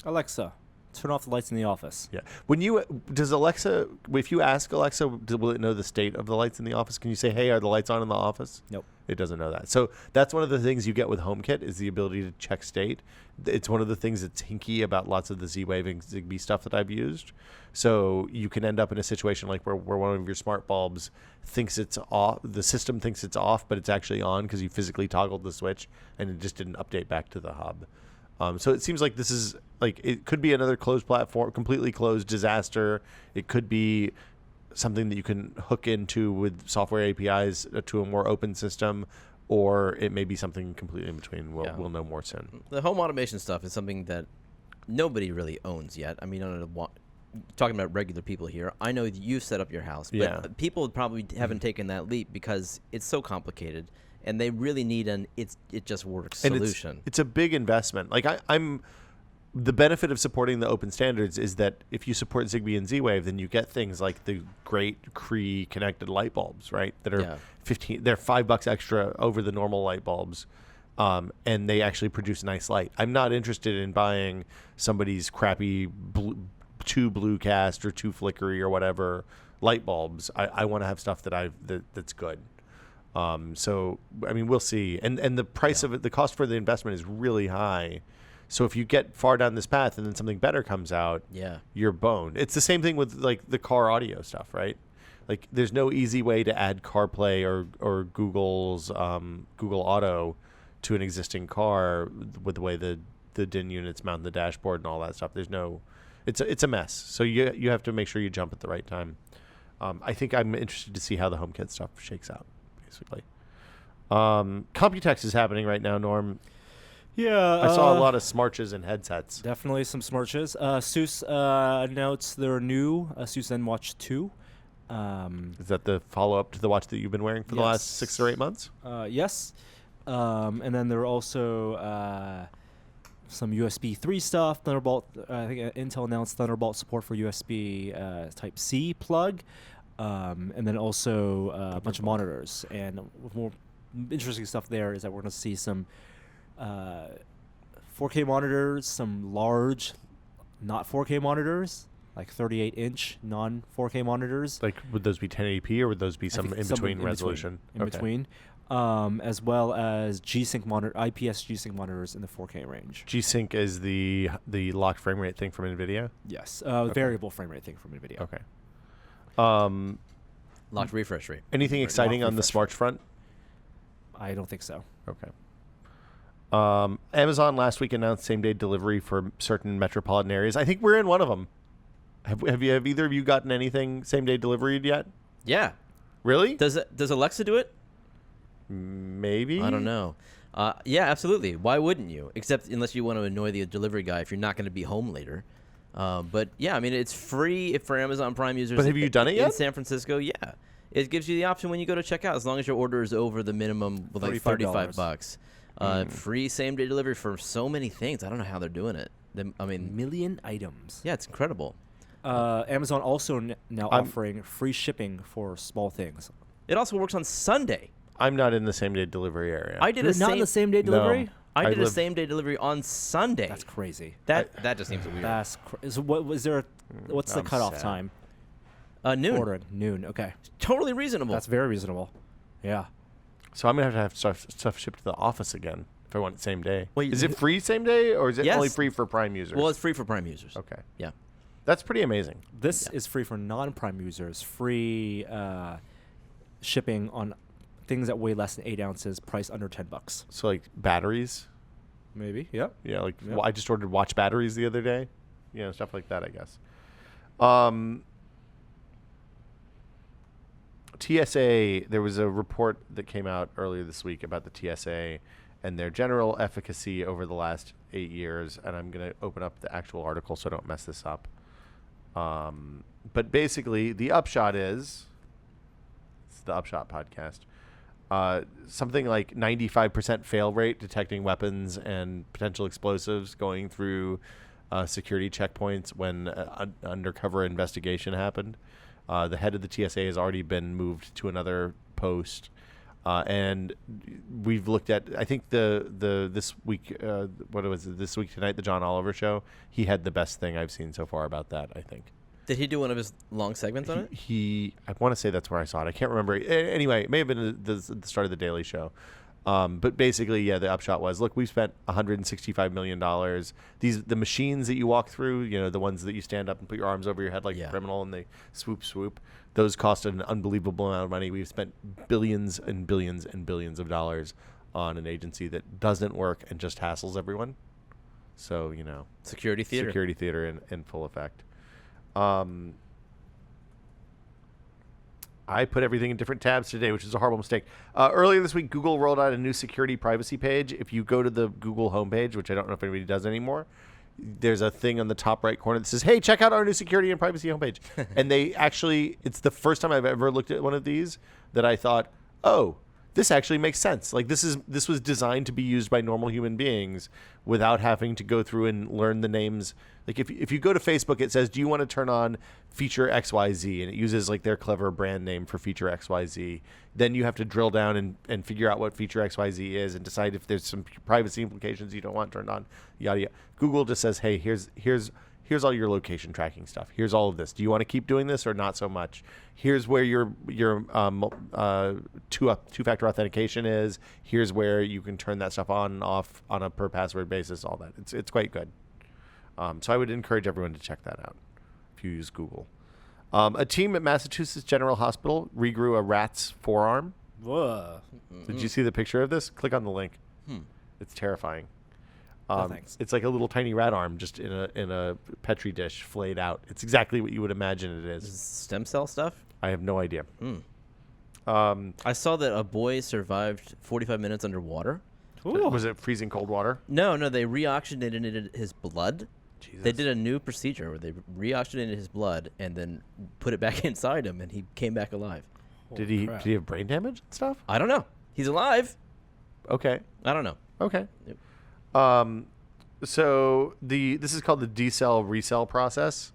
Alexa, turn off the lights in the office. yeah. If you ask Alexa, will it know the state of the lights in the office? Can you say, "Hey, are the lights on in the office?" Nope. It doesn't know that. So that's one of the things you get with HomeKit is the ability to check state. It's one of the things that's hinky about lots of the Z-Wave and Zigbee stuff that I've used. So you can end up in a situation like where one of your smart bulbs thinks it's off, the system thinks it's off, but it's actually on because you physically toggled the switch and it just didn't update back to the hub. So it seems like this is like, it could be another closed platform, completely closed disaster. It could be something that you can hook into with software APIs to a more open system, or it may be something completely in between. We'll know more soon. The home automation stuff is something that nobody really owns yet. I mean, talking about regular people here, I know you set up your house, but Yeah. people probably haven't taken that leap because it's so complicated. and they really need it just works And solution. it's a big investment. Like I'm the benefit of supporting the open standards is that if you support Zigbee and Z-Wave, then you get things like the great Cree connected light bulbs, right? That are they're $5 extra over the normal light bulbs. And they actually produce nice light. I'm not interested in buying somebody's crappy too blue cast or too flickery or whatever light bulbs. I want to have stuff that's good. So I mean, we'll see. And the price of it, the cost for the investment is really high. So if you get far down this path and then something better comes out, you're boned. It's the same thing with like the car audio stuff, right? Like there's no easy way to add CarPlay or Google's Google Auto to an existing car with the way the DIN units mount the dashboard and all that stuff. There's no, it's a mess. So you have to make sure you jump at the right time. I think I'm interested to see how the HomeKit stuff shakes out, basically. Computex is happening right now, Norm. Yeah, I saw a lot of smarches and headsets. Definitely some smarches. ASUS announced their new ASUS ZenWatch 2. Is that the follow-up to the watch that you've been wearing for the last 6 or 8 months? Yes. And then there are also some USB 3 stuff. Thunderbolt. I think Intel announced Thunderbolt support for USB Type C plug, and then also a bunch of monitors. And more interesting stuff there is that we're going to see some 4K monitors, some large, not 4K monitors, like 38-inch non-4K monitors. Like, would those be 1080p or would those be some in-between resolution? In between. As well as G-Sync IPS G-Sync monitors in the 4K range. G-Sync is the locked frame rate thing from NVIDIA? Yes, variable frame rate thing from NVIDIA. Okay. Locked refresh rate. Anything exciting on the smart front? I don't think so. Okay. Amazon last week announced same-day delivery for certain metropolitan areas. I think we're in one of them. Have either of you gotten anything same-day delivery yet? Yeah. Really? Does Alexa do it? Maybe. I don't know. Yeah, absolutely. Why wouldn't you? Except unless you want to annoy the delivery guy if you're not going to be home later. But yeah, I mean, it's free for Amazon Prime users. But have you done it yet? In San Francisco, yeah. It gives you the option when you go to check out, as long as your order is over the minimum with like $35. Free same-day delivery for so many things. I don't know how they're doing it. I mean, million items. Yeah, it's incredible. Amazon also now offering free shipping for small things. It also works on Sunday. I'm not in the same-day delivery area. You're not in the same-day delivery? No. I did a same-day delivery on Sunday. That's crazy. That just seems weird. That's so what was there? What's the cutoff time? Noon. Ordering noon. Okay, Totally reasonable. that's very reasonable. Yeah. So I'm going to have stuff shipped to the office again if I want it same day. Well, is it free same day or is it Yes. only free for Prime users? Well, it's free for Prime users. Okay. Yeah. That's pretty amazing. This is free for non-Prime users. Free shipping on things that weigh less than 8 ounces, price under $10. So like batteries? Maybe. Yeah. Yeah, like Yep. I just ordered watch batteries the other day. You know, stuff like that, I guess. TSA, there was a report that came out earlier this week about the TSA and their general efficacy over the last 8 years. And I'm going to open up the actual article so I don't mess this up. But basically, the upshot is, it's the Upshot podcast, something like 95% fail rate detecting weapons and potential explosives going through security checkpoints when an undercover investigation happened. The head of the TSA has already been moved to another post, and we've looked at. I think this week, what was it? This Week Tonight, the John Oliver show. He had the best thing I've seen so far about that. I think. Did he do one of his long segments on it? I want to say that's where I saw it. I can't remember. Anyway, it may have been the start of the Daily Show. But basically, yeah, the upshot was, look, we've spent $165 million. The machines that you walk through, you know, the ones that you stand up and put your arms over your head like a criminal and they swoop, those cost an unbelievable amount of money. We've spent billions and billions and billions of dollars on an agency that doesn't work and just hassles everyone. So, you know. Security theater in full effect. I put everything in different tabs today, which is a horrible mistake. Earlier this week, Google rolled out a new security privacy page. If you go to the Google homepage, which I don't know if anybody does anymore, there's a thing on the top right corner that says, hey, check out our new security and privacy homepage. And they actually, it's the first time I've ever looked at one of these that I thought, oh, this actually makes sense. Like this was designed to be used by normal human beings without having to go through and learn the names. Like if you go to Facebook, it says, "Do you want to turn on feature XYZ?" and it uses like their clever brand name for feature XYZ. Then you have to drill down and figure out what feature XYZ is and decide if there's some privacy implications you don't want turned on. Yada yada. Google just says, "Hey, here's all your location tracking stuff. Here's all of this. Do you want to keep doing this or not so much? Here's where your two-factor authentication is. Here's where you can turn that stuff on and off on a per password basis. All that. It's quite good. So I would encourage everyone to check that out if you use Google. A team at Massachusetts General Hospital regrew a rat's forearm. Whoa. Did you see the picture of this? Click on the link. It's terrifying. No, thanks. It's like a little tiny rat arm just in a Petri dish flayed out. It's exactly what you would imagine it is. Stem cell stuff? I have no idea. I saw that a boy survived 45 minutes underwater. Ooh. Was it freezing cold water? No, they reoxygenated his blood. Jesus. They did a new procedure where they reoxygenated his blood and then put it back inside him, and he came back alive. Did he have brain damage and stuff? I don't know. He's alive. Okay. I don't know. Okay. Yep. So this is called the decell recell process.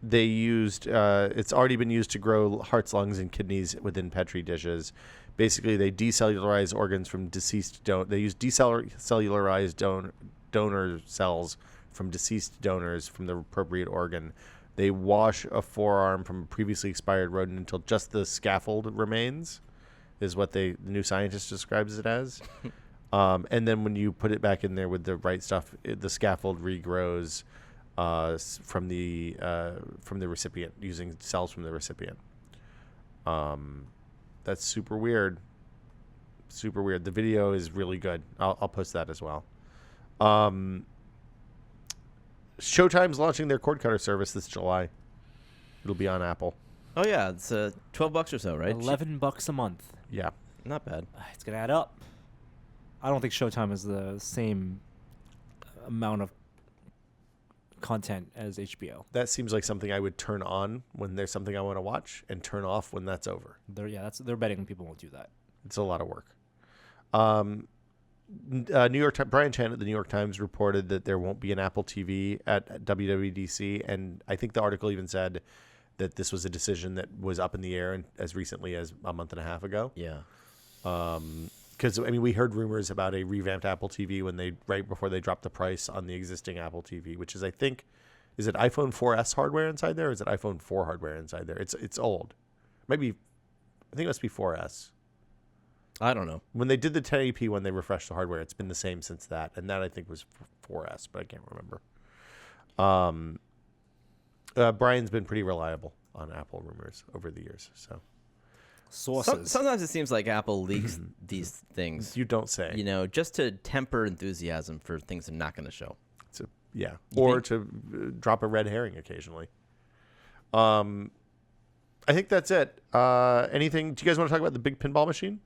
They used it's already been used to grow hearts, lungs, and kidneys within Petri dishes. Basically, they decellularize organs from deceased They use decellularized donor cells from deceased donors from the appropriate organ. They wash a forearm from a previously expired rodent until just the scaffold remains, is what the New Scientist describes it as. And then when you put it back in there with the right stuff, the scaffold regrows from the recipient using cells from the recipient. That's super weird. Super weird. The video is really good. I'll post that as well. Showtime's launching their cord cutter service this July. It'll be on Apple. Oh yeah, it's $12 or so, right? $11 a month. Yeah. Not bad. It's gonna add up. I don't think Showtime is the same amount of content as HBO. That seems like something I would turn on when there's something I want to watch and turn off when that's over. They're betting people won't do that. It's a lot of work. New York Brian Chan at the New York Times reported that there won't be an Apple TV at WWDC, and I think the article even said that this was a decision that was up in the air as recently as a month and a half ago. Yeah. Because we heard rumors about a revamped Apple TV right before they dropped the price on the existing Apple TV, which is, I think, is it iPhone 4S hardware inside there, or is it iPhone 4 hardware inside there? It's old. Maybe, I think it must be 4S. I don't know. When they did the 1080p when they refreshed the hardware, it's been the same since that, and that I think was 4S, but I can't remember. Brian's been pretty reliable on Apple rumors over the years, so. Sources. Sometimes it seems like Apple leaks these things. You don't say. Just to temper enthusiasm for things they're not going to show. Or to drop a red herring occasionally. I think that's it. Anything? Do you guys want to talk about the big pinball machine?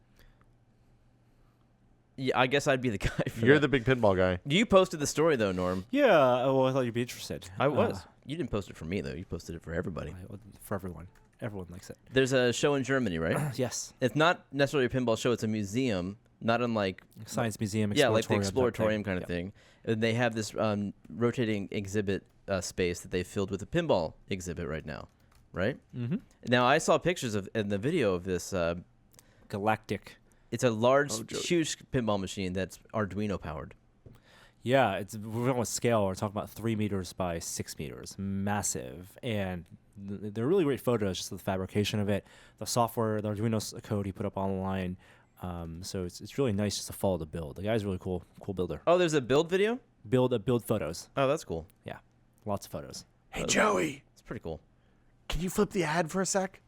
Yeah, I guess I'd be the guy for You're that. the big pinball guy. You posted the story, though, Norm. Yeah. Well, I thought you'd be interested. I was. You didn't post it for me, though. You posted it for everybody. For everyone. Everyone likes it. There's a show in Germany, right? Yes. It's not necessarily a pinball show. It's a museum, not unlike... Science museum, Yeah, like the exploratorium exploratorium kind of thing. And they have this rotating exhibit space that they filled with a pinball exhibit right now, right? Mm-hmm. Now, I saw pictures in the video of this... Galactic. It's a large, huge pinball machine that's Arduino powered. Yeah, we're going with scale. We're talking about 3 meters by 6 meters. Massive. And they're really great photos, just the fabrication of it. The software, the Arduino code he put up online. So it's really nice just to follow the build. The guy's really cool builder. Oh, there's a build video? Build photos. Oh, that's cool. Yeah, lots of photos. Hey, Joey. It's pretty cool. Can you flip the ad for a sec?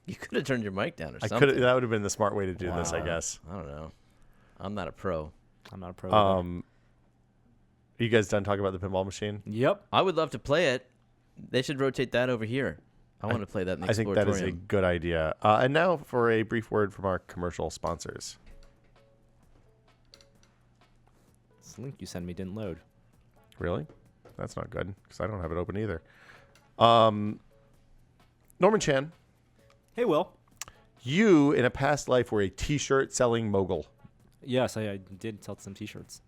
You could have turned your mic down or something. That would have been the smart way to do this, I guess. I don't know. I'm not a pro. I'm not a pro. Are you guys done talking about the pinball machine? Yep. I would love to play it. They should rotate that over here. I want to play that in the I think that is a Exploratorium. good idea. And now for a brief word from our commercial sponsors. This link you sent me didn't load. Really? That's not good because I don't have it open either. Norman Chan Hey, Will. You, in a past life, were a T-shirt selling mogul. Yes, I did sell some T-shirts.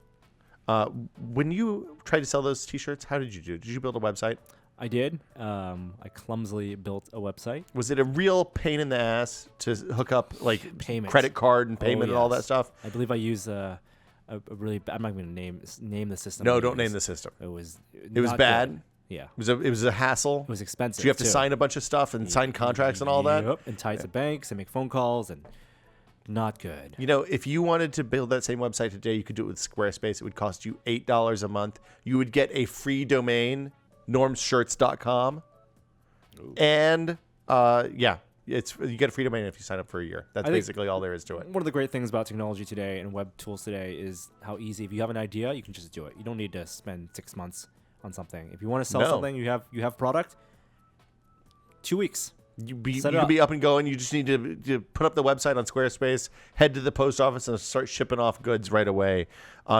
When you tried to sell those T-shirts, how did you do? Did you build a website? I did. I clumsily built a website. Was it a real pain in the ass to hook up like Payment. credit card and payment and all that yes. stuff? I believe I used a really. I'm not going to name the system. No, I don't used. name the system. It was. It was not bad. good. Yeah. It was a hassle. It was expensive. Do you have to too. sign a bunch of stuff and sign contracts and all that? Yep. And tie to banks and make phone calls and not good. You know, if you wanted to build that same website today, you could do it with Squarespace. It would cost you $8 a month. You would get a free domain, normshirts.com. And yeah, you get a free domain if you sign up for a year. That's basically all there is to it. One of the great things about technology today and web tools today is how easy. If you have an idea, you can just do it. You don't need to spend 6 months on something. If you want to sell something, you have product. 2 weeks. You can be up and going. You just need to put up the website on Squarespace, head to the post office, and start shipping off goods right away.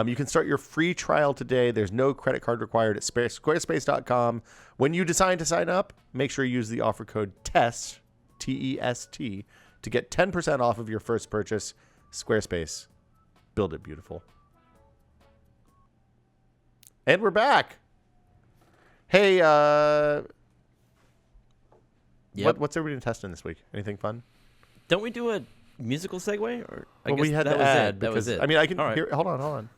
You can start your free trial today. There's no credit card required at squarespace.com. When you decide to sign up, make sure you use the offer code TEST, T-E-S-T, to get 10% off of your first purchase. Squarespace. Build it beautiful. And we're back. Hey, Yep. What's everybody testing this week? Anything fun? Don't we do a musical segue? Or I Well, guess we had that to was add it. That was because it. I mean I can All right. hear. Hold on.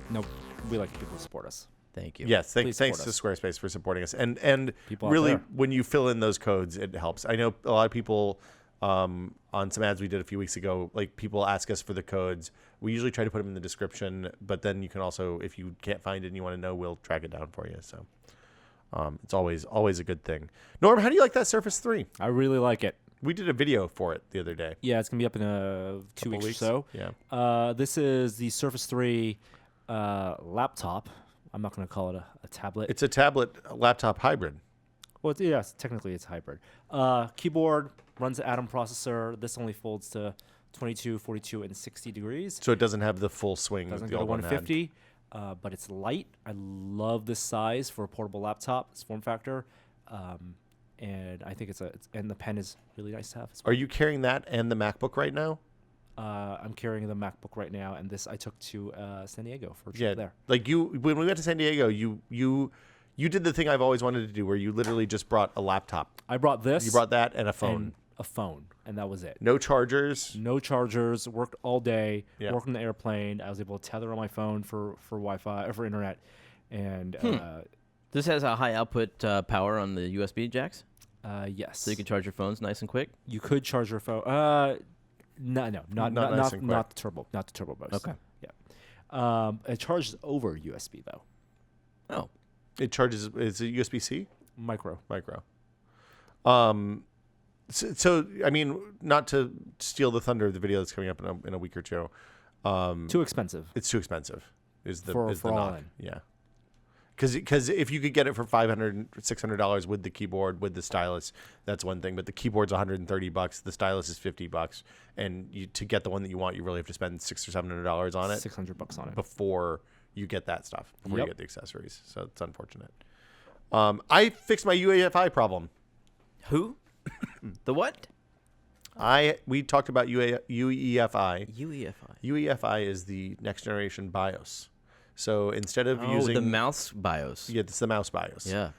No, we like people to support us. Thank you. Yes, Please thanks to support Squarespace for supporting us. And People out really, there. when you fill in those codes, it helps. I know a lot of people on some ads we did a few weeks ago, like people ask us for the codes. We usually try to put them in the description, but then you can also, if you can't find it and you want to know, we'll track it down for you. So it's always a good thing. Norm, how do you like that Surface 3? I really like it. We did a video for it the other day. Yeah, it's gonna be up in 2 weeks or so. Yeah. This is the Surface 3 laptop. I'm not gonna call it a tablet. It's a tablet laptop hybrid. Well, yes, technically it's hybrid. Keyboard runs the Atom processor. This only folds to 22, 42, and 60 degrees. So it doesn't have the full swing. Doesn't that go the to old one had. 150, but it's light. I love this size for a portable laptop. It's form factor, and I think and the pen is really nice to have. Are you carrying that and the MacBook right now? I'm carrying the MacBook right now, and this I took to San Diego for a trip there. Like when we went to San Diego, you did the thing I've always wanted to do, where you literally just brought a laptop. I brought this. You brought that and a phone. And that was it. No chargers. No chargers. Worked all day. Yeah. Worked on the airplane. I was able to tether on my phone for Wi-Fi or for internet, and This has a high output power on the USB jacks, yes. so you can charge your phones nice and quick. You could charge your phone. Not nice and quick. not the turbo boost. Okay. Yeah. It charges over USB though. Oh, It charges. Is it USB-C? Micro. So I mean, not to steal the thunder of the video that's coming up in a week or two. Too expensive. It's too expensive. Is the For all knock? in. Yeah. Because if you could get it for $500, $600 with the keyboard, with the stylus, that's one thing. But the keyboard's $130, the stylus is $50, and to get the one that you want, you really have to spend $600 or $700 on it. $600 on it. Before you get that stuff, before Yep. you get the accessories. So it's unfortunate. I fixed my UEFI problem. who? The what? We talked about UEFI. UEFI. UEFI is the next generation BIOS. So instead of using the mouse BIOS. yeah, it's the mouse BIOS. Yeah.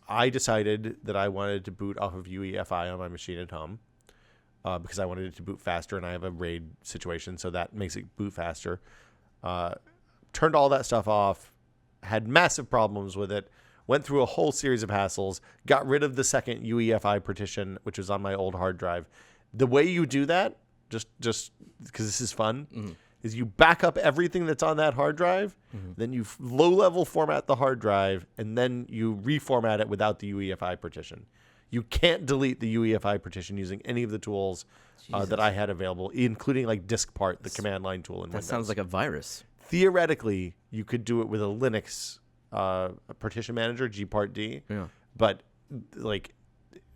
I decided that I wanted to boot off of UEFI on my machine at home because I wanted it to boot faster, and I have a RAID situation, so that makes it boot faster. Turned all that stuff off, had massive problems with it, went through a whole series of hassles, got rid of the second UEFI partition, which was on my old hard drive. The way you do that, just because this is fun, is you back up everything that's on that hard drive, then you low-level format the hard drive, and then you reformat it without the UEFI partition. You can't delete the UEFI partition using any of the tools that I had available, including like DiskPart, the command line tool in That Windows. sounds like a virus. Theoretically, you could do it with a Linux partition manager, Gpart-D, Yeah. but like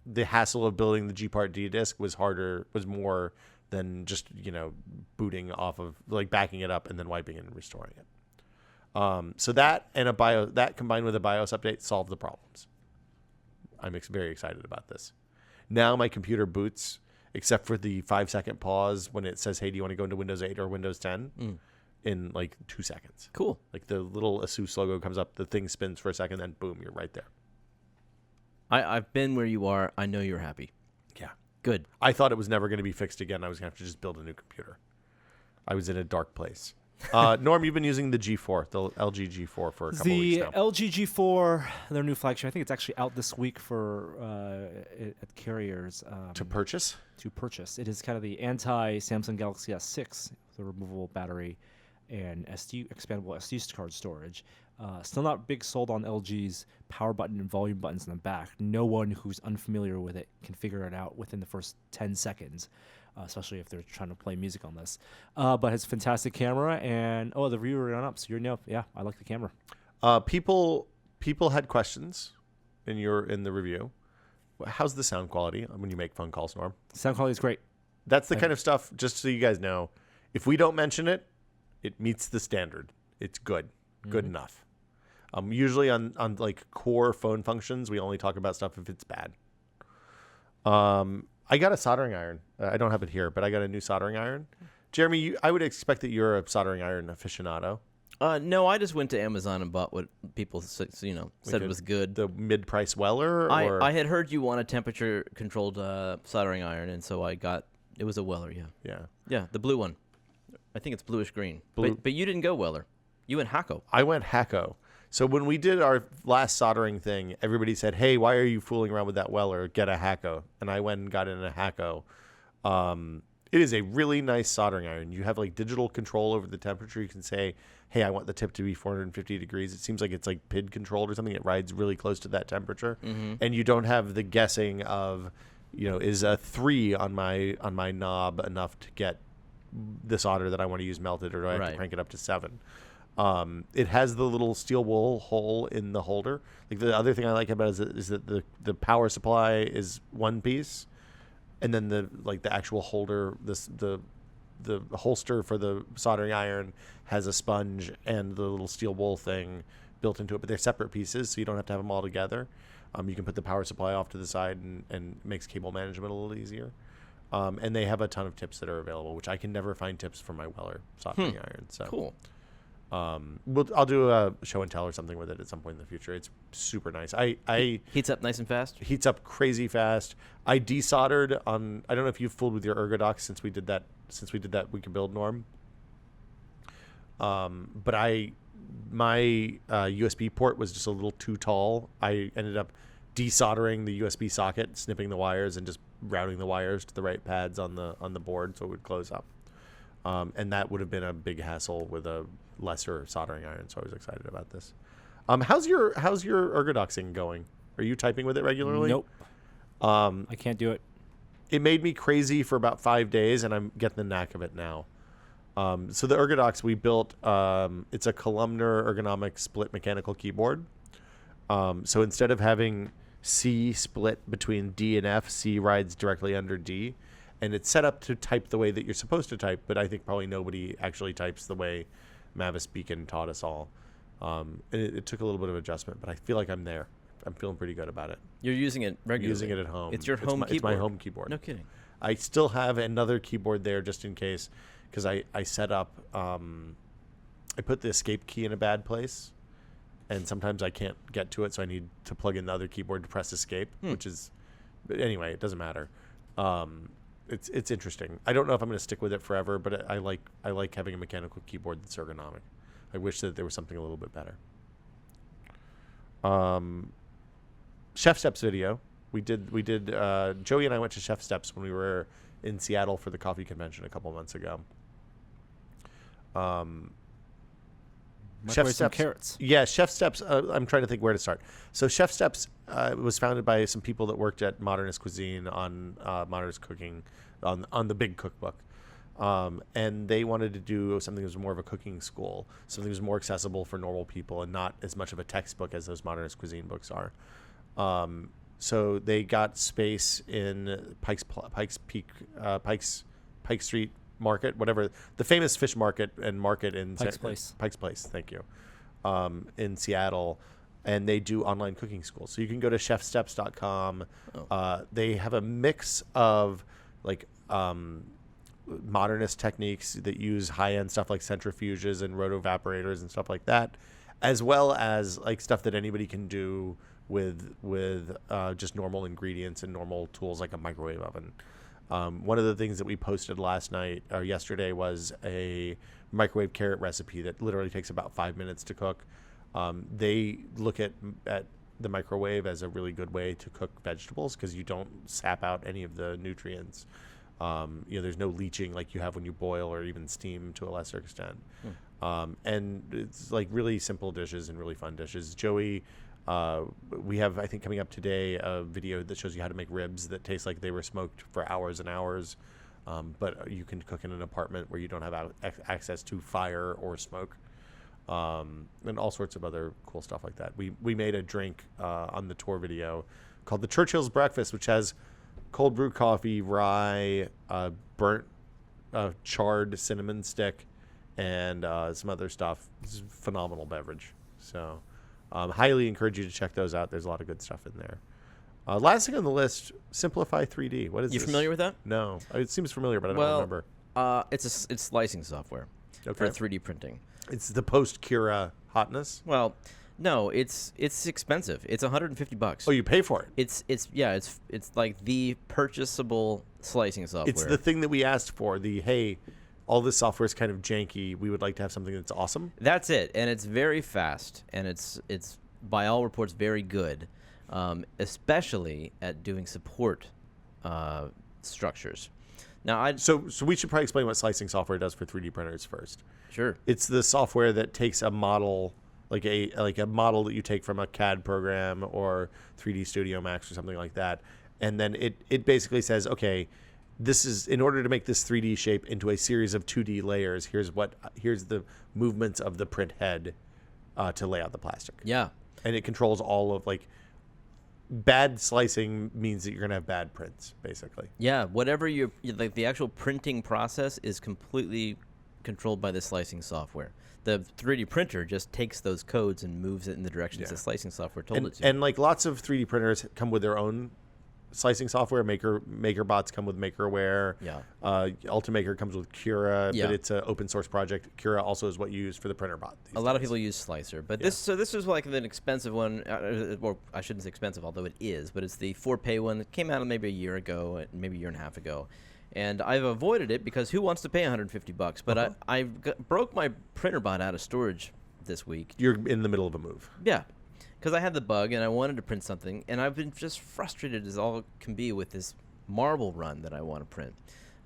the hassle of building the Gpart-D disk was more than just booting off of, like, backing it up and then wiping it and restoring it. So that and that combined with a BIOS update solved the problems. I'm very excited about this. Now my computer boots, except for the 5-second pause when it says, "Hey, do you want to go into Windows 8 or Windows 10?" In like 2 seconds. Cool. Like the little ASUS logo comes up, the thing spins for a second, then boom, you're right there. I've been where you are. I know you're happy. Yeah. Good. I thought it was never going to be fixed again. I was going to have to just build a new computer. I was in a dark place. Norm, you've been using the G4, the LG G4 for a couple weeks now. The LG G4, their new flagship. I think it's actually out this week for at carriers To purchase? to purchase. It is kind of the anti-Samsung Galaxy S6, the removable battery and expandable SD card storage. Still not big sold on LG's power button and volume buttons in the back. No one who's unfamiliar with it can figure it out within the first 10 seconds. Especially if they're trying to play music on this. But it's a fantastic camera, and the review ran up, so yeah, I like the camera. People had questions in the review. How's the sound quality when you make phone calls, Norm? Sound quality is great. That's the kind of stuff, just so you guys know, if we don't mention it, it meets the standard. It's good enough. Usually on like core phone functions, we only talk about stuff if it's bad. I got a soldering iron. I don't have it here, but I got a new soldering iron. Jeremy, I would expect that you're a soldering iron aficionado. No, I just went to Amazon and bought what people said it was good. The mid-price Weller? Or? I had heard you want a temperature-controlled soldering iron, and so it was a Weller, yeah. Yeah. Yeah, the blue one. I think it's bluish-green. But you didn't go Weller. You went Hacko. I went Hacko. So when we did our last soldering thing, everybody said, "Hey, why are you fooling around with that Weller? Get a Hacko." And I went and got in a Hacko. It is a really nice soldering iron. You have like digital control over the temperature. You can say, "Hey, I want the tip to be 450 degrees." It seems like it's like PID controlled or something. It rides really close to that temperature, and you don't have the guessing of, is a 3 on my knob enough to get the solder that I want to use melted, or do I have to crank it up to 7? It has the little steel wool hole in the holder. Like the other thing I like about it is that the power supply is one piece, and then the actual holder, the holster for the soldering iron has a sponge and the little steel wool thing built into it, but they're separate pieces, so you don't have to have them all together. You can put the power supply off to the side and makes cable management a little easier. And they have a ton of tips that are available, which I can never find tips for my Weller soldering iron. So cool. I'll do a show and tell or something with it at some point in the future. It's super nice. I Heats up nice and fast? Heats up crazy fast. I desoldered on, I don't know if you've fooled with your Ergodox since we did that We Can Build, Norm. But my USB port was just a little too tall. I ended up desoldering the USB socket, snipping the wires, and just routing the wires to the right pads on the board so it would close up. And that would have been a big hassle with a lesser soldering iron, so I was excited about this. How's your Ergodoxing going? Are you typing with it regularly? Nope. I can't do it. It made me crazy for about 5 days, and I'm getting the knack of it now. So the Ergodox we built, it's a columnar ergonomic split mechanical keyboard. So instead of having C split between D and F, C rides directly under D. And it's set up to type the way that you're supposed to type, but I think probably nobody actually types the way Mavis Beacon taught us all. And it took a little bit of adjustment, but I feel like I'm there. I'm feeling pretty good about it. You're using it regularly? Using it at home. It's your home keyboard? It's my home keyboard. No kidding. I still have another keyboard there just in case, because I set up, I put the escape key in a bad place, and sometimes I can't get to it, so I need to plug in the other keyboard to press escape, which is, but anyway, it doesn't matter. It's interesting. I don't know if I'm going to stick with it forever, but I like having a mechanical keyboard that's ergonomic. I wish that there was something a little bit better. Chef Steps video. We did. Joey and I went to Chef Steps when we were in Seattle for the coffee convention a couple months ago. Chef Steps. Carrots. Yeah, Chef Steps. I'm trying to think where to start. So Chef Steps was founded by some people that worked at Modernist Cuisine on Modernist Cooking on the big cookbook. And they wanted to do something that was more of a cooking school, something that was more accessible for normal people and not as much of a textbook as those Modernist Cuisine books are. So they got space in Pikes Street Market, whatever, the famous fish market and market in Pikes Place. Pikes Place, thank you. in Seattle, and they do online cooking schools. So you can go to chefsteps.com. They have a mix of like modernist techniques that use high-end stuff like centrifuges and rotovaporators and stuff like that, as well as like stuff that anybody can do with just normal ingredients and normal tools like a microwave oven. One of the things that we posted last night or yesterday was a microwave carrot recipe that literally takes about 5 minutes to cook. They look at the microwave as a really good way to cook vegetables because you don't sap out any of the nutrients. There's no leaching like you have when you boil or even steam to a lesser extent. And it's like really simple dishes and really fun dishes. Joey, we have, I think, coming up today, a video that shows you how to make ribs that taste like they were smoked for hours and hours. But you can cook in an apartment where you don't have access to fire or smoke. And all sorts of other cool stuff like that. We made a drink on the tour video called the Churchill's Breakfast, which has cold brew coffee, rye, burnt charred cinnamon stick, and some other stuff. It's a phenomenal beverage. So highly encourage you to check those out. There's a lot of good stuff in there. Last thing on the list, Simplify 3D. What is You this? familiar with that? No. It seems familiar, but I don't remember. It's slicing software for 3D printing. It's the post-Cura hotness? Well, no, it's expensive. It's $150. Oh, you pay for it? It's like the purchasable slicing software. It's the thing that we asked for. Hey, all this software is kind of janky. We would like to have something that's awesome. That's it, and it's very fast, and it's by all reports very good, especially at doing support structures. Now, so we should probably explain what slicing software does for 3D printers first. Sure. It's the software that takes a model, like a model that you take from a CAD program or 3D Studio Max or something like that, and then it basically says, okay, this is in order to make this 3D shape into a series of 2D layers. Here's the movements of the print head to lay out the plastic. Yeah. And it controls all of bad slicing means that you're gonna have bad prints, basically. Yeah, whatever like the actual printing process is completely controlled by the slicing software. The 3D printer just takes those codes and moves it in the directions the slicing software told it to. And like lots of 3D printers come with their own slicing software. MakerBots come with MakerWare. Yeah. Ultimaker comes with Cura, Yeah. but it's an open source project. Cura also is what you use for the printer bot. A lot of people use Slicer, but this is like an expensive one. Or I shouldn't say expensive, although it is. But it's the 4Pay one that came out maybe a year ago, maybe a year and a half ago. And I've avoided it because who wants to pay $150? But I broke my printer bot out of storage this week. You're in the middle of a move. Yeah, because I had the bug and I wanted to print something, and I've been just frustrated as all can be with this marble run that I want to print.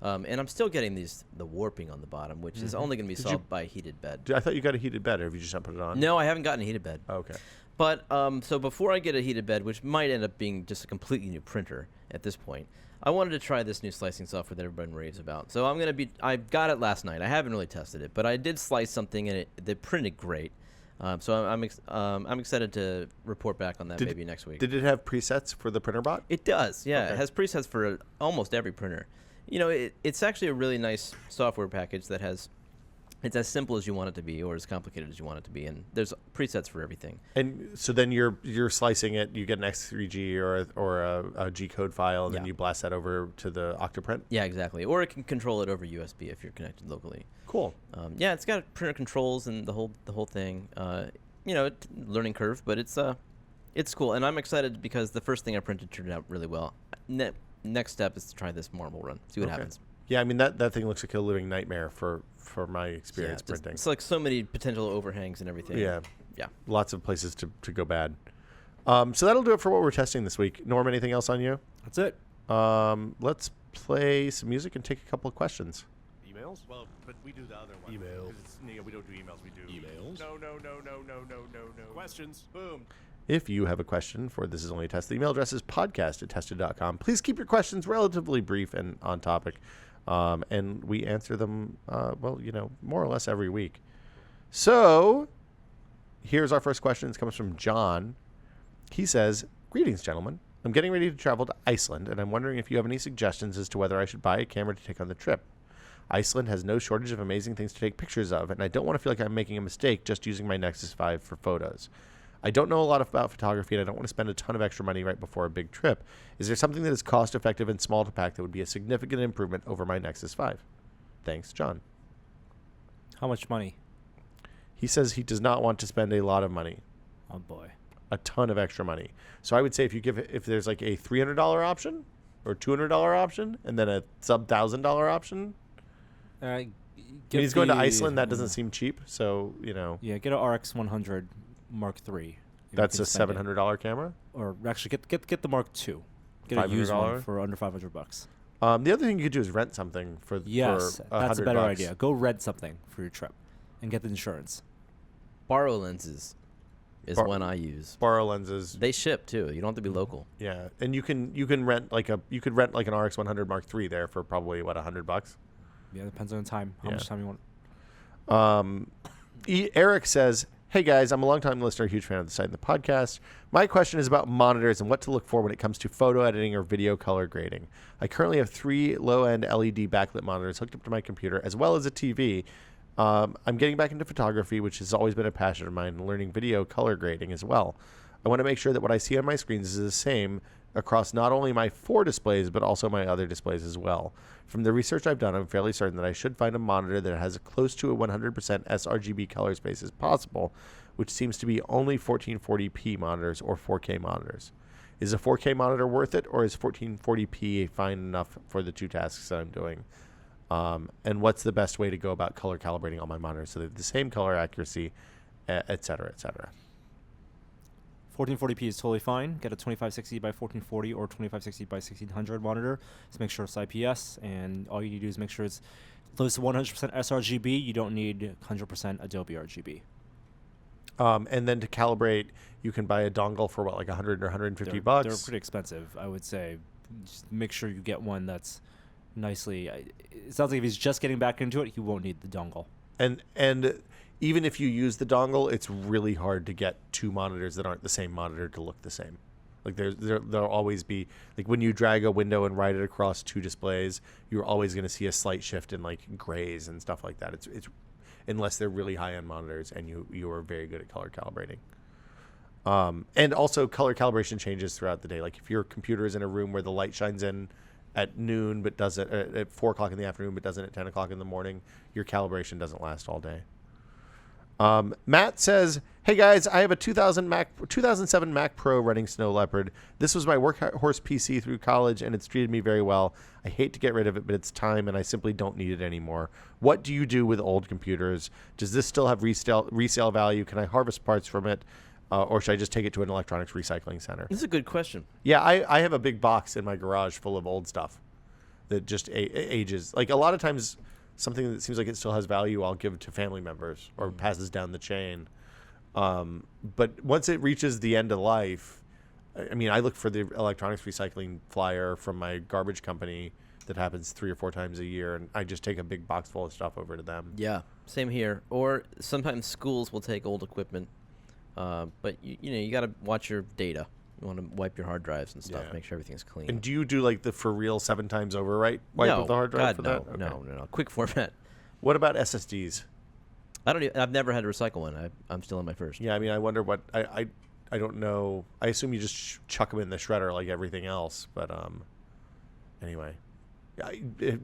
And I'm still getting the warping on the bottom, which is only going to be solved by a heated bed. I thought you got a heated bed, or have you just not put it on? No, I haven't gotten a heated bed. Oh, okay. But so before I get a heated bed, which might end up being just a completely new printer at this point, I wanted to try this new slicing software that everybody raves about. So I got it last night. I haven't really tested it, but I did slice something and it printed great. So I'm excited to report back on that maybe next week. Did it have presets for the printer bot? It does, yeah. Okay. It has presets for almost every printer. It's actually a really nice software package that it's as simple as you want it to be or as complicated as you want it to be, and there's presets for everything. And so then you're slicing it, you get an X3G or a G-code file, and then you blast that over to the Octoprint? Yeah, exactly. Or it can control it over USB if you're connected locally. Cool. Yeah, it's got printer controls and the whole thing. Learning curve, but it's cool, and I'm excited because the first thing I printed turned out really well. Next step is to try this marble run. See what happens. Yeah, I mean that thing looks like a living nightmare for my experience Yeah, printing. It's like so many potential overhangs and everything. Yeah. Yeah. Lots of places to go bad. So that'll do it for what we're testing this week. Norm, anything else on you? That's it. Let's play some music and take a couple of questions. Emails? Well, but we do the other one. Emails. 'Cause we don't do emails. We do Emails? No. Questions. Boom. If you have a question for This Is Only a Test, the email address is podcast@tested.com. Please keep your questions relatively brief and on topic. And we answer them, more or less every week. So here's our first question. It comes from John. He says, "Greetings, gentlemen. I'm getting ready to travel to Iceland, and I'm wondering if you have any suggestions as to whether I should buy a camera to take on the trip. Iceland has no shortage of amazing things to take pictures of, and I don't want to feel like I'm making a mistake just using my Nexus 5 for photos. I don't know a lot about photography, and I don't want to spend a ton of extra money right before a big trip. Is there something that is cost-effective and small to pack that would be a significant improvement over my Nexus 5? Thanks, John. How much money? He says he does not want to spend a lot of money. Oh boy. A ton of extra money. So I would say if there's like a $300 option or $200 option and then a sub $1,000 option. When he's going to Iceland, that doesn't seem cheap. So, Yeah, get an RX 100 Mark III. That's a $700 camera? Or actually get the Mark II. Get a used one for under $500. The other thing you could do is rent something for Yes, for that's a better $100. idea. Go rent something for your trip and get the insurance. Borrow lenses is one I use. Borrow lenses. They ship too. You don't have to be local. Yeah, and you can rent like an RX 100 Mark III there for probably $100. Yeah, depends on the time. How much time you want. Eric says, "Hey guys, I'm a longtime listener, huge fan of the site and the podcast. My question is about monitors and what to look for when it comes to photo editing or video color grading. I currently have 3 low-end LED backlit monitors hooked up to my computer as well as a TV. I'm getting back into photography, which has always been a passion of mine, and learning video color grading as well. I want to make sure that what I see on my screens is the same across not only my 4 displays, but also my other displays as well. From the research I've done, I'm fairly certain that I should find a monitor that has close to a 100% sRGB color space as possible, which seems to be only 1440p monitors or 4K monitors. Is a 4K monitor worth it, or is 1440p fine enough for the 2 tasks that I'm doing? And what's the best way to go about color calibrating all my monitors so they have the same color accuracy, et cetera, et cetera?" 1440p is totally fine. Get a 2560 by 1440 or 2560 by 1600 monitor. Just make sure it's IPS, and all you need to do is make sure it's close to 100% sRGB. You don't need 100% Adobe RGB. And then to calibrate, you can buy a dongle for like 100 or 150 bucks. They're pretty expensive, I would say. Just make sure you get one that's nicely. It sounds like if he's just getting back into it, he won't need the dongle. And even if you use the dongle, it's really hard to get 2 monitors that aren't the same monitor to look the same. Like there'll always be, like when you drag a window and ride it across 2 displays, you're always going to see a slight shift in like grays and stuff like that. It's unless they're really high-end monitors and you are very good at color calibrating. And also color calibration changes throughout the day. Like if your computer is in a room where the light shines in at noon but doesn't at 4 o'clock in the afternoon but doesn't at 10 o'clock in the morning, your calibration doesn't last all day. Matt says, "Hey guys, I have a 2007 Mac Pro running Snow Leopard. This was my workhorse PC through college, and it's treated me very well. I hate to get rid of it, but it's time, and I simply don't need it anymore. What do you do with old computers? Does this still have resale value? Can I harvest parts from it, or should I just take it to an electronics recycling center?" This is a good question. Yeah, I have a big box in my garage full of old stuff that just ages. Like a lot of times, something that seems like it still has value, I'll give to family members or passes down the chain. But once it reaches the end of life, I mean, I look for the electronics recycling flyer from my garbage company that happens 3 or 4 times a year, and I just take a big box full of stuff over to them. Yeah, same here. Or sometimes schools will take old equipment, but you got to watch your data. You want to wipe your hard drives and stuff, Yeah. make sure everything's clean. And do you do like the for real 7 times over wipe with the hard drive God, for no, that? Okay. no. Quick format. What about SSDs? I've never had to recycle one. I'm still on my first. Yeah, I mean, I wonder what I don't know. I assume you just chuck them in the shredder like everything else. But anyway,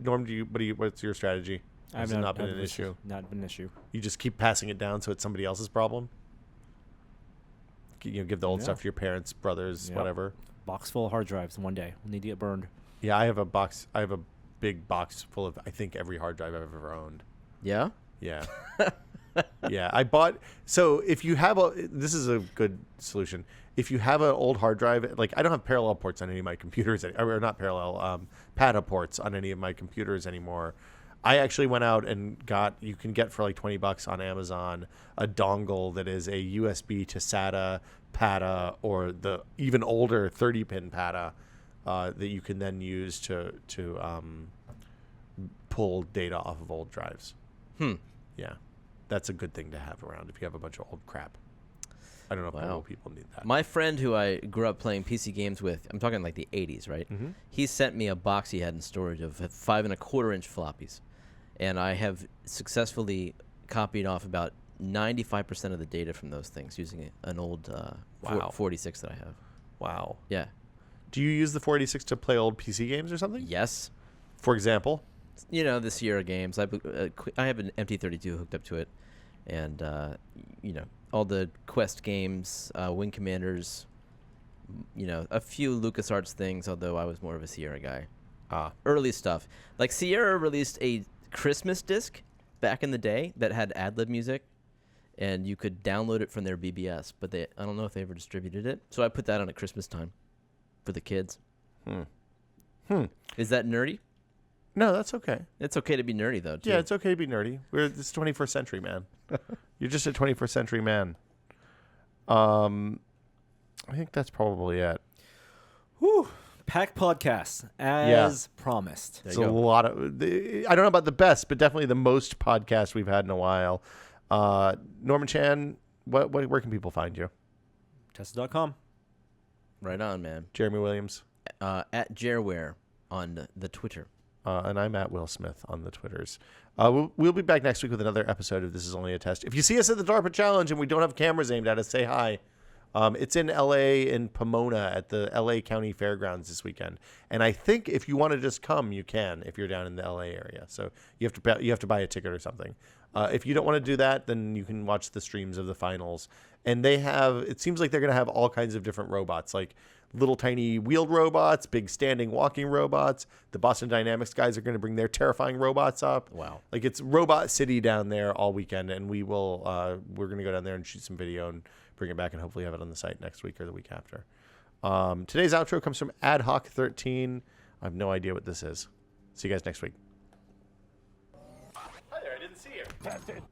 Norm, what's your strategy? Has it not been an issue? Not been an issue. You just keep passing it down, so it's somebody else's problem. Give the old stuff to your parents, brothers, whatever. Box full of hard drives one day. We'll need to get burned. Yeah, I have a box. I have a big box full of I think every hard drive I've ever owned. Yeah. Yeah. Yeah, I bought. So if you have this is a good solution. If you have an old hard drive, like I don't have parallel ports on any of my computers, or not parallel, PATA ports on any of my computers anymore. I actually went out and you can get for like $20 on Amazon a dongle that is a USB to SATA PATA or the even older 30-pin PATA that you can then use to pull data off of old drives. Yeah, that's a good thing to have around if you have a bunch of old crap. I don't know if old people need that. My friend who I grew up playing PC games with, I'm talking like the 80s, right? Mm-hmm. He sent me a box he had in storage of 5 1/4-inch floppies. and I have successfully copied off about 95% of the data from those things using an old Wow. 46 that I have. Wow. Yeah. Do you use the 486 to play old PC games or something? Yes. For example? You know, the Sierra games. I have an MT32 hooked up to it, and you know, all the Quest games, Wing Commanders. You know, a few LucasArts things. Although I was more of a Sierra guy. Early stuff. Like Sierra released a Christmas disc back in the day that had ad-lib music, and you could download it from their BBS. But I don't know if they ever distributed it. So I put that on at Christmas time for the kids. Is that nerdy? No, that's okay. It's okay to be nerdy, though, too. Yeah, it's okay to be nerdy. This 21st century, man. You're just a 21st century man. I think that's probably it. Whew. Pack podcast as promised. It's a lot of. I don't know about the best, but definitely the most podcast we've had in a while. Norman Chan, where can people find you? Tesla.com. Right on, man. Jeremy Williams. At Jareware on the Twitter. And I'm at Will Smith on the Twitters. We'll be back next week with another episode of This Is Only a Test. If you see us at the DARPA Challenge and we don't have cameras aimed at us, say hi. It's in L.A. in Pomona at the L.A. County Fairgrounds this weekend. And I think if you want to just come, you can if you're down in the L.A. area. So you have to buy a ticket or something. If you don't want to do that, then you can watch the streams of the finals. And it seems like they're going to have all kinds of different robots, like little tiny wheeled robots, big standing walking robots. The Boston Dynamics guys are going to bring their terrifying robots up. Wow. Like it's Robot City down there all weekend. And we're going to go down there and shoot some video and bring it back and hopefully have it on the site next week or the week after. Today's outro comes from AdHoc13. I have no idea what this is. See you guys next week. Hi there, I didn't see you. Bastard.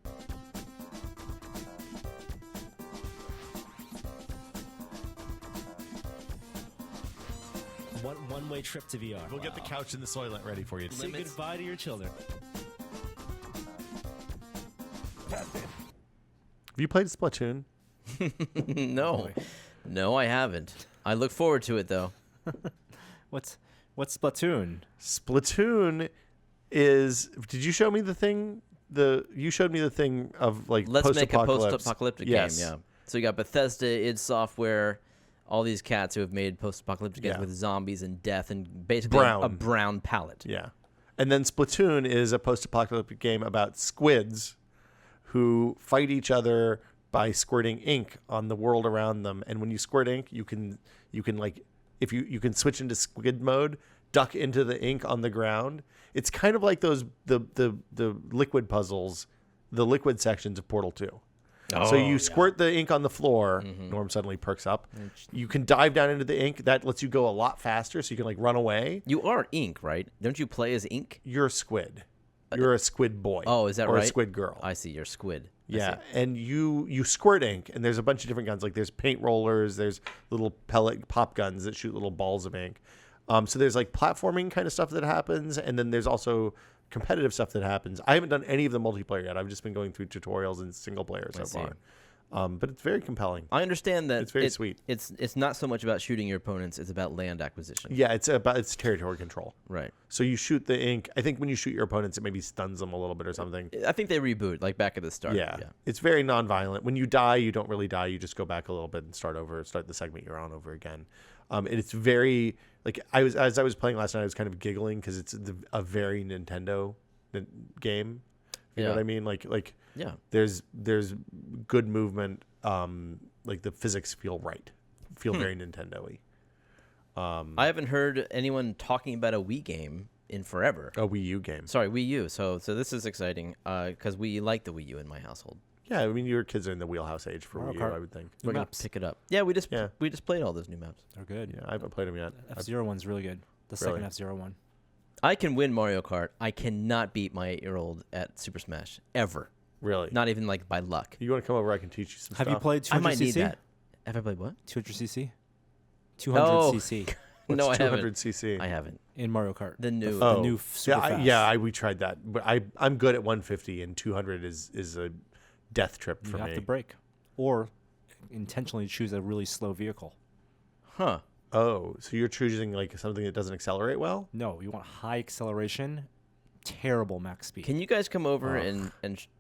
One-way trip to VR. We'll get the couch and the Soylent ready for you. Say goodbye to your children. Have you played Splatoon? No, I haven't. I look forward to it, though. What's Splatoon? Splatoon is. Did you show me the thing? You showed me the thing of like Let's make a post-apocalypse. post-apocalyptic Yes. game, yeah. So you got Bethesda, id Software, all these cats who have made post-apocalyptic games Yeah. with zombies and death and basically Brown. a brown palette. Yeah. And then Splatoon is a post-apocalyptic game about squids who fight each other by squirting ink on the world around them. And when you squirt ink, you can like if you can switch into squid mode, duck into the ink on the ground. It's kind of like those the liquid puzzles, the liquid sections of Portal 2. So you squirt the ink on the floor. Norm suddenly perks up. You can dive down into the ink. That lets you go a lot faster, so you can like run away. You are Ink, right? Don't you play as Ink? You're a squid. You're a squid boy. Oh, is that or right? Or a squid girl. I see. You're Squid. I Yeah, see. and you squirt ink, and there's a bunch of different guns. Like there's paint rollers, there's little pellet pop guns that shoot little balls of ink. So there's like platforming kind of stuff that happens, and then there's also competitive stuff that happens. I haven't done any of the multiplayer yet. I've just been going through tutorials and single player so far. But it's very compelling. I understand that It's very sweet. It's not so much about shooting your opponents; it's about land acquisition. Yeah, it's territory control. Right. So you shoot the ink. I think when you shoot your opponents, it maybe stuns them a little bit or something. I think they reboot like back at the start. Yeah. It's very non-violent. When you die, you don't really die. You just go back a little bit and start the segment you're on over again. And it's very like as I was playing last night, I was kind of giggling because it's a very Nintendo game. You know what I mean? Like Yeah. There's good movement. Like the physics feel right. Feel very Nintendo-y. I haven't heard anyone talking about a Wii game in forever. A Wii U game. Sorry, Wii U. So this is exciting because we like the Wii U in my household. Yeah, I mean your kids are in the wheelhouse age for Mario Wii U, Kart. I would think. We're maps. gonna pick it up. Yeah, we just Yeah. played all those new maps. They're good. Yeah, I haven't played them yet. F-Zero one's really good. The Really? second F-Zero one. I can win Mario Kart. I cannot beat my 8-year-old at Super Smash ever. Really? Not even like by luck. You want to come over? I can teach you some Have stuff. you played 200cc? I might need that. Have I played what? 200cc? Oh. 200cc What's No, I 200cc? I haven't. in Mario Kart. The new. The new super fast. We tried that, but I'm good at 150, and 200 is a death trip You for have me. to brake. Or intentionally choose a really slow vehicle. Huh. Oh, so you're choosing like something that doesn't accelerate well? No, you want high acceleration terrible max speed. Can you guys come over and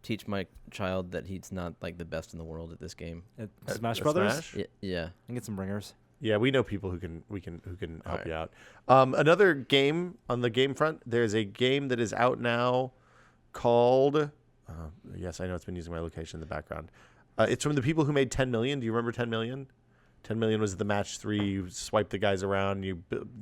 teach my child that he's not like the best in the world at this game? At Smash At Brothers? Smash? Yeah. And get some ringers. Yeah, we know people who can help right. you out. Another game on the game front. There's a game that is out now called. Yes, I know it's been using my location in the background. It's from the people who made 10 Million. Do you remember 10 Million? 10 Million was the match 3. You swipe the guys around.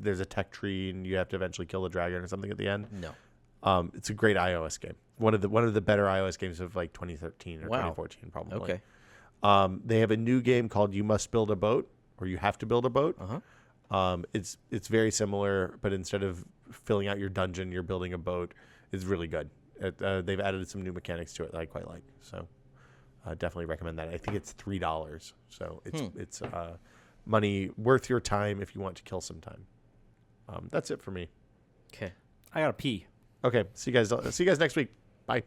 There's a tech tree, and you have to eventually kill the dragon or something at the end. No. It's a great iOS game. One of the better iOS games of like 2013 or Wow. 2014 probably. Okay. They have a new game called You Must Build a Boat, or You Have to Build a Boat. It's very similar, but instead of filling out your dungeon, you're building a boat. It's really good. They've added some new mechanics to it that I quite like. So definitely recommend that. I think it's $3. So it's money worth your time if you want to kill some time. That's it for me. Okay. I gotta pee. Okay. See you guys next week. Bye.